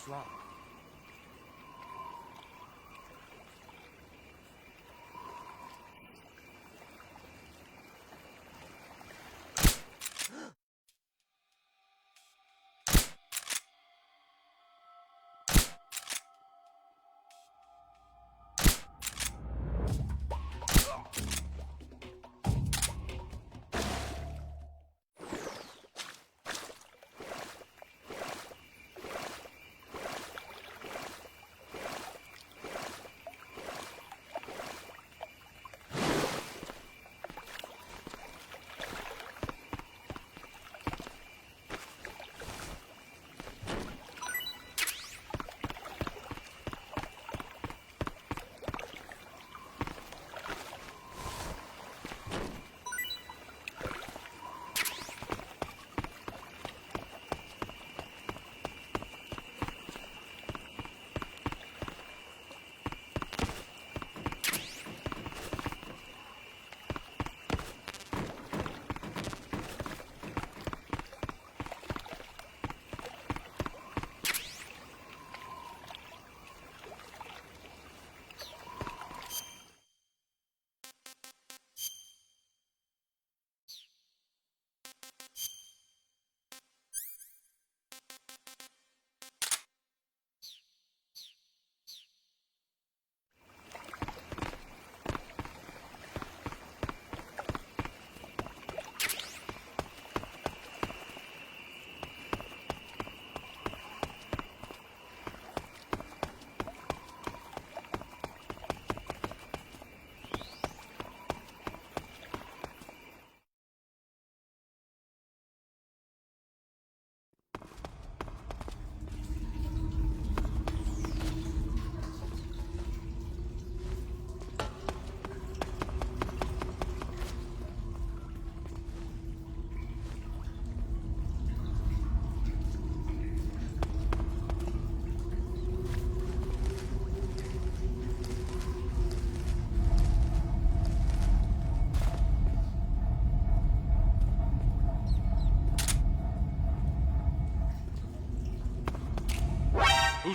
What's wrong?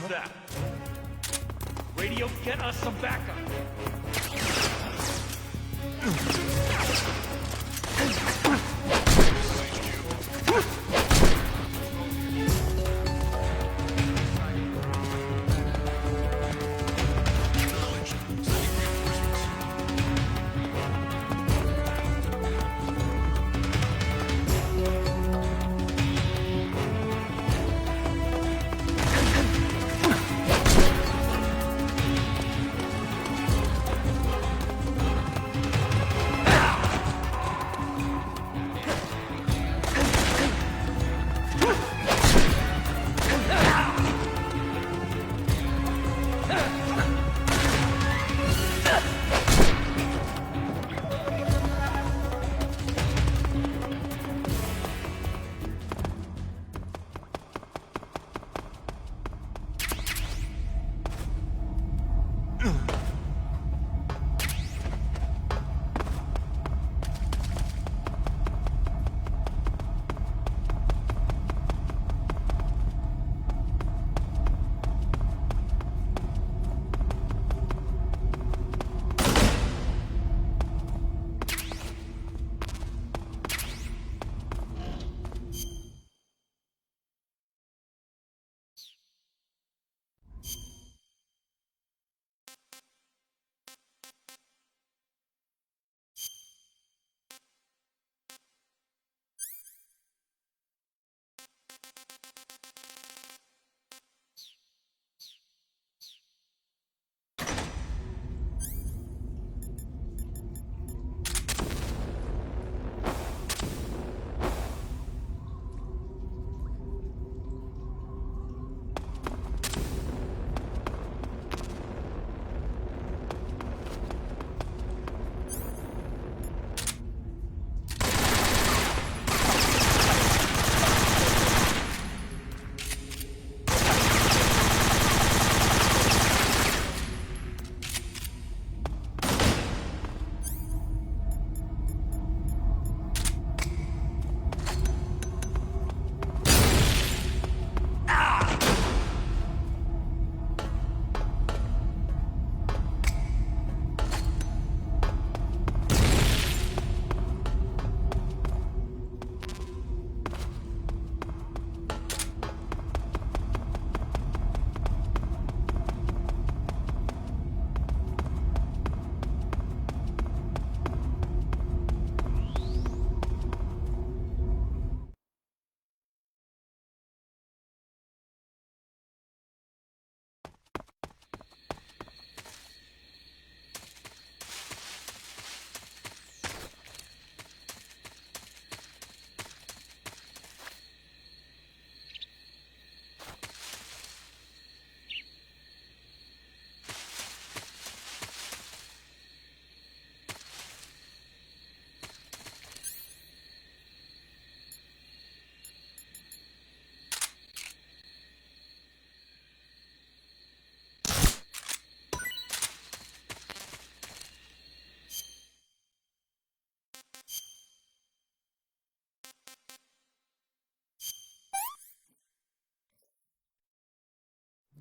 that? Radio, get us some backup!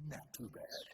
Not too bad.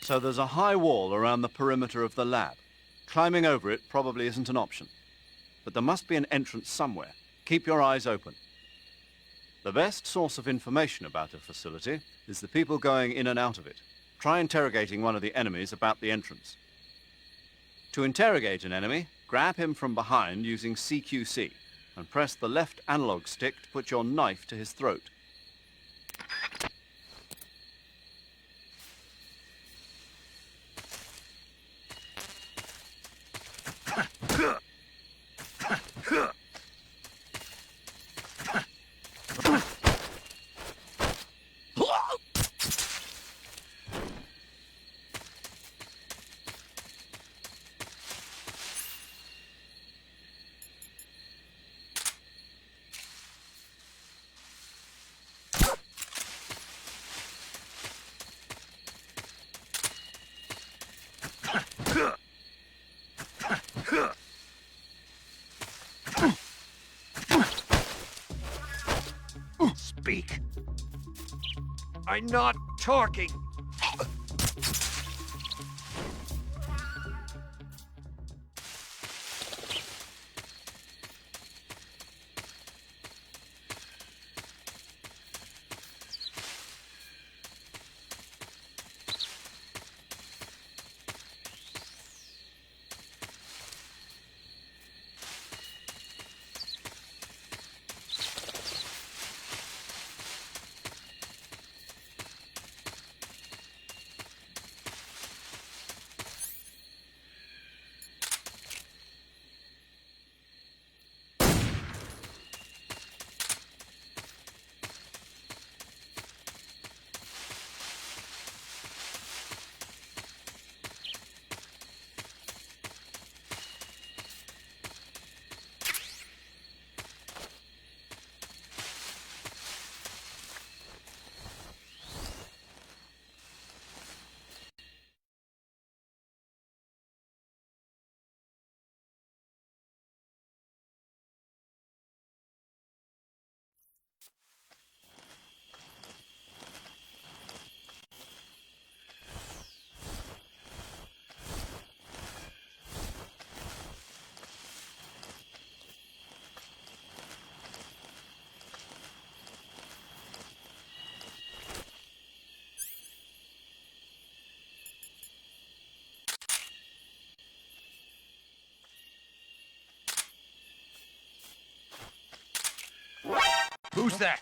So there's a high wall around the perimeter of the lab. Climbing over it probably isn't an option. But there must be an entrance somewhere. Keep your eyes open. The best source of information about a facility is the people going in and out of it. Try interrogating one of the enemies about the entrance. To interrogate an enemy, grab him from behind using CQC and press the left analog stick to put your knife to his throat. Speak. I'm not talking. Who's that?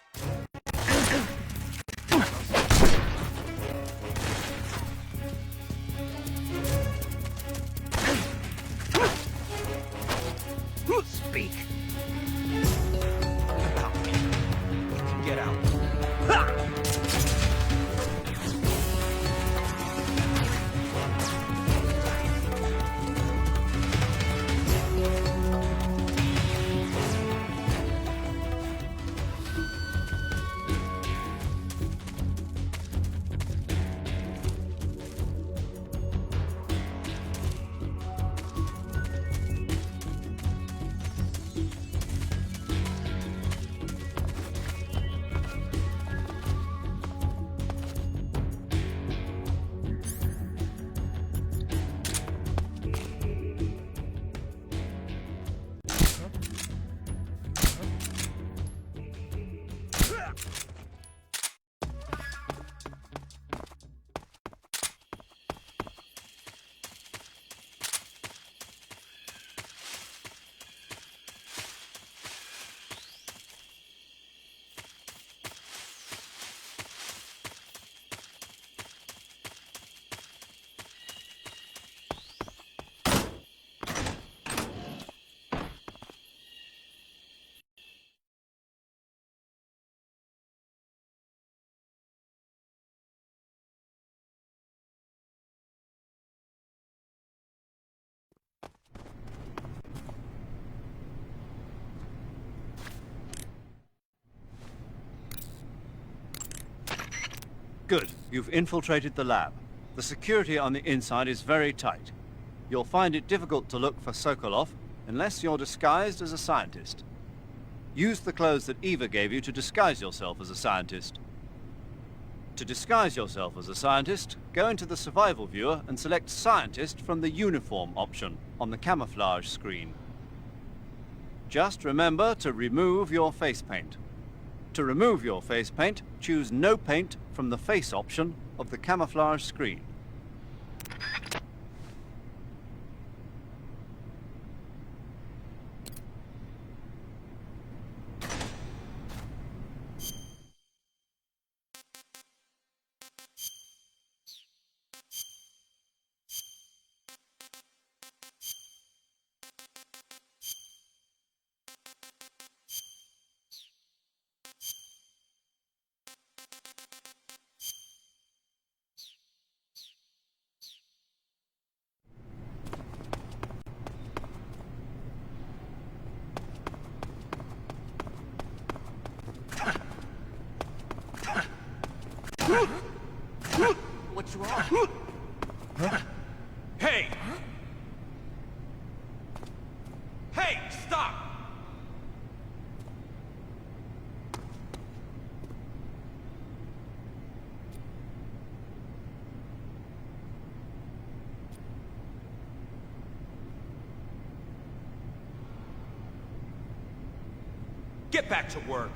Speak. Get out. Good. You've infiltrated the lab. The security on the inside is very tight. You'll find it difficult to look for Sokolov unless you're disguised as a scientist. Use the clothes that Eva gave you to disguise yourself as a scientist. To disguise yourself as a scientist, go into the survival viewer and select Scientist from the uniform option on the camouflage screen. Just remember to remove your face paint. To remove your face paint, choose No Paint from the Face option of the camouflage screen. What's wrong? Hey! Hey, stop! Get back to work.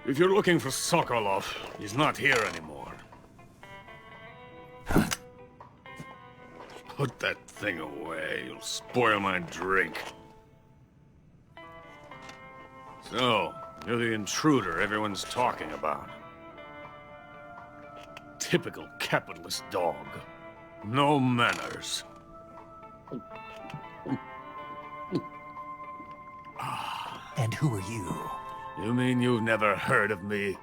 If you're looking for Sokolov, he's not here anymore. Put that thing away. You'll spoil my drink. So, you're the intruder everyone's talking about. Typical capitalist dog. No manners. And who are you? You mean you've never heard of me?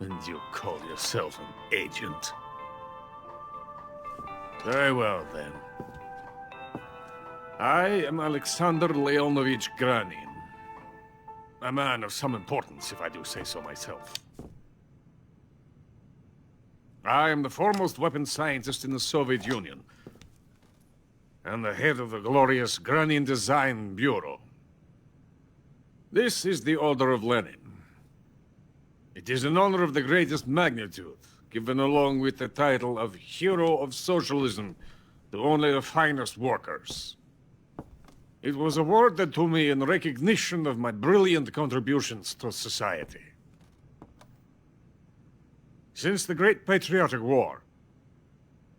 And you call yourself an agent? Very well, then. I am Alexander Leonovich Granin. A man of some importance, if I do say so myself. I am the foremost weapons scientist in the Soviet Union, and the head of the glorious Granin Design Bureau. This is the Order of Lenin. It is an honor of the greatest magnitude, given along with the title of Hero of Socialism to only the finest workers. It was awarded to me in recognition of my brilliant contributions to society. Since the Great Patriotic War,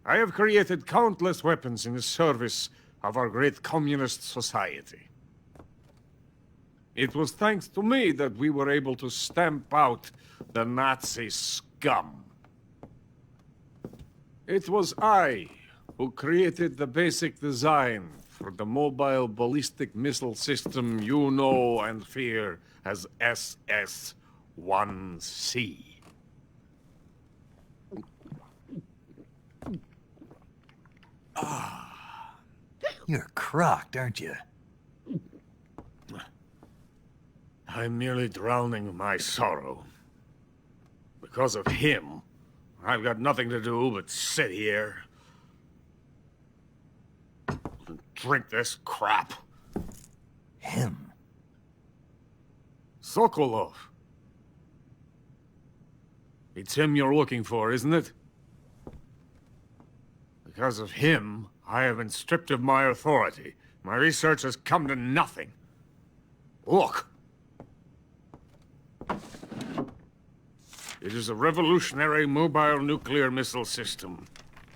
I have created countless weapons in the service of our great communist society. It was thanks to me that we were able to stamp out the Nazi scum. It was I who created the basic design for the mobile ballistic missile system you know and fear as SS-1. 1C. You're crocked, aren't you? I'm merely drowning my sorrow. Because of him, I've got nothing to do but sit here and drink this crap. Him? Sokolov. It's him you're looking for, isn't it? Because of him, I have been stripped of my authority. My research has come to nothing. Look. It is a revolutionary mobile nuclear missile system.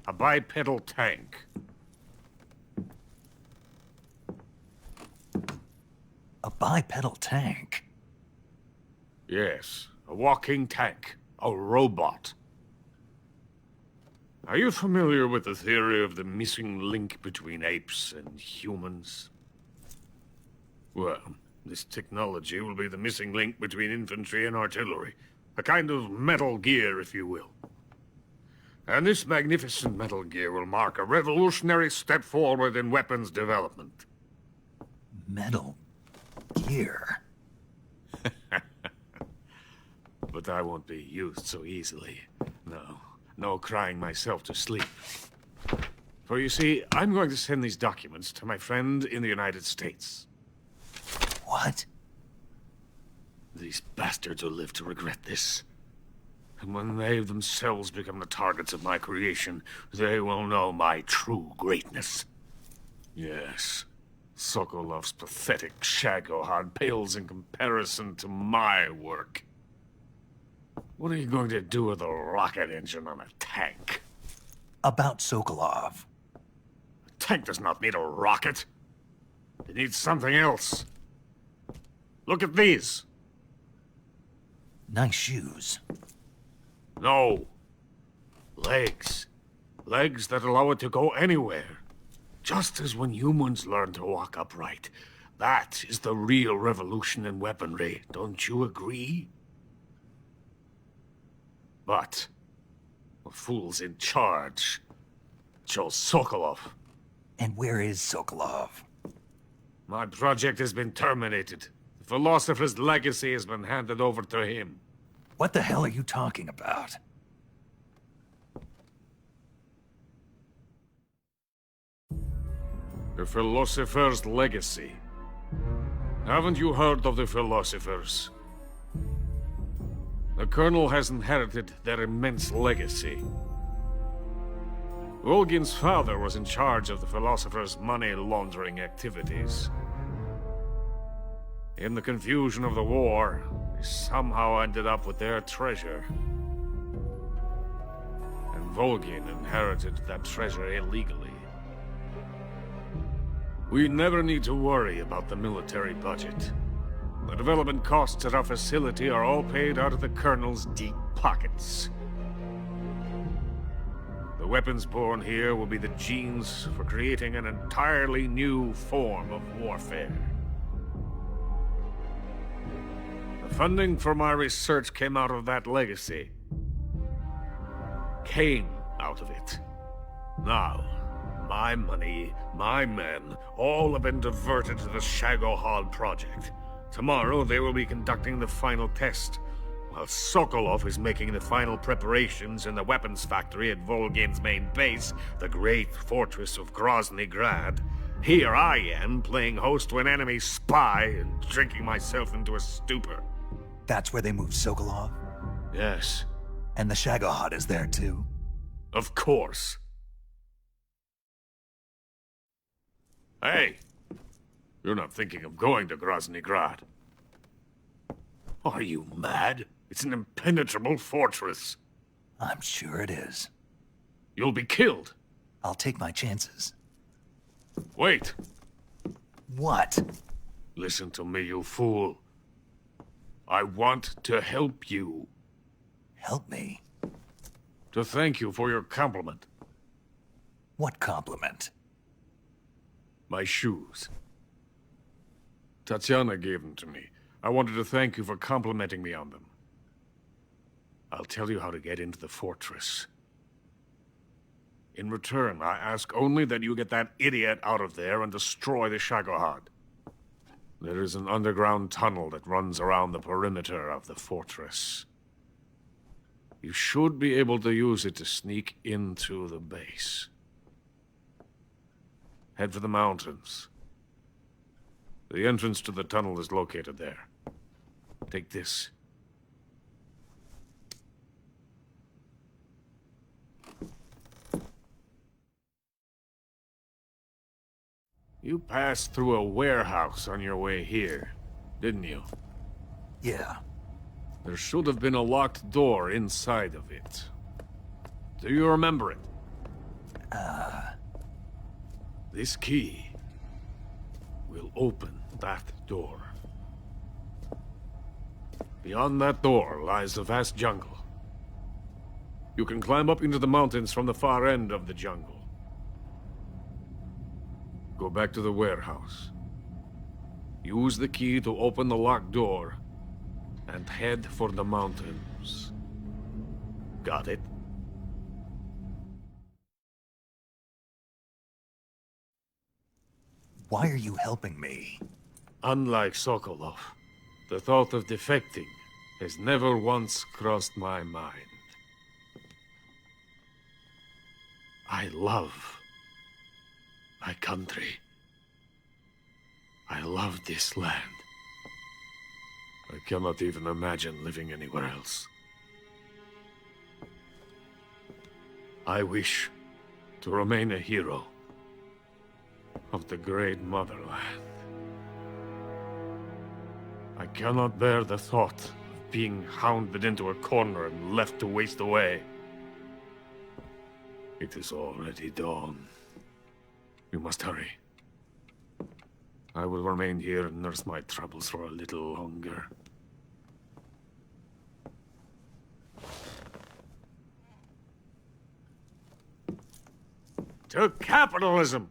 A bipedal tank. A bipedal tank? Yes, a walking tank. A robot. Are you familiar with the theory of the missing link between apes and humans? Well, this technology will be the missing link between infantry and artillery. A kind of Metal Gear, if you will. And this magnificent Metal Gear will mark a revolutionary step forward in weapons development. Metal Gear? But I won't be used so easily. No crying myself to sleep. For you see, I'm going to send these documents to my friend in the United States. What? These bastards will live to regret this. And when they themselves become the targets of my creation, they will know my true greatness. Yes, Sokolov's pathetic Shagohod pales in comparison to my work. What are you going to do with a rocket engine on a tank? About Sokolov. A tank does not need a rocket. It needs something else. Look at these. Nice shoes. No. Legs. Legs that allow it to go anywhere. Just as when humans learn to walk upright. That is the real revolution in weaponry. Don't you agree? But the fool's in charge. Joe Sokolov. And where is Sokolov? My project has been terminated. The philosopher's legacy has been handed over to him. What the hell are you talking about? The philosopher's legacy. Haven't you heard of the philosophers? The Colonel has inherited their immense legacy. Volgin's father was in charge of the philosophers' money laundering activities. In the confusion of the war, they somehow ended up with their treasure. And Volgin inherited that treasure illegally. We never need to worry about the military budget. The development costs at our facility are all paid out of the Colonel's deep pockets. The weapons born here will be the genes for creating an entirely new form of warfare. The funding for my research came out of that legacy. Came out of it. Now, my money, my men, all have been diverted to the Shagohod project. Tomorrow, they will be conducting the final test, while Sokolov is making the final preparations in the weapons factory at Volgin's main base, the great fortress of Grozny Grad. Here I am, playing host to an enemy spy and drinking myself into a stupor. That's where they moved Sokolov? Yes. And the Shagohod is there, too? Of course. Hey! You're not thinking of going to Grozny Grad. Are you mad? It's an impenetrable fortress. I'm sure it is. You'll be killed. I'll take my chances. Wait. What? Listen to me, you fool. I want to help you. Help me? To thank you for your compliment. What compliment? My shoes. Tatiana gave them to me. I wanted to thank you for complimenting me on them. I'll tell you how to get into the fortress. In return, I ask only that you get that idiot out of there and destroy the Shagohod. There is an underground tunnel that runs around the perimeter of the fortress. You should be able to use it to sneak into the base. Head for the mountains. The entrance to the tunnel is located there. Take this. You passed through a warehouse on your way here, didn't you? Yeah. There should have been a locked door inside of it. Do you remember it? This key will open that door. Beyond that door lies a vast jungle. You can climb up into the mountains from the far end of the jungle. Go back to the warehouse. Use the key to open the locked door, and head for the mountains. Got it? Why are you helping me? Unlike Sokolov, the thought of defecting has never once crossed my mind. I love my country. I love this land. I cannot even imagine living anywhere else. I wish to remain a hero of the great motherland. I cannot bear the thought of being hounded into a corner and left to waste away. It is already dawn. You must hurry. I will remain here and nurse my troubles for a little longer. To capitalism!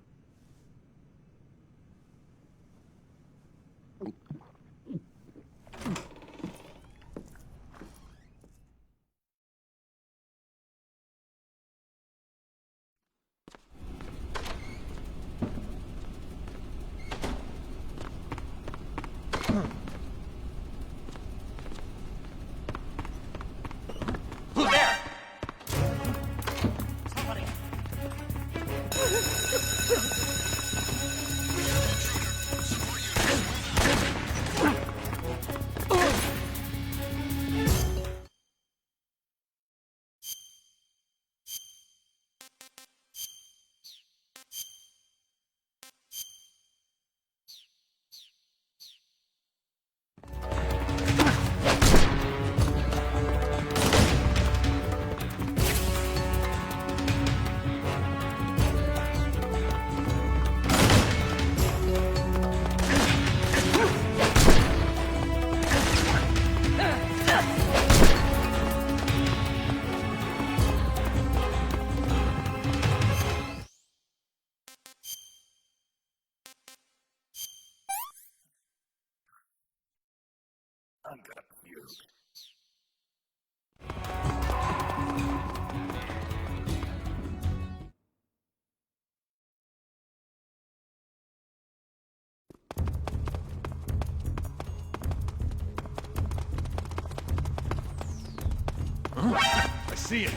I see it.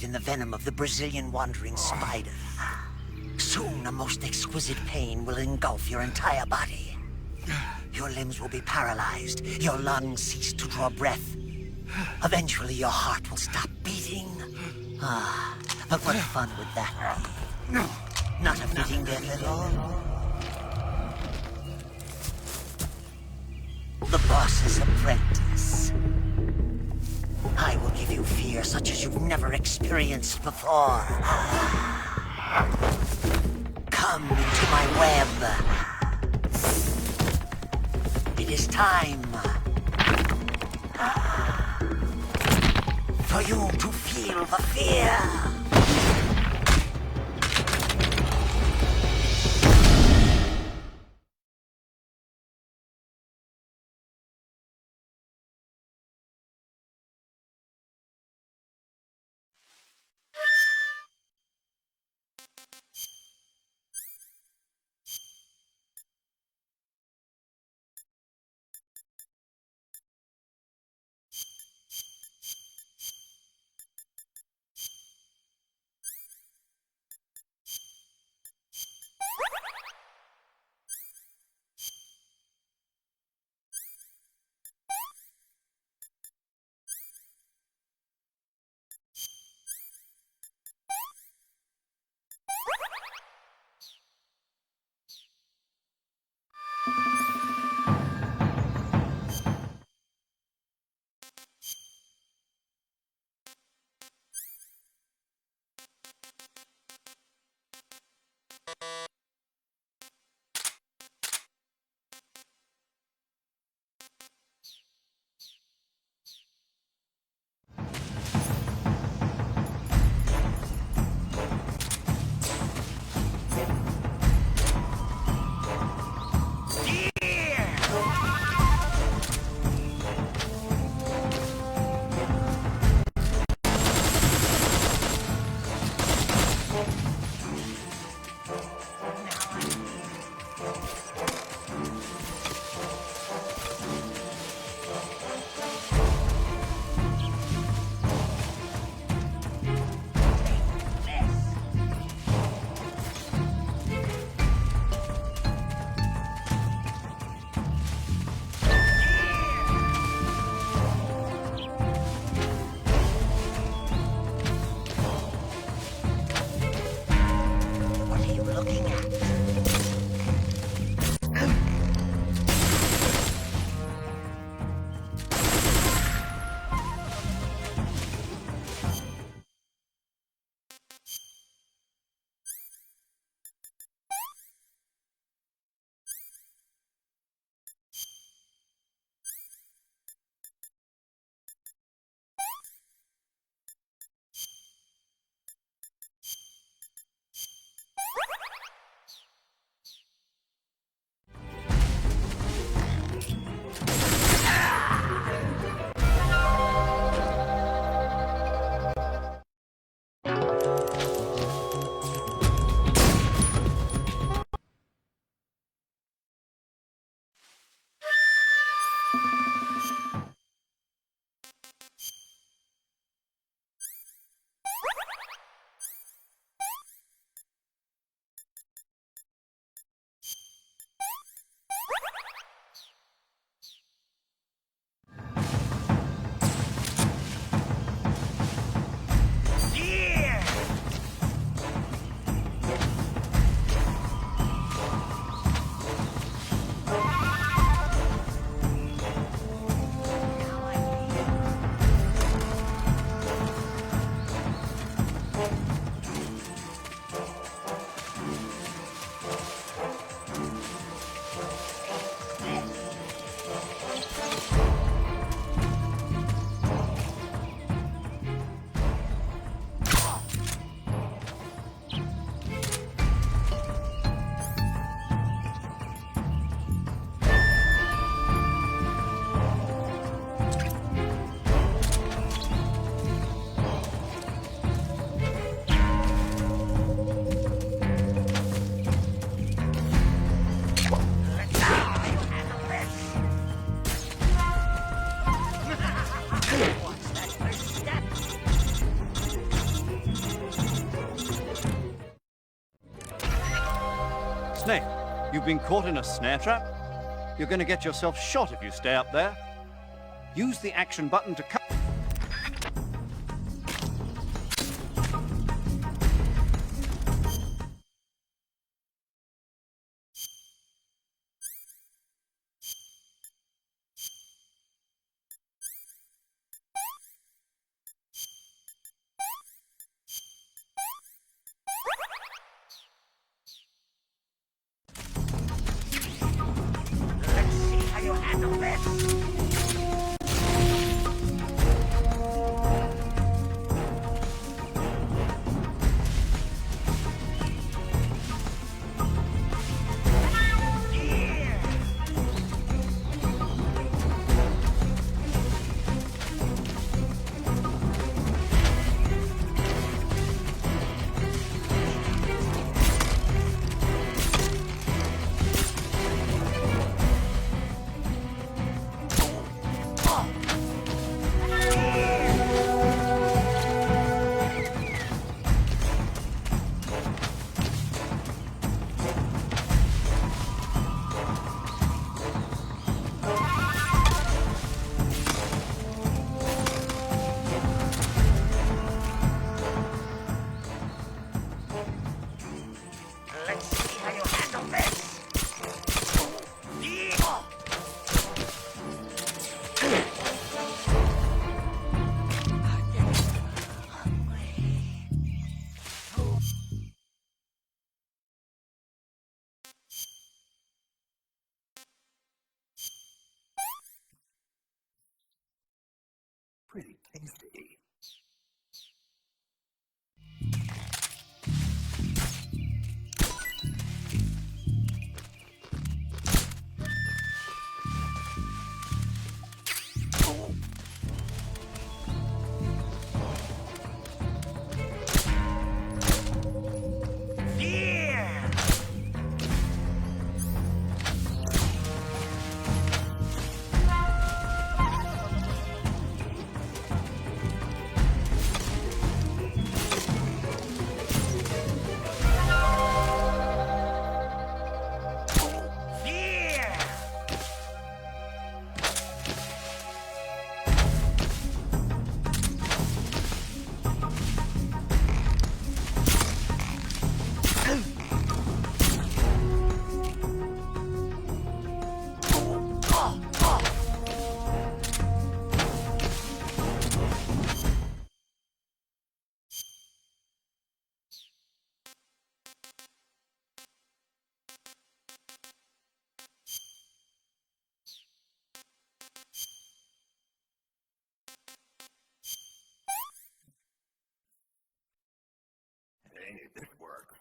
In the venom of the Brazilian wandering spider. Soon, a most exquisite pain will engulf your entire body. Your limbs will be paralyzed, your lungs cease to draw breath. Eventually, your heart will stop beating. But what fun would that be? Not a fitting death at all. The boss's apprentice. I will give you fear such as you've never experienced before. Come into my web. It is time for you to feel the fear. Snake, you've been caught in a snare trap? You're going to get yourself shot if you stay up there. Use the action button to cut. Let's see how you handle this. Pretty tasty. Hey, this works.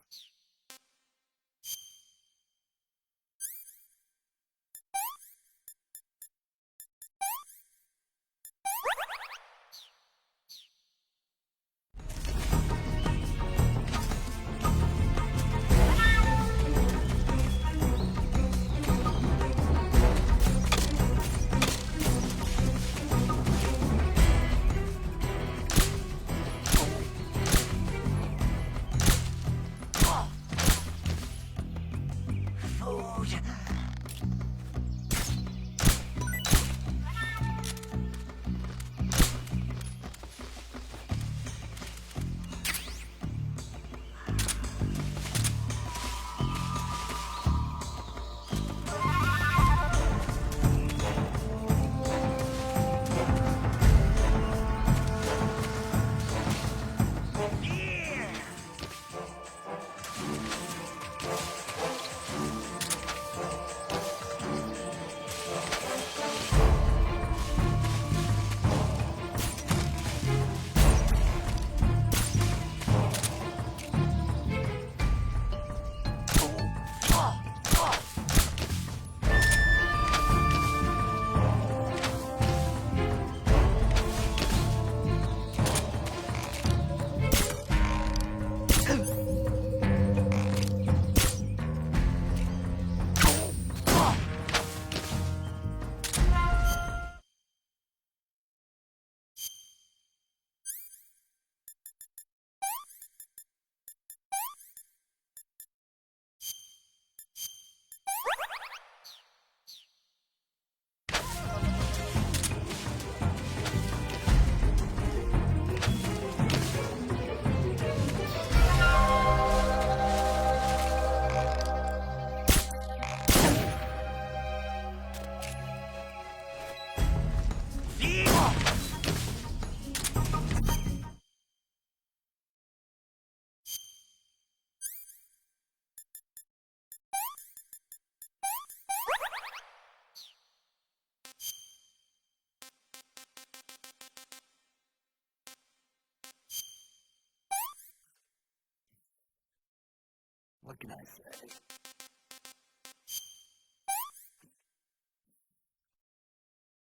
What can I say?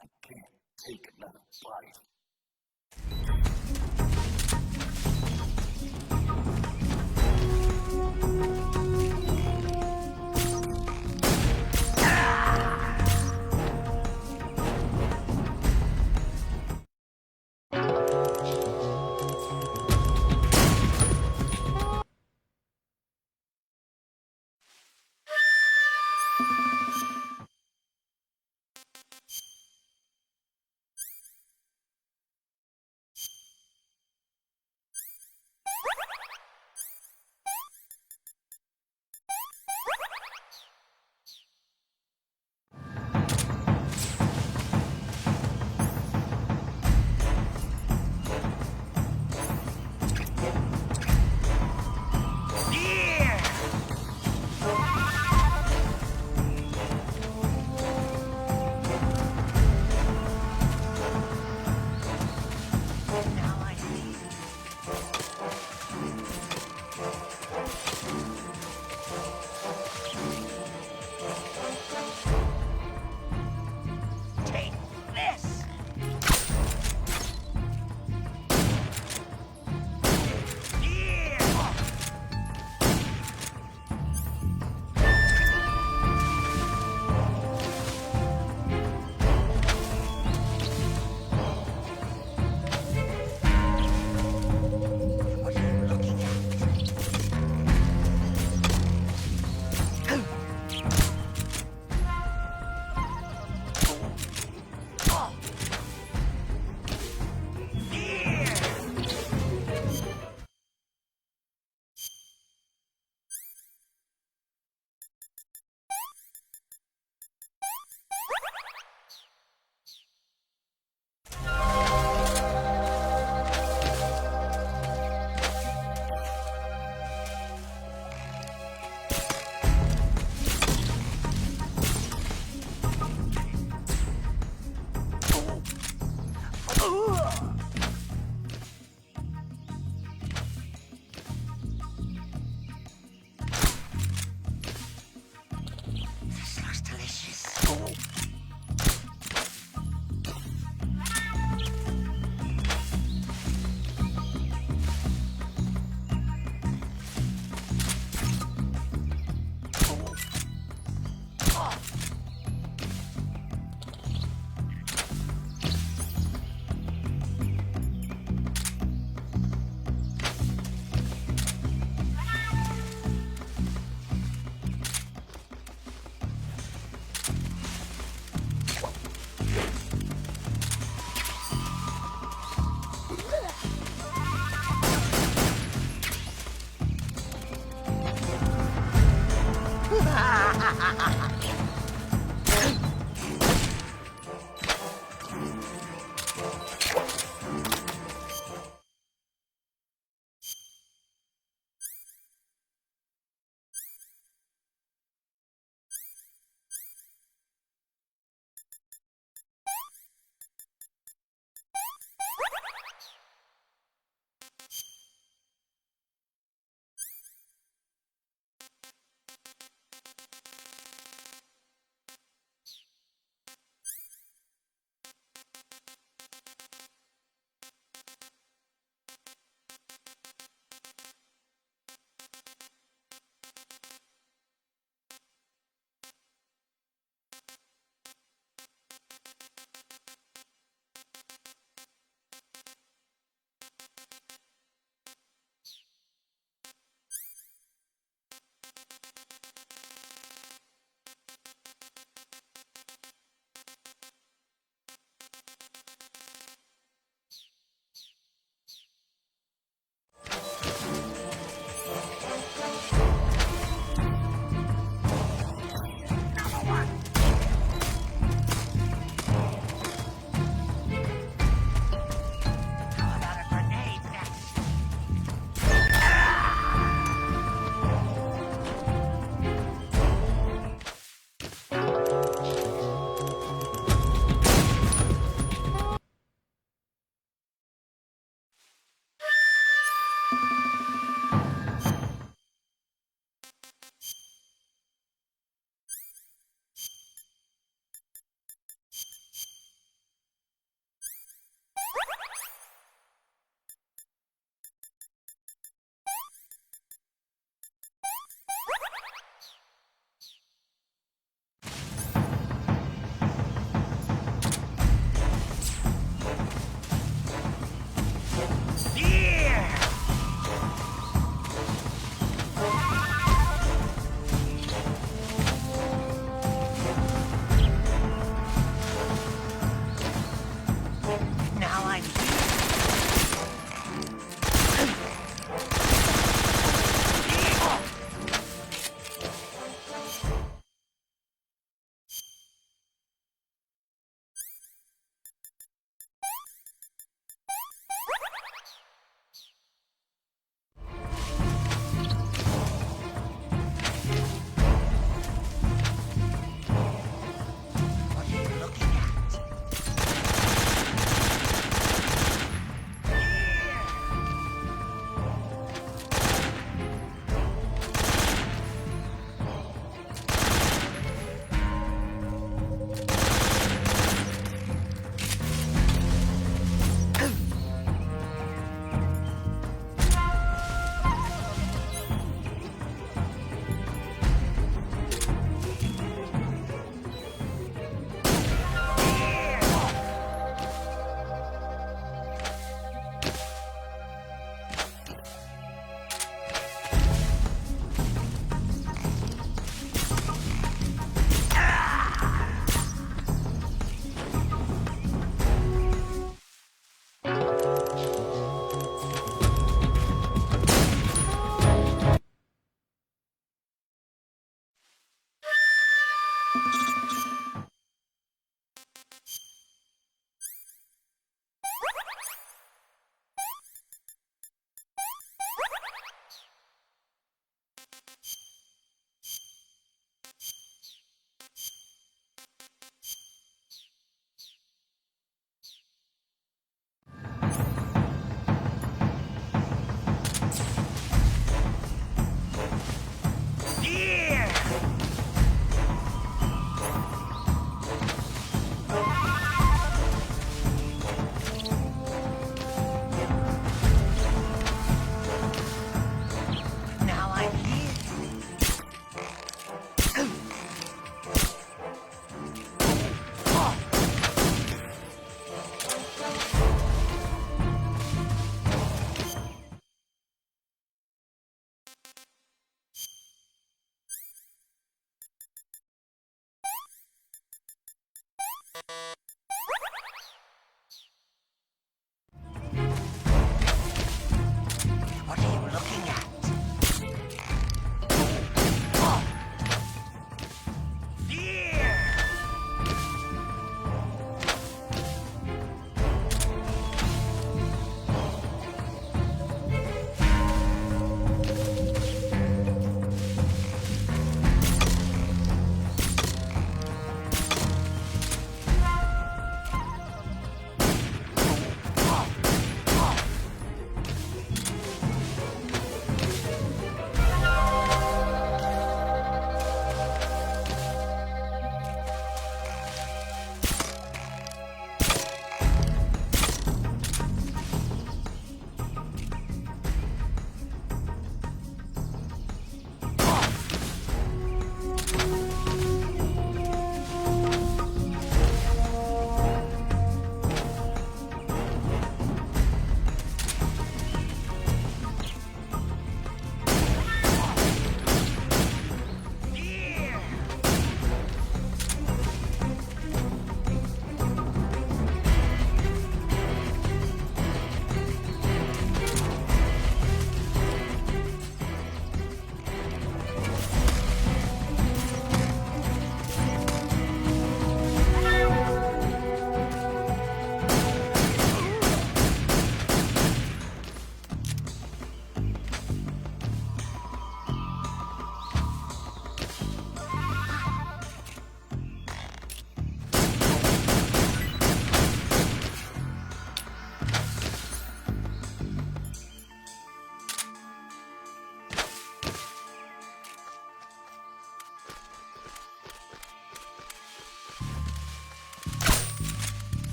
I can't take another bite. Now I'm here. What are you looking at?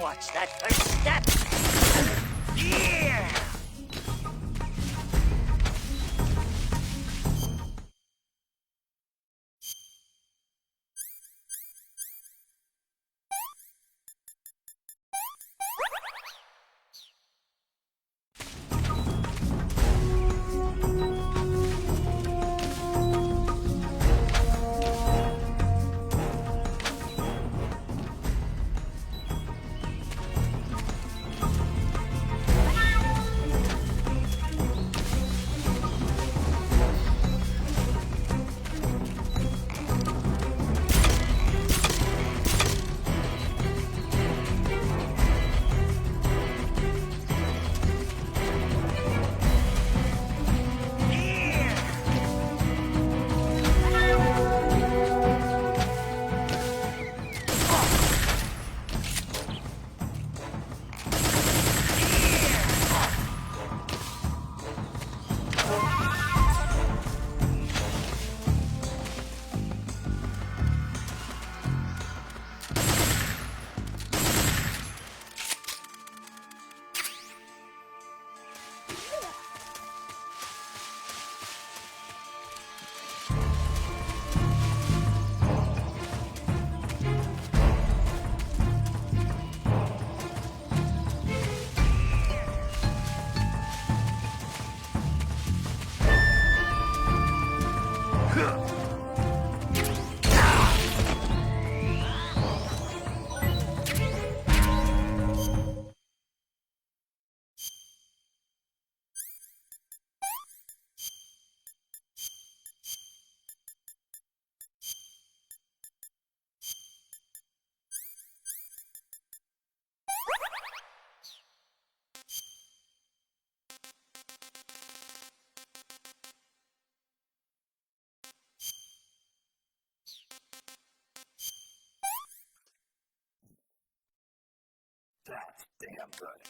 Watch that first step. Yeah! That's damn good.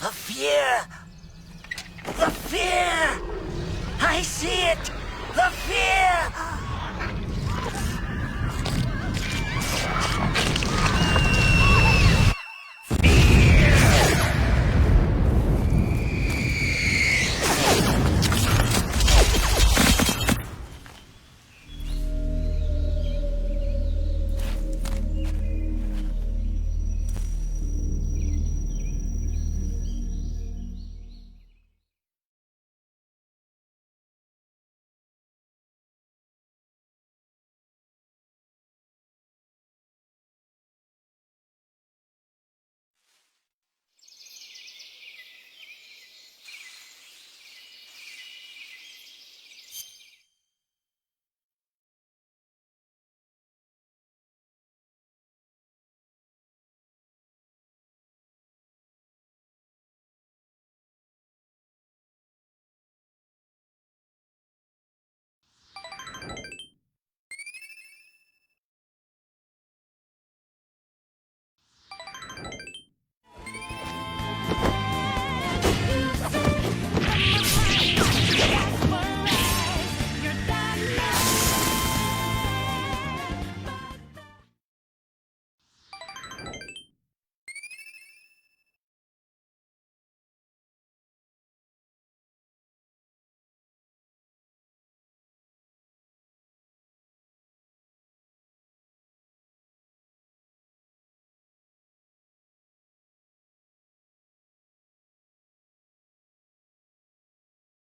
The fear! The fear! I see it! The fear!